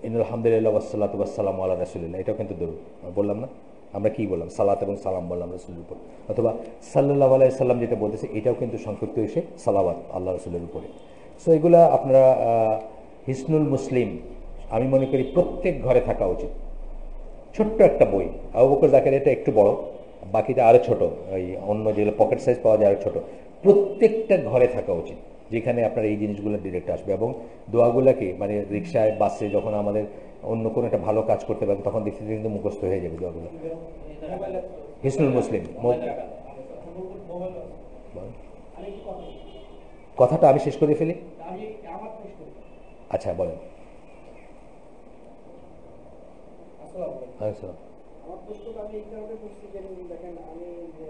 S1: ইন্নাল হামদুলিল্লাহ ওয়াসসালাতু ওয়াসসালামু আলা রাসূলিল্লাহ, এটাও কিন্তু দরুদ। বললাম না, আমরা কি বললাম, সালাত এবং সালাম বললাম রাসূলের উপর, অথবা সাল্লাল্লাহু আলাইহি সাল্লাম যেটা বলতেছে, এটাও কিন্তু সংক্ষিপ্ত এসে সালাওয়াত আল্লাহ রাসূলের উপরে। সো এগুলা আপনারা হিসনুল মুসলিম আমি মনে করি প্রত্যেক ঘরে থাকা উচিত। ছোট্ট একটা বই, আবু বকর জাকারিয়াটা একটু বড়, বাকিটা আরো ছোট, ওই অন্য যেগুলো পকেট সাইজ পাওয়া যায় আরো ছোট, প্রত্যেকটা ঘরে থাকা উচিত, যেখানে আপনার এই জিনিসগুলো ডিরেক্ট আসবে। এবং দোয়াগুলাকে মানে রিক্সায় বাসে যখন আমাদের অন্য কোনো একটা ভালো কাজ করতে পারবে, তখন দেখতে কিন্তু মুখস্থ হয়ে যাবে দোয়াগুলো। হিসনুল মুসলিম, কথাটা আমি শেষ করে ফেলি। আচ্ছা বলেন। আচ্ছা,
S2: আমার প্রশ্নটা আমি এই কারণে করছি যে দেখেন, আমি যে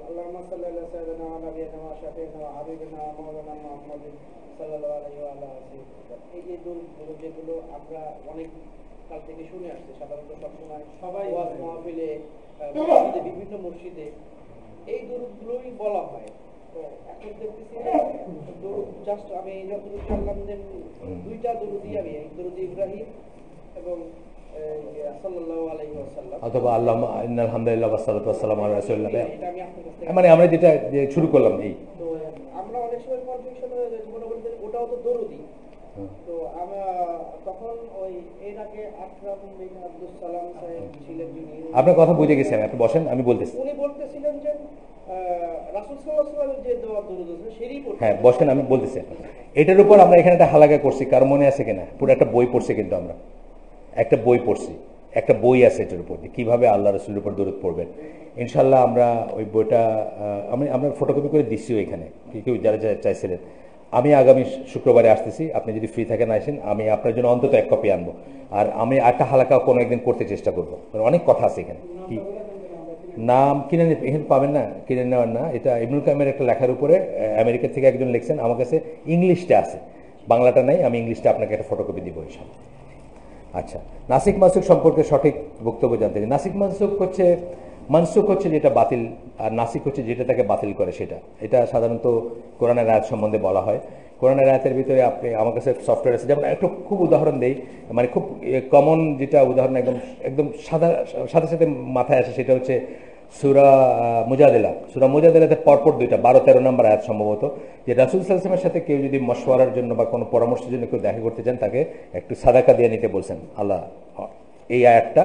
S2: আল্লাহুম্মা সাল্লি আলা সাইয়্যিদিনা ওয়া নাবিয়িনা ওয়া শাফিঈনা ওয়া হাবিবিনা ওয়া মাওলানা মুহাম্মাদিন সাল্লাল্লাহু আলাইহি ওয়া আলা আলিহি, এই যে দরুদগুলো যেগুলো আমরা অনেক কাল থেকে শুনে আসছি, সাধারণত সবসময় সবাই ওয়াজ মাহফিলে, মসজিদে, বিভিন্ন মসজিদে এই দরুদগুলোই বলা হয়। তো এখন দেখতেছি দরুদ জাস্ট আমি যতটুকু জানলাম যে 2টা দরুদই, আমি এই দরুদ ইব্রাহিম এবং সাল্লাল্লাহু আলাইহি ওয়াসাল্লাম,
S1: অথবা আল্লাহুম্মা ইন্নাল হামদুলিল্লাহ ওয়াসসালাতু ওয়াসসালামু আলা রাসূলিল্লাহ,
S2: এটা আমি আপনার কাছ থেকে,
S1: মানে আমরা যেটা শুরু করলাম এই।
S2: তো আমরা অনেক সময় কনফিউশন হয়ে যায়, মনে করি যে ওটাও তো দরুদই। তো আমরা তখন ওই এর আগে আকরাম বিন আব্দুস সালাম সাহেব ছিলেন, যিনি,
S1: আপনার কথা বুঝে গেছি আমি, আপনি বসেন, আমি বলতেছি।
S2: উনি বলতেছিলেন যে রাসূল সাল্লাল্লাহু আলাইহি ওয়াসাল্লামের যে দোয়া দরুদ আছে সেটাই পড়তে।
S1: হ্যাঁ বসেন, আমি বলতেছি। এটার উপর আমরা এখানে একটা হালাকা করছি, কার মনে আছে কিনা? পুরো একটা বই পড়ছি, কিন্তু আমরা একটা বই পড়ছি, একটা বই আছে এটার উপর কিভাবে আল্লাহ রাসূলের উপর দরুদ পড়বেন। ইনশাল্লাহ আমরা ওই বইটা আমরা ফটোকপি করে দিচ্ছি এখানে, কেউ যারা চাইছিলেন। আমি আগামী শুক্রবারে আসতেছি, আপনি যদি ফ্রি থাকেন আসেন, আমি আপনার জন্য অন্তত 1 কপি আনবো। আর আমি একটা হালাকা কোনো একদিন করতে চেষ্টা করবো, অনেক কথা আছে এখানে। কি নাম কিনে এখানে পাবেন না, কিনে নেওয়ার না, এটা ইবনুল কাইমের একটা লেখার উপরে, আমেরিকা থেকে একজন লিখছেন, আমার কাছে ইংলিশটা আছে, বাংলাটা নাই, আমি ইংলিশটা আপনাকে একটা ফটোকপি দিব ইনশাআল্লাহ। আচ্ছা, নাসিক মানসুক সম্পর্কে সঠিক বক্তব্য জানতে চাই। নাসিক মানসুক হচ্ছে যেটা বাতিল, আর নাসিক হচ্ছে যেটা তাকে বাতিল করে সেটা। এটা সাধারণত কোরআনের আয়াত সম্বন্ধে বলা হয়। কোরআনের আয়াতের ভিতরে আপনি, আমার কাছে সফটওয়্যার আছে, যেমন একটু খুব উদাহরণ দেই, মানে খুব কমন যেটা উদাহরণ একদম সাথে মাথায় আসে, সেটা হচ্ছে সূরা মুজাদিলাতে পরপর 2টা 12-13 নম্বর আয়াত সম্ভবত, যে রাসূল সাল্লাল্লাহু আলাইহি ওয়াসাল্লামের সাথে কেউ যদি মশওয়ারার জন্য বা কোনো পরামর্শের জন্য কেউ দেখা করতে চান, তাকে একটু সাদাকা দিয়ে নিতে বলছেন আল্লাহ, এই আয়াতটা।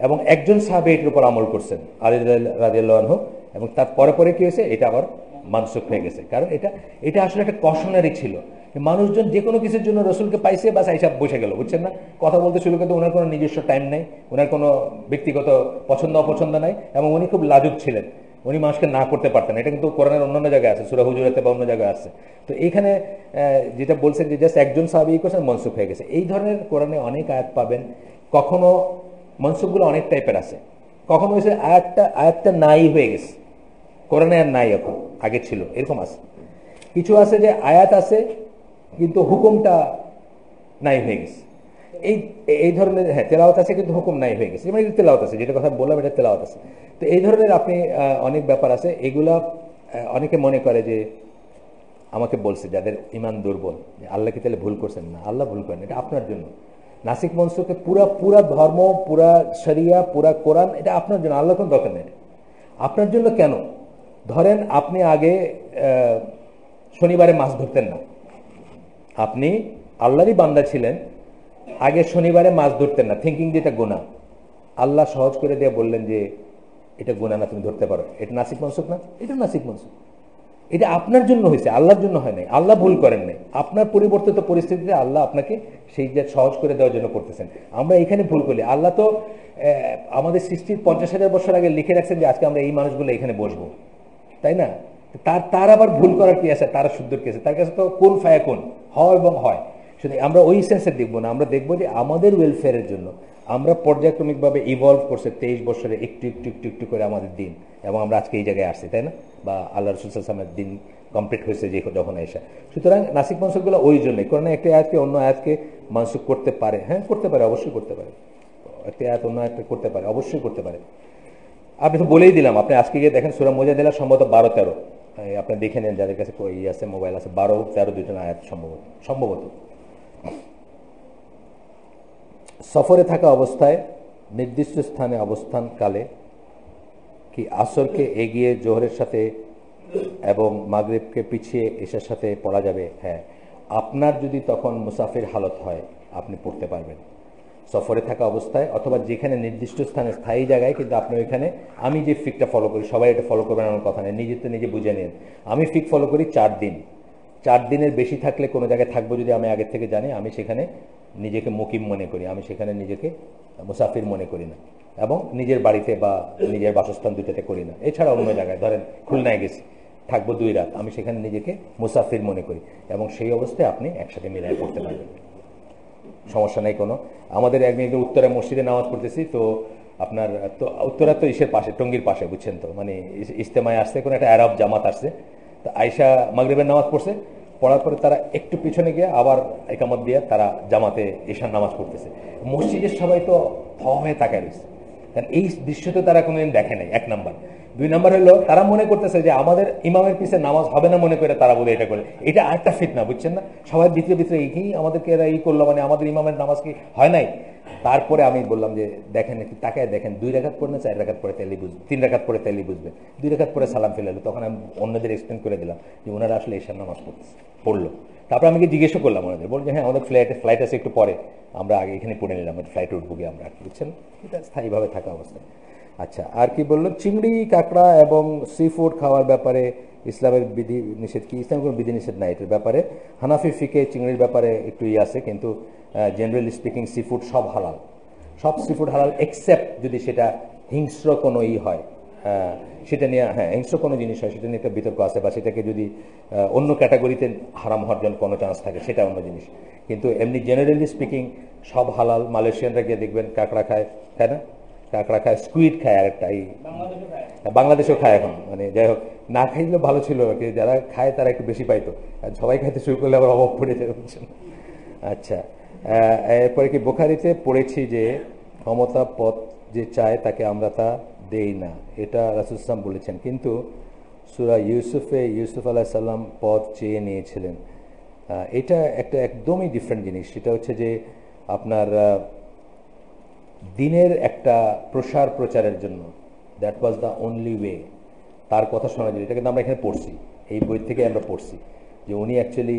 S1: এবং একজন সাহাবী এটার উপর আমল করছেন, আলী রাদিয়াল্লাহু আনহু, এবং তার পরে কি হয়েছে, এটা আবার মানসুখ হয়ে গেছে। কারণ এটা আসলে একটা কশনারি ছিল, মানুষজন যে কোনো কিছুর জন্য রসুলকে পাইছে, বাস এইসব বসে গেল, বুঝছেন না, কথা বলতে শুরু করতে। ওনার কোনো নিজস্ব টাইম নেই, ওনার কোনো ব্যক্তিগত পছন্দ অপছন্দ নাই, এবং উনি খুব লাজুক ছিলেন, উনি মানুষকে না করতে পারতেন। এটা কিন্তু কোরআনের অন্যান্য জায়গায় আছে, সূরা হুজুরাতে বা অন্য জায়গায় আছে। তো এইখানে যেটা বলছেন যে জাস্ট একজন সাহাবী করছেন, মনসুখ হয়ে গেছে। এই ধরনের কোরআনে অনেক আয়াত পাবেন। কখনো মনসুখগুলো অনেক টাইপের আছে, কখন হয়েছে আয়াতটা নাই হয়ে গেছে, কোরআনে আর নাই, এখন আগে ছিল, এরকম আছে। কিছু আছে যে আয়াত আছে কিন্তু হুকুমটা নাই হয়ে গেছে, এই এই ধরনের। হ্যাঁ, তেলাওয়াত আছে কিন্তু হুকুম নাই হয়ে গেছে, মানে তেলাওয়াত আছে, যেটা কথা বললাম এটা তেলাওয়াত আছে। তো এই ধরনের আপনি অনেক ব্যাপার আছে, এগুলা অনেকে মনে করে যে আমাকে বলছে যাদের ইমান দুর্বল, যে আল্লাহ কি তাহলে ভুল করছেন? না, আল্লাহ ভুল করেন, এটা আপনার জন্য। নাসিক মনসুখে পুরা ধর্ম, পুরা শরিয়া, পুরা কোরআন, এটা আপনার জন্য, আল্লাহ কোনো দরকার নেই। আপনার জন্য কেন? ধরেন আপনি আগে শনিবারে মাছ ধরতেন না, আপনি আল্লাহরই বান্দা ছিলেন, আগে শনিবারে মাছ ধরতেন না, থিঙ্কিং যে এটা গুনাহ। আল্লাহ সহজ করে দিয়ে বললেন যে এটা গুনাহ না, তুমি ধরতে পারো। এটা নাসিক মনসুখ না? এটা নাসিক মনসুখ। এটা আপনার জন্য হয়েছে, আল্লাহর জন্য হয় নাই। আল্লাহ ভুল করেন নাই, আপনার পরিবর্তিত পরিস্থিতিতে আল্লাহ আপনাকে সেই যে সহজ করে দেওয়ার জন্য করতেছেন। আমরা এখানে ভুল করি। আল্লাহ তো আমাদের সৃষ্টির 50,000 বছর আগে লিখে রাখছেন যে আজকে আমরা এই মানুষগুলো এখানে বসবো, তাই না? তার আবার ভুল করার কি আছে? তারা শুদ্ধ কি আছে? তার কাছে তো কোন ফায়া কোন হয় এবং হয়। শুধু আমরা ওই সেন্সে দেখবো না, আমরা দেখবো যে আমাদের ওয়েলফেয়ারের জন্য আমরা পর্যায়ক্রমিকভাবে ইভলভ করছে 23 বছরে একটু একটু একটু একটু করে আমাদের দিন, এবং আমরা আজকে এই জায়গায় আসছি, তাই না? বা আল্লাহ রসুল সাল্লাল্লাহু আলাইহি ওয়াসাল্লামের দিন কমপ্লিট হয়েছে যে যখন এসে। সুতরাং নাসিক মনসুখগুলো ওই জন্যই, কোরআনে একটা আয়াতকে অন্য আয়াতকে মনসুখ করতে পারে। হ্যাঁ, করতে পারে, অবশ্যই করতে পারে। একটা আয়াত অন্য আয়াতকে করতে পারে, অবশ্যই করতে পারে। আপনি তো বলেই দিলাম, আপনি আজকে গিয়ে দেখেন সূরা মুজাদিলা সম্ভবত 12-13, আপনি দেখে নেন যাদের কাছে আছে, মোবাইল আছে, 12-13 দুইটা আয়াত সম্ভবত। সফরে থাকা অবস্থায় নির্দিষ্ট স্থানে অবস্থানকালে কি আসরকে এগিয়ে জোহরের সাথে এবং মাগরিবকে পিছিয়ে এশার সাথে পড়া যাবে? হ্যাঁ, আপনার যদি তখন মুসাফির হালত হয় আপনি পড়তে পারবেন। সফরে থাকা অবস্থায় অথবা যেখানে নির্দিষ্ট স্থানে, স্থায়ী জায়গায়, কিন্তু আপনি ওইখানে, আমি যে ফিকটা ফলো করি, সবাই এটা ফলো করবেন আমার কথা নেই, নিজে তো নিজে বুঝে নিন। আমি ফিক ফলো করি 4 দিন। 4 দিনের বেশি থাকলে কোনো জায়গায় থাকবো যদি আমি আগের থেকে জানি, আমি সেখানে নিজেকে মুকিম মনে করি, আমি সেখানে নিজেকে মুসাফির মনে করি না, এবং নিজের বাড়িতে বা নিজের বাসস্থান দুইটাতে করি না। এছাড়া অন্য জায়গায়, ধরেন খুলনায় গেছি, থাকবো 2 রাত, আমি সেখানে নিজেকে মুসাফির মনে করি, এবং সেই অবস্থায় আপনি একসাথে মিলাই পড়তে পারবেন, সমস্যা নেই কোনো। আমাদের একদিন উত্তরা মসজিদে নামাজ পড়তেছি, তো আপনার তো উত্তরা তো ইসের পাশে, টঙ্গীর পাশে, বুঝছেন তো, মানে ইজতেমায় আসছে, কোনো একটা আরব জামাত আসছে, তো আয়সা মাগরিবের নামাজ পড়ছে, পড়ার পরে তারা একটু পিছনে গিয়ে আবার একামত দিয়ে তারা জামাতে ঈশার নামাজ পড়তেছে। মসজিদের সবাই তো হয়ে তাকায় রয়েছে, কারণ এই দৃশ্য তো তারা কোনোদিন দেখে নাই, 1 নাম্বার। 2 নাম্বার হলো তারা মনে করতেছে যে আমাদের ইমামের পিছনে নামাজ হবে না মনে করে তারা বলে এটা করে। এটা আরেকটা ফিতনা, বুঝছেন না? সবাই ভিতরে ভিতরে এই আমাদেরকে এরা করলো, মানে আমাদের ইমামের নামাজ কি হয় নাই? তারপরে আমি বললাম যে দেখেন, একটু তাকায় দেখেন, 2 রাকাত পড়ে না 4 রাকাত পড়ে, তাইলেই বুঝবেন। 3 রাকাত পড়ে তাইলেই বুঝবেন। 2 রাকাত পরে সালাম ফেলালো, তখন আমি অন্যদের এক্সপ্লেন করে দিলাম যে ওনারা আসলে ঈশার নামাজ পড়লো। তারপর আমি জিজ্ঞেসও করলাম ওনাদের, বলছে হ্যাঁ আমাদের ফ্লাইট আছে একটু পরে, আমরা আগে এখানে পড়ে নিলাম, ফ্লাইটে উঠবো গিয়ে আমরা, বুঝছেন? এটা স্থায়ীভাবে থাকা অবস্থায়। আচ্ছা, আর কি বললো? চিংড়ি, কাঁকড়া এবং সি ফুড খাওয়ার ব্যাপারে ইসলামের বিধি নিষেধ কি? ইসলামের কোনো বিধি নিষেধ নাই এটার ব্যাপারে। হানাফি ফিকে চিংড়ির ব্যাপারে একটু আছে, কিন্তু জেনারেলি স্পিকিং সি ফুড সব হালাল, সব সি ফুড হালাল, এক্সেপ্ট যদি সেটা হিংস্র কোনো হয়, সেটা নিয়ে, হ্যাঁ, হিংস্র কোনো জিনিস হয়, সেটা নিয়ে একটা বিতর্ক আছে, বা সেটাকে যদি অন্য ক্যাটাগরিতে হারাম হওয়ার জন্য কোনো চান্স থাকে, সেটা অন্য জিনিস। কিন্তু এমনি জেনারেলি স্পিকিং সব হালাল। মালয়েশিয়ানরা গিয়ে দেখবেন কাঁকড়া খায়, তাই না? কাঁকড়া খায়, স্কুইড খায়, আরেকটা এই বাংলাদেশেও খায় এখন, মানে যাই হোক, না খাইলেও ভালো ছিল আর কি, যারা খায় তারা একটু বেশি পাইতো, আর সবাই খাইতে শুরু করলে আবার অভাব পড়ে যায়, বুঝছেন? আচ্ছা, এরপরে কি বুখারীতে পড়েছি যে ক্ষমতা পথ যে চায় তাকে আমরা তা দেই না, এটা রাসূল সাল্লাল্লাহু আলাইহি ওয়াসাল্লাম বলেছেন, কিন্তু সূরা ইউসুফে ইউসুফ আলাইহিস সালাম পথ চেয়ে নিয়েছিলেন। এটা একটা একদমই ডিফারেন্ট জিনিস। সেটা হচ্ছে যে আপনার দিনের একটা প্রচারের জন্য, that was the only way, তার কথা শোনা যায়। এটা কিন্তু আমরা এখানে পড়ছি, এই বই থেকে আমরা পড়ছি যে উনি অ্যাকচুয়ালি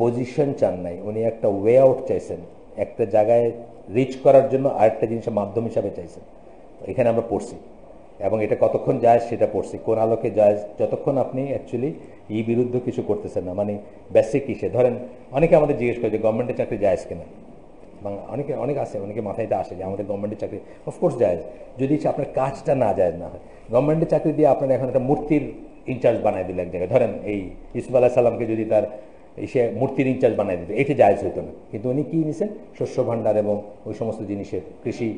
S1: পজিশন চান নাই, উনি একটা ওয়ে আউট চাইছেন, একটা জায়গায় রিচ করার জন্য আরেকটা জিনিসের মাধ্যম হিসাবে চাইছেন। এখানে আমরা পড়ছি, এবং এটা কতক্ষণ যায় সেটা পড়ছি, কোন আলোকে যায়, যতক্ষণ আপনি অ্যাকচুয়ালি এই বিরুদ্ধে কিছু করতেছেন না, মানে বেসিক কিসে। ধরেন অনেকে আমাদের জিজ্ঞেস করে যে গভর্নমেন্টের চাকরি যায় কিনা, অনেক আছে, অনেকে মাথায় এটা আসে যে আমাদের গভর্নমেন্টের চাকরি, অফকোর্স যায়, যদি আপনার কাজটা না যায় না হয়। গভর্নমেন্টের চাকরি দিয়ে আপনার এখন একটা মূর্তির ইনচার্জ বানায় দিল এক জায়গায়, ধরেন এই ইউসুফ আলাইহিস সালামকে যদি তার সে মূর্তির ইনচার্জ বানায় দিত, এটা জায়েজ হইতো না। কিন্তু উনি কি নিছেন? শস্য ভাণ্ডার এবং ওই সমস্ত জিনিসের কৃষি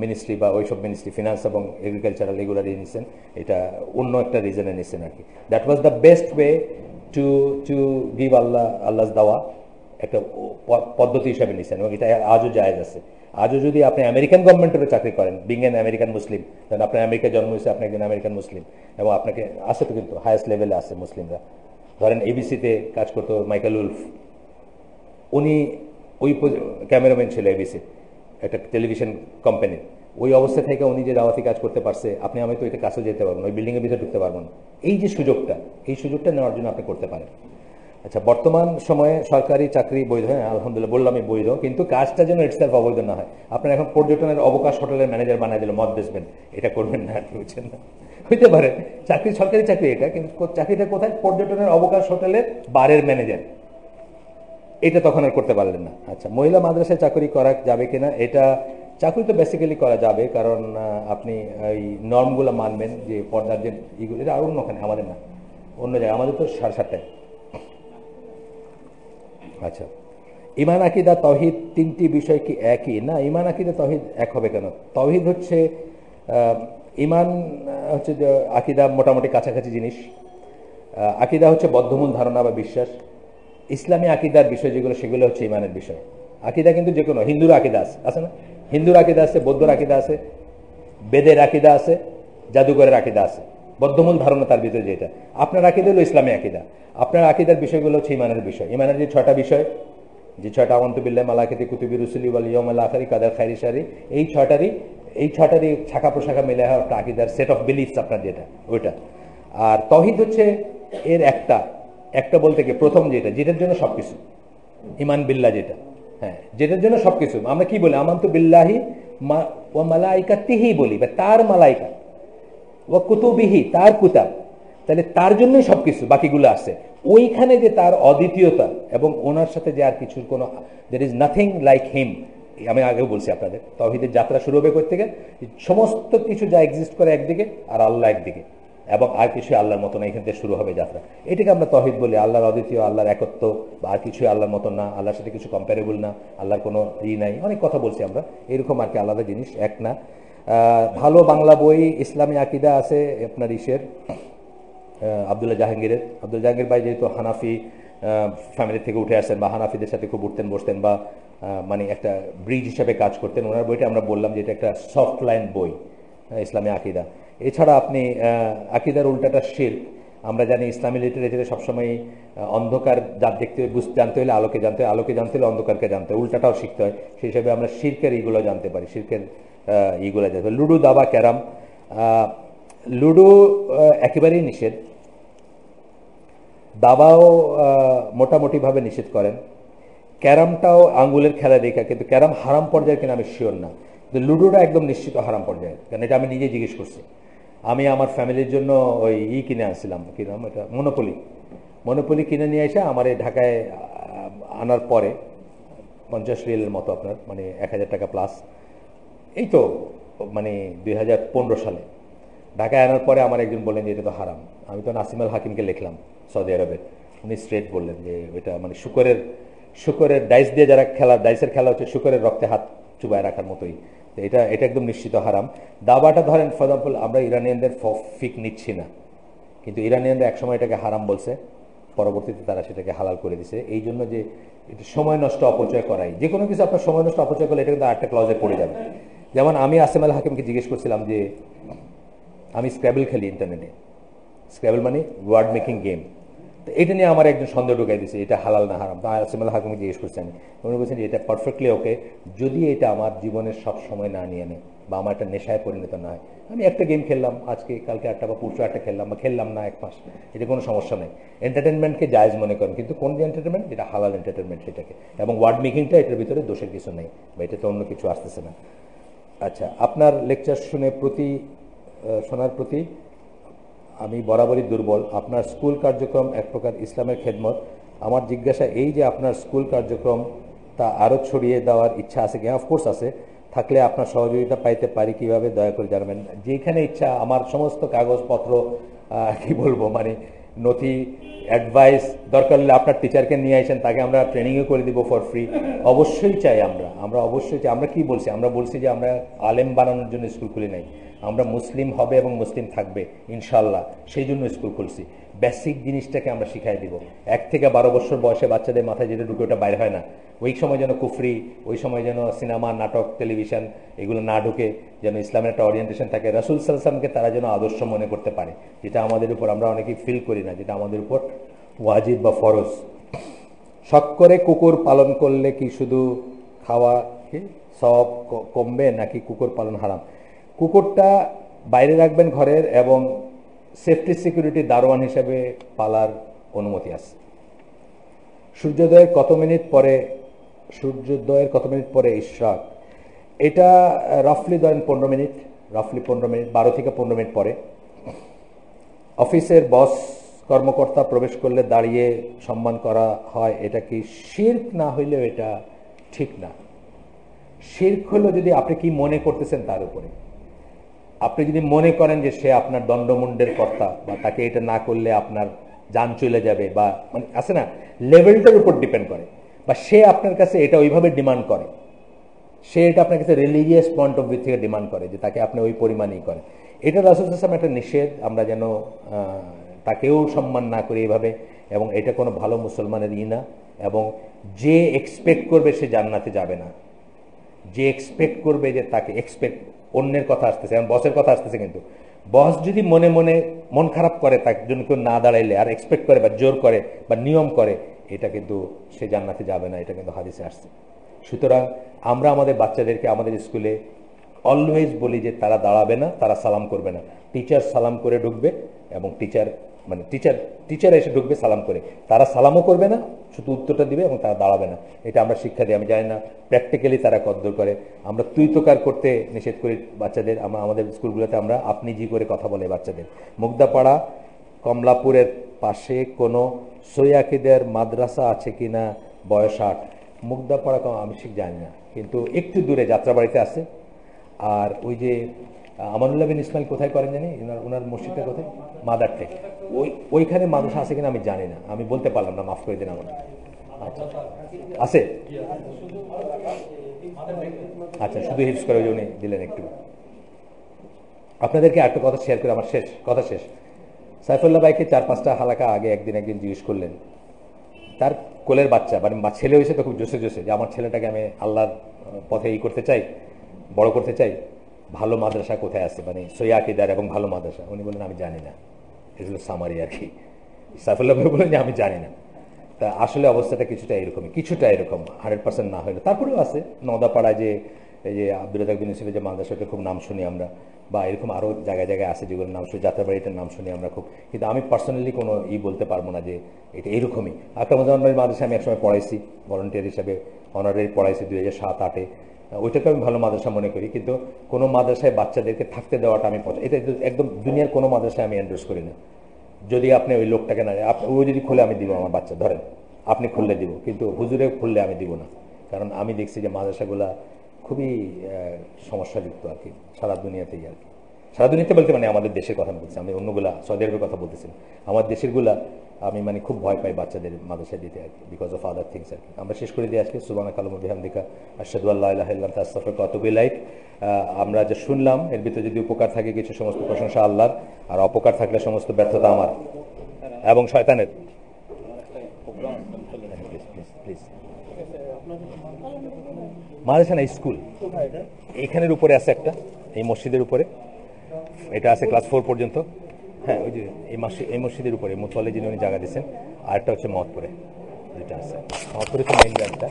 S1: মিনিস্ট্রি বা ওইসব মিনিস্ট্রি, ফিনান্স এবং এগ্রিকালচারাল এগুলারই নিচ্ছেন, এটা অন্য একটা রিজনে নিচ্ছেন আর কি। That was the best way to to give Allah's দাওয়া, একটা পদ্ধতি হিসাবে নিচ্ছেন, এবং এটা আজও জায়েজ আছে। আজও যদি আপনি আমেরিকান গভর্নমেন্টেরও চাকরি করেন, বিং অ্যান আমেরিকান মুসলিম, কারণ আপনার আমেরিকায় জন্ম হয়েছে, আপনি একজন আমেরিকান মুসলিম, এবং আপনাকে আছে তো, কিন্তু হায়েস্ট লেভেলে আছে মুসলিমরা। ধরেন এবিসিতে কাজ করতো মাইকেল উলফ, উনি ওই ক্যামেরাম্যান ছিল এবিসি, একটা টেলিভিশন কোম্পানির। ওই অবস্থা থেকে উনি যে দাওয়াতি কাজ করতে পারছে, আপনি আমি তো এটা কাছে যেতে পারবো না, ওই বিল্ডিংয়ের ভিতরে ঢুকতে পারবো না। এই যে সুযোগটা, এই সুযোগটা নেওয়ার জন্য আপনি করতে পারেন। আচ্ছা, বর্তমান সময়ে সরকারি চাকরি বৈধ, হ্যাঁ আলহামদুলিল্লাহ বললামই বৈধ, কিন্তু কাজটা যেন ইটসেলফ অবৈধ না হয়। আপনার এখন পর্যটনের অবকাশ হোটেলের ম্যানেজার বানায় দিল, মদ বেচবেন, এটা করবেন না, বুঝছেন না? হইতে পারে চাকরি, সরকারি চাকরি এটা, কিন্তু চাকরিটা কোথায়? পর্যটনের অবকাশ হোটেলের বারের ম্যানেজার, এটা তখন আর করতে পারলেন না। আচ্ছা, মহিলা মাদ্রাসায় চাকরি করা যাবে কিনা? এটা চাকরি তো বেসিক্যালি করা যাবে, কারণ আপনি এই নর্মগুলো মানবেন, যে পর্দার যে ইগুলো, এটা আর অন্যখানে, আমাদের না, অন্য জায়গায়, আমাদের তো 7:30টায়। আচ্ছা, ইমান আকিদা তৌহিদ তিনটি বিষয় কি একই? না, ইমান আকিদা তৌহিদ এক হবে কেন? তৌহিদ হচ্ছে ইমান হচ্ছে যে আকিদা মোটামুটি কাছাকাছি জিনিস। আকিদা হচ্ছে বদ্ধমূল ধারণা বা বিশ্বাস। ইসলামী আকিদার বিষয় যেগুলো, সেগুলো হচ্ছে ইমানের বিষয়। আকিদা কিন্তু যে কোনো, হিন্দুর আকিদা আছে না? হিন্দুর আকিদা আছে, বৌদ্ধর আকিদা আছে, বেদের আকিদা আছে, জাদুঘরের আকিদা আছে, বদ্ধমূল ধারণা তার ভিতরে যেটা। আপনার আকিদা হলো ইসলামী আকিদা। আপনার আকিদার বিষয়গুলো হচ্ছে ইমানের বিষয়। ইমানের যে 6টা বিষয়, যে 6টা, আমানতু বিল্লাহি মালাইকাতি কুতুবি রুসুলি ওয়াল ইয়াউমিল আখিরি কাদার খাইরি শারি, এই 6টারই শাখা প্রশাখা মিলে হয় একটা আকিদার সেট অফ বিলিফস আপনার, যেটা ওইটা। আর তৌহিদ হচ্ছে এর একটা বলতে কি, প্রথম যেটার জন্য সবকিছু, ইমান বিল্লাহ যেটা, হ্যাঁ, যেটার জন্য সবকিছু। আমরা কি বলি? আমানতু বিল্লাহি ওয়া মালাইকাতিহি বলি, বা তার মালাইকা, ওয়া কুতুবিহি, তার কুতাব, তাহলে তার জন্যই সবকিছু, বাকিগুলো আছে। ওইখানে যে তার অদ্বিতীয়তা, এবং ওনার সাথে যে আর কিছুর কোনো, there is nothing like him. আমি আগেও বলছি আপনাদের, তাওহীদের যাত্রা শুরু হবে কোথা থেকে? সমস্ত কিছু যা এক্সিস্ট করে একদিকে, আর আল্লাহ একদিকে, এবং আর কিছু আল্লাহর মতো না, এখান থেকে শুরু হবে যাত্রা। এটাকে আমরা তাওহীদ বলি। আল্লাহর অদ্বিতীয়, আল্লাহর একত্ব, বা আর কিছু আল্লাহর মতো না, আল্লাহর সাথে কিছু কম্পারেবল না, আল্লাহর কোনো নাই, অনেক কথা বলছি আমরা, এরকম আর কি, আলাদা জিনিস, এক না। ভালো বাংলা বই ইসলামী আকিদা আছে আপনার আব্দুল্লাহ জাহাঙ্গীর ভাই, যেহেতু হানাফি ফ্যামিলি থেকে উঠে আসছেন, বা হানাফিদের সাথে খুব উঠতেন বসতেন, বা মানে একটা ব্রিজ হিসাবে কাজ করতেন, ওনার বইটা আমরা বললাম যে এটা একটা সফট লাইন বই, ইসলামী আকিদা। এছাড়া আপনি আকিদার উল্টাটা শিরক। আমরা জানি ইসলামী লিটারেচারে সবসময় অন্ধকার জানতে হলে আলোকে জানতে হয়, আলোকে জানতে হলে অন্ধকারকে জানতে হয়, উল্টাটাও শিখতে হয়। সেই হিসাবে আমরা শিরকের এইগুলো জানতে পারি, শিরকের এইগুলো জানতে পারি। লুডো, দাবা, ক্যারাম। লুডো একেবারেই নিষেধ, দাবাও মোটামুটিভাবে নিষেধ করেন, ক্যারামটাও আঙ্গুলের খেলা দেখা, কিন্তু ক্যারাম হারাম পর্যায়ের কিনা আমি শিওর না, কিন্তু লুডোটা একদম নিশ্চিত হারাম পর্যায়ের, কারণ এটা আমি নিজে জিজ্ঞেস করছি। আমি আমার ফ্যামিলির জন্য ওই কিনে আনছিলাম, কি নাম এটা, মনোপলি কিনে নিয়ে এসে আমার এই ঢাকায় আনার পরে 50 রিয়ালের মতো, আপনার মানে 1000 টাকা প্লাস, এই তো মানে 2015 সালে ঢাকায় আনার পরে আমার একজন বললেন যে এটা তো হারাম। আমি তো নাসিম আল হাকিমকে লিখলাম, সৌদি আরবের, উনি স্ট্রেট বললেন যে এটা মানে শুকরের ডাইস দিয়ে যারা ডাইসের খেলা হচ্ছে, শুকরের রক্তে হাত চুবায় রাখার মতোই, এটা একদম নিশ্চিত হারাম। দাবাটা ধরেন ফর এক্সাম্পল, আমরা ইরানিয়ানদের ফিক নিচ্ছি না, কিন্তু ইরানিয়ানরা একসময় এটাকে হারাম বলছে, পরবর্তীতে তারা সেটাকে হালাল করে দিছে, এই জন্য যে এটা সময় নষ্ট অপচয় করাই। যে কোনো কিছু আপনার সময় নষ্ট অপচয় করলে এটা কিন্তু আরেকটা ক্লজে পড়ে যাবে। যেমন আমি আসিম আল হাকিমকে জিজ্ঞেস করছিলাম যে আমি স্ক্র্যাবল খেলি ইন্টারনেটে, স্ক্র্যাবল মানে ওয়ার্ড মেকিং গেম, তো এটা নিয়ে আমার একজন সন্দেহ ঢুকাই দিচ্ছে, এটা হালাল না হারাম। আসিম আল হাকিমকে জিজ্ঞেস করছি আমি, উনি বলছেন যে এটা পারফেক্টলি ওকে, যদি এটা আমার জীবনের সব সময় না নিয়ে নেয়, বা আমার একটা নেশায় পরিণত না হয়। আমি একটা গেম খেললাম আজকে, কালকে একটা, বা পরশু একটা খেললাম, বা খেললাম না 1 মাস, এটা কোনো সমস্যা নেই। এন্টারটেনমেন্টকে জায়েজ মনে করেন, কিন্তু কোন যে এন্টারটেনমেন্ট, যেটা হালাল এন্টারটেনমেন্ট সেটাকে, এবং ওয়ার্ড মেকিংটা এটার ভিতরে দোষের কিছু নেই, বা এটাতে অন্য কিছু আসতেছে না। আচ্ছা, আপনার লেকচার শোনার প্রতি আমি বরাবরই দুর্বল। আপনার স্কুল কার্যক্রম এক প্রকার ইসলামের খেদমত। আমার জিজ্ঞাসা এই যে আপনার স্কুল কার্যক্রম তা আরও ছড়িয়ে দেওয়ার ইচ্ছা আছে কি? অফকোর্স আছে, থাকলে আপনার সহযোগিতা পাইতে পারি কিভাবে, দয়া করে জানাবেন। যেখানে ইচ্ছা, আমার সমস্ত কাগজপত্র কি বলবো, মানে নথি, অ্যাডভাইস দরকার হলে আপনার টিচারকে নিয়ে আসেন, তাকে আমরা ট্রেনিংও করে দিব ফর ফ্রি। অবশ্যই চাই আমরা অবশ্যই চাই। আমরা কি বলছি? আমরা বলছি যে আমরা আলেম বানানোর জন্য স্কুল খুলি নাই, আমরা মুসলিম হবে এবং মুসলিম থাকবে ইনশাল্লাহ, সেই জন্য স্কুল খুলছি। বেসিক জিনিসটাকে আমরা শিখাই দিব। 1 থেকে 12 বছর বয়সে বাচ্চাদের মাথায় যেটা ঢুকে ওটা বাইরে হয় না। ওই সময় যেন কুফরি, ওই সময় যেন সিনেমা, নাটক, টেলিভিশন এগুলো না ঢুকে, যেন ইসলামের একটা ওরিয়েন্টেশন থাকে, রাসূল সাল্লাল্লাহু আলাইহি ওয়াসাল্লামকে তারা যেন আদর্শ মনে করতে পারে, যেটা আমাদের উপর আমরা অনেকেই ফিল করি না, যেটা আমাদের উপর ওয়াজিব বা ফরজ। শখ করে কুকুর পালন করলে কি শুধু খাওয়া সওয়াব কমবে নাকি কুকুর পালন হারাম? কুকুরটা বাইরে রাখবেন ঘরের, এবং সেফটি সিকিউরিটি দারোয়ান হিসেবে পালার অনুমতি আছে। সূর্যোদয়ের কত মিনিট পরে ইশরাক? এটা রাফলি ধরেন 15 মিনিট, 12 থেকে 15 মিনিট পরে। অফিসের বস কর্মকর্তা প্রবেশ করলে দাঁড়িয়ে সম্মান করা হয়, এটা কি শিরক? না হইলেও এটা ঠিক না। শিরক হলো যদি আপনি কি মনে করতেছেন তার উপরে। আপনি যদি মনে করেন যে সে আপনার দণ্ডমুণ্ডের কর্তা, বা তাকে এটা না করলে আপনার জান চলে যাবে, বা মানে আছে না, লেভেলটার উপর ডিপেন্ড করে, বা সে আপনার কাছে এটা ওইভাবে ডিমান্ড করে, সে এটা আপনার কাছে রিলিজিয়াস পয়েন্ট অফ ভিউ থেকে ডিমান্ড করে যে তাকে আপনি ওই পরিমাণেই করেন, এটা রাসূল সাল্লাল্লাহু আলাইহি ওয়াসাল্লাম একটা নিষেধ। আমরা যেন তাকেও সম্মান না করি এইভাবে, এবং এটা কোনো ভালো মুসলমানের না। এবং যে এক্সপেক্ট করবে সে জান্নাতে যাবে না, যে এক্সপেক্ট করবে যে তাকে অন্যের কথা আসতেছে, এবং বসের কথা আসতেছে, কিন্তু বস যদি মনে মনে মন খারাপ করে তার জন্য কেউ না দাঁড়াইলে, আর এক্সপেক্ট করে বা জোর করে বা নিয়ম করে, এটা কিন্তু সে জান্নাতে যাবে না, এটা কিন্তু হাদিসে আসছে। সুতরাং আমরা আমাদের বাচ্চাদেরকে আমাদের স্কুলে অলওয়েজ বলি যে তারা দাঁড়াবে না, তারা সালাম করবে না। টিচার সালাম করে ঢুকবে, এবং টিচার এসে ঢুকবে সালাম করে, তারা সালামও করবে না, শুধু উত্তরটা দিবে, এবং তারা দাঁড়াবে না। এটা আমরা শিক্ষা দিই। আমি জানি না প্র্যাকটিক্যালি তারা কদ্দূর করে। আমরা তুই তোকার করতে নিষেধ করি বাচ্চাদের। আমরা আমাদের স্কুলগুলোতে আমরা আপনি জি করে কথা বলে বাচ্চাদের। মুগদাপাড়া কমলাপুরের পাশে কোনো সৈয়াকিদের মাদ্রাসা আছে কিনা? বয়স 8। মুগদাপাড়া আমি ঠিক জানি না, কিন্তু একটু দূরে যাত্রাবাড়িতে আছে। আর ওই যে আমানুল্লাহ বিন ইসমাইল কোথায় করেন জানি, ওনার মসজিদটা কোথায়? মাদারটেক। ওইখানে মাদ্রাসা আছে কিনা আমি জানি না, আমি বলতে পারলাম না, মাফ করে দিন আমার। আচ্ছা, আছে? আচ্ছা, শুধু হিপস করে ওই উনি দিলেন একটু। আপনাদেরকে একটা কথা শেয়ার করে আমার কথা শেষ। সাইফুল্লাহ ভাইকে 4-5টা হালাকা আগে একদিন জিজ্ঞেস করলেন, তার কোলের বাচ্চা, মানে ছেলে হয়েছে তো খুব জোসে যে আমার ছেলেটাকে আমি আল্লাহর পথে করতে চাই, বড় করতে চাই, ভালো মাদ্রাসা কোথায় আছে, মানে সৈয়াকিদার এবং ভালো মাদ্রাসা। উনি বললেন আমি জানি না, এগুলো সামারি আর কি। সাইফুল্লাহ ভাই বললেন যে আমি জানি না। তা আসলে অবস্থাটা কিছুটা এরকম 100% না হলে, তারপরেও আছে নওদাপাড়ায় যে এই যে আব্দুল রাজ্জাক বিন ইউসুফের যে মাদ্রাসাটা খুব নাম শুনি আমরা, বা এরকম আরও জায়গায় আছে যেগুলোর নাম শুনি, যাত্রাবাড়িটার নাম শুনি আমরা খুব, কিন্তু আমি পার্সোনালি কোনো বলতে পারবো না যে এটা এরকমই। আকরামুজ্জামান ভাইয়ের মাদ্রাসা আমি একসময় পড়াইছি, ভলান্টিয়ার হিসাবে অনারারি পড়াইছি 2007-08-এ। ওইটাকে আমি ভালো মাদ্রাসা মনে করি, কিন্তু কোনো মাদ্রাসায় বাচ্চাদেরকে থাকতে দেওয়াটা আমি এটা একদম দুনিয়ার কোনো মাদ্রাসায় আমি এন্ডোর্স করি না। যদি আপনি ওই লোকটাকে না, ও যদি খুলে আমি দিব আমার বাচ্চা, ধরেন আপনি খুললে দিব, কিন্তু হুজুরে খুললে আমি দিব না। কারণ আমি দেখছি যে মাদ্রাসাগুলা খুবই সমস্যাযুক্ত আর কি, সারা দুনিয়াতেই আর কি। সারা দুনিয়াতে বলতে মানে আমাদের দেশের কথা বলছি, আমি অন্যগুলা সৌদি আরবের কথা বলতেছি। আমার দেশেরগুলা আমি মানে খুব ভয় পাই বাচ্চাদের মাদ্রাসায় দিতে আর কি, because of other things are কি। আমরা শেষ করে দিই আজকে। সুবহানাকা আল্লাহুম্মা বিহামদিকা আশহাদু আল্লা ইলাহা ইল্লা আনতা আস্তাগফিরুকা ওয়া আতুবু ইলাইক। আমরা যা শুনলাম এর ভিতরে যদি উপকার থাকে কিছু, সমস্ত প্রশংসা আল্লাহর, আর অপকার থাকলে সমস্ত ব্যর্থতা আমার এবং শয়তানের। মাদ্রাসা না, স্কুল এইখানের উপরে আছে একটা, এই মসজিদের উপরে এটা আছে ক্লাস 4 পর্যন্ত। হ্যাঁ, ওই যে এই মসজিদের উপরে মুতওয়াল্লি যিনি উনি জায়গা দিচ্ছেন। আর একটা হচ্ছে মহৎপুরে, যেটা আছে মহৎপুরে তো মেইন গাড়িটা।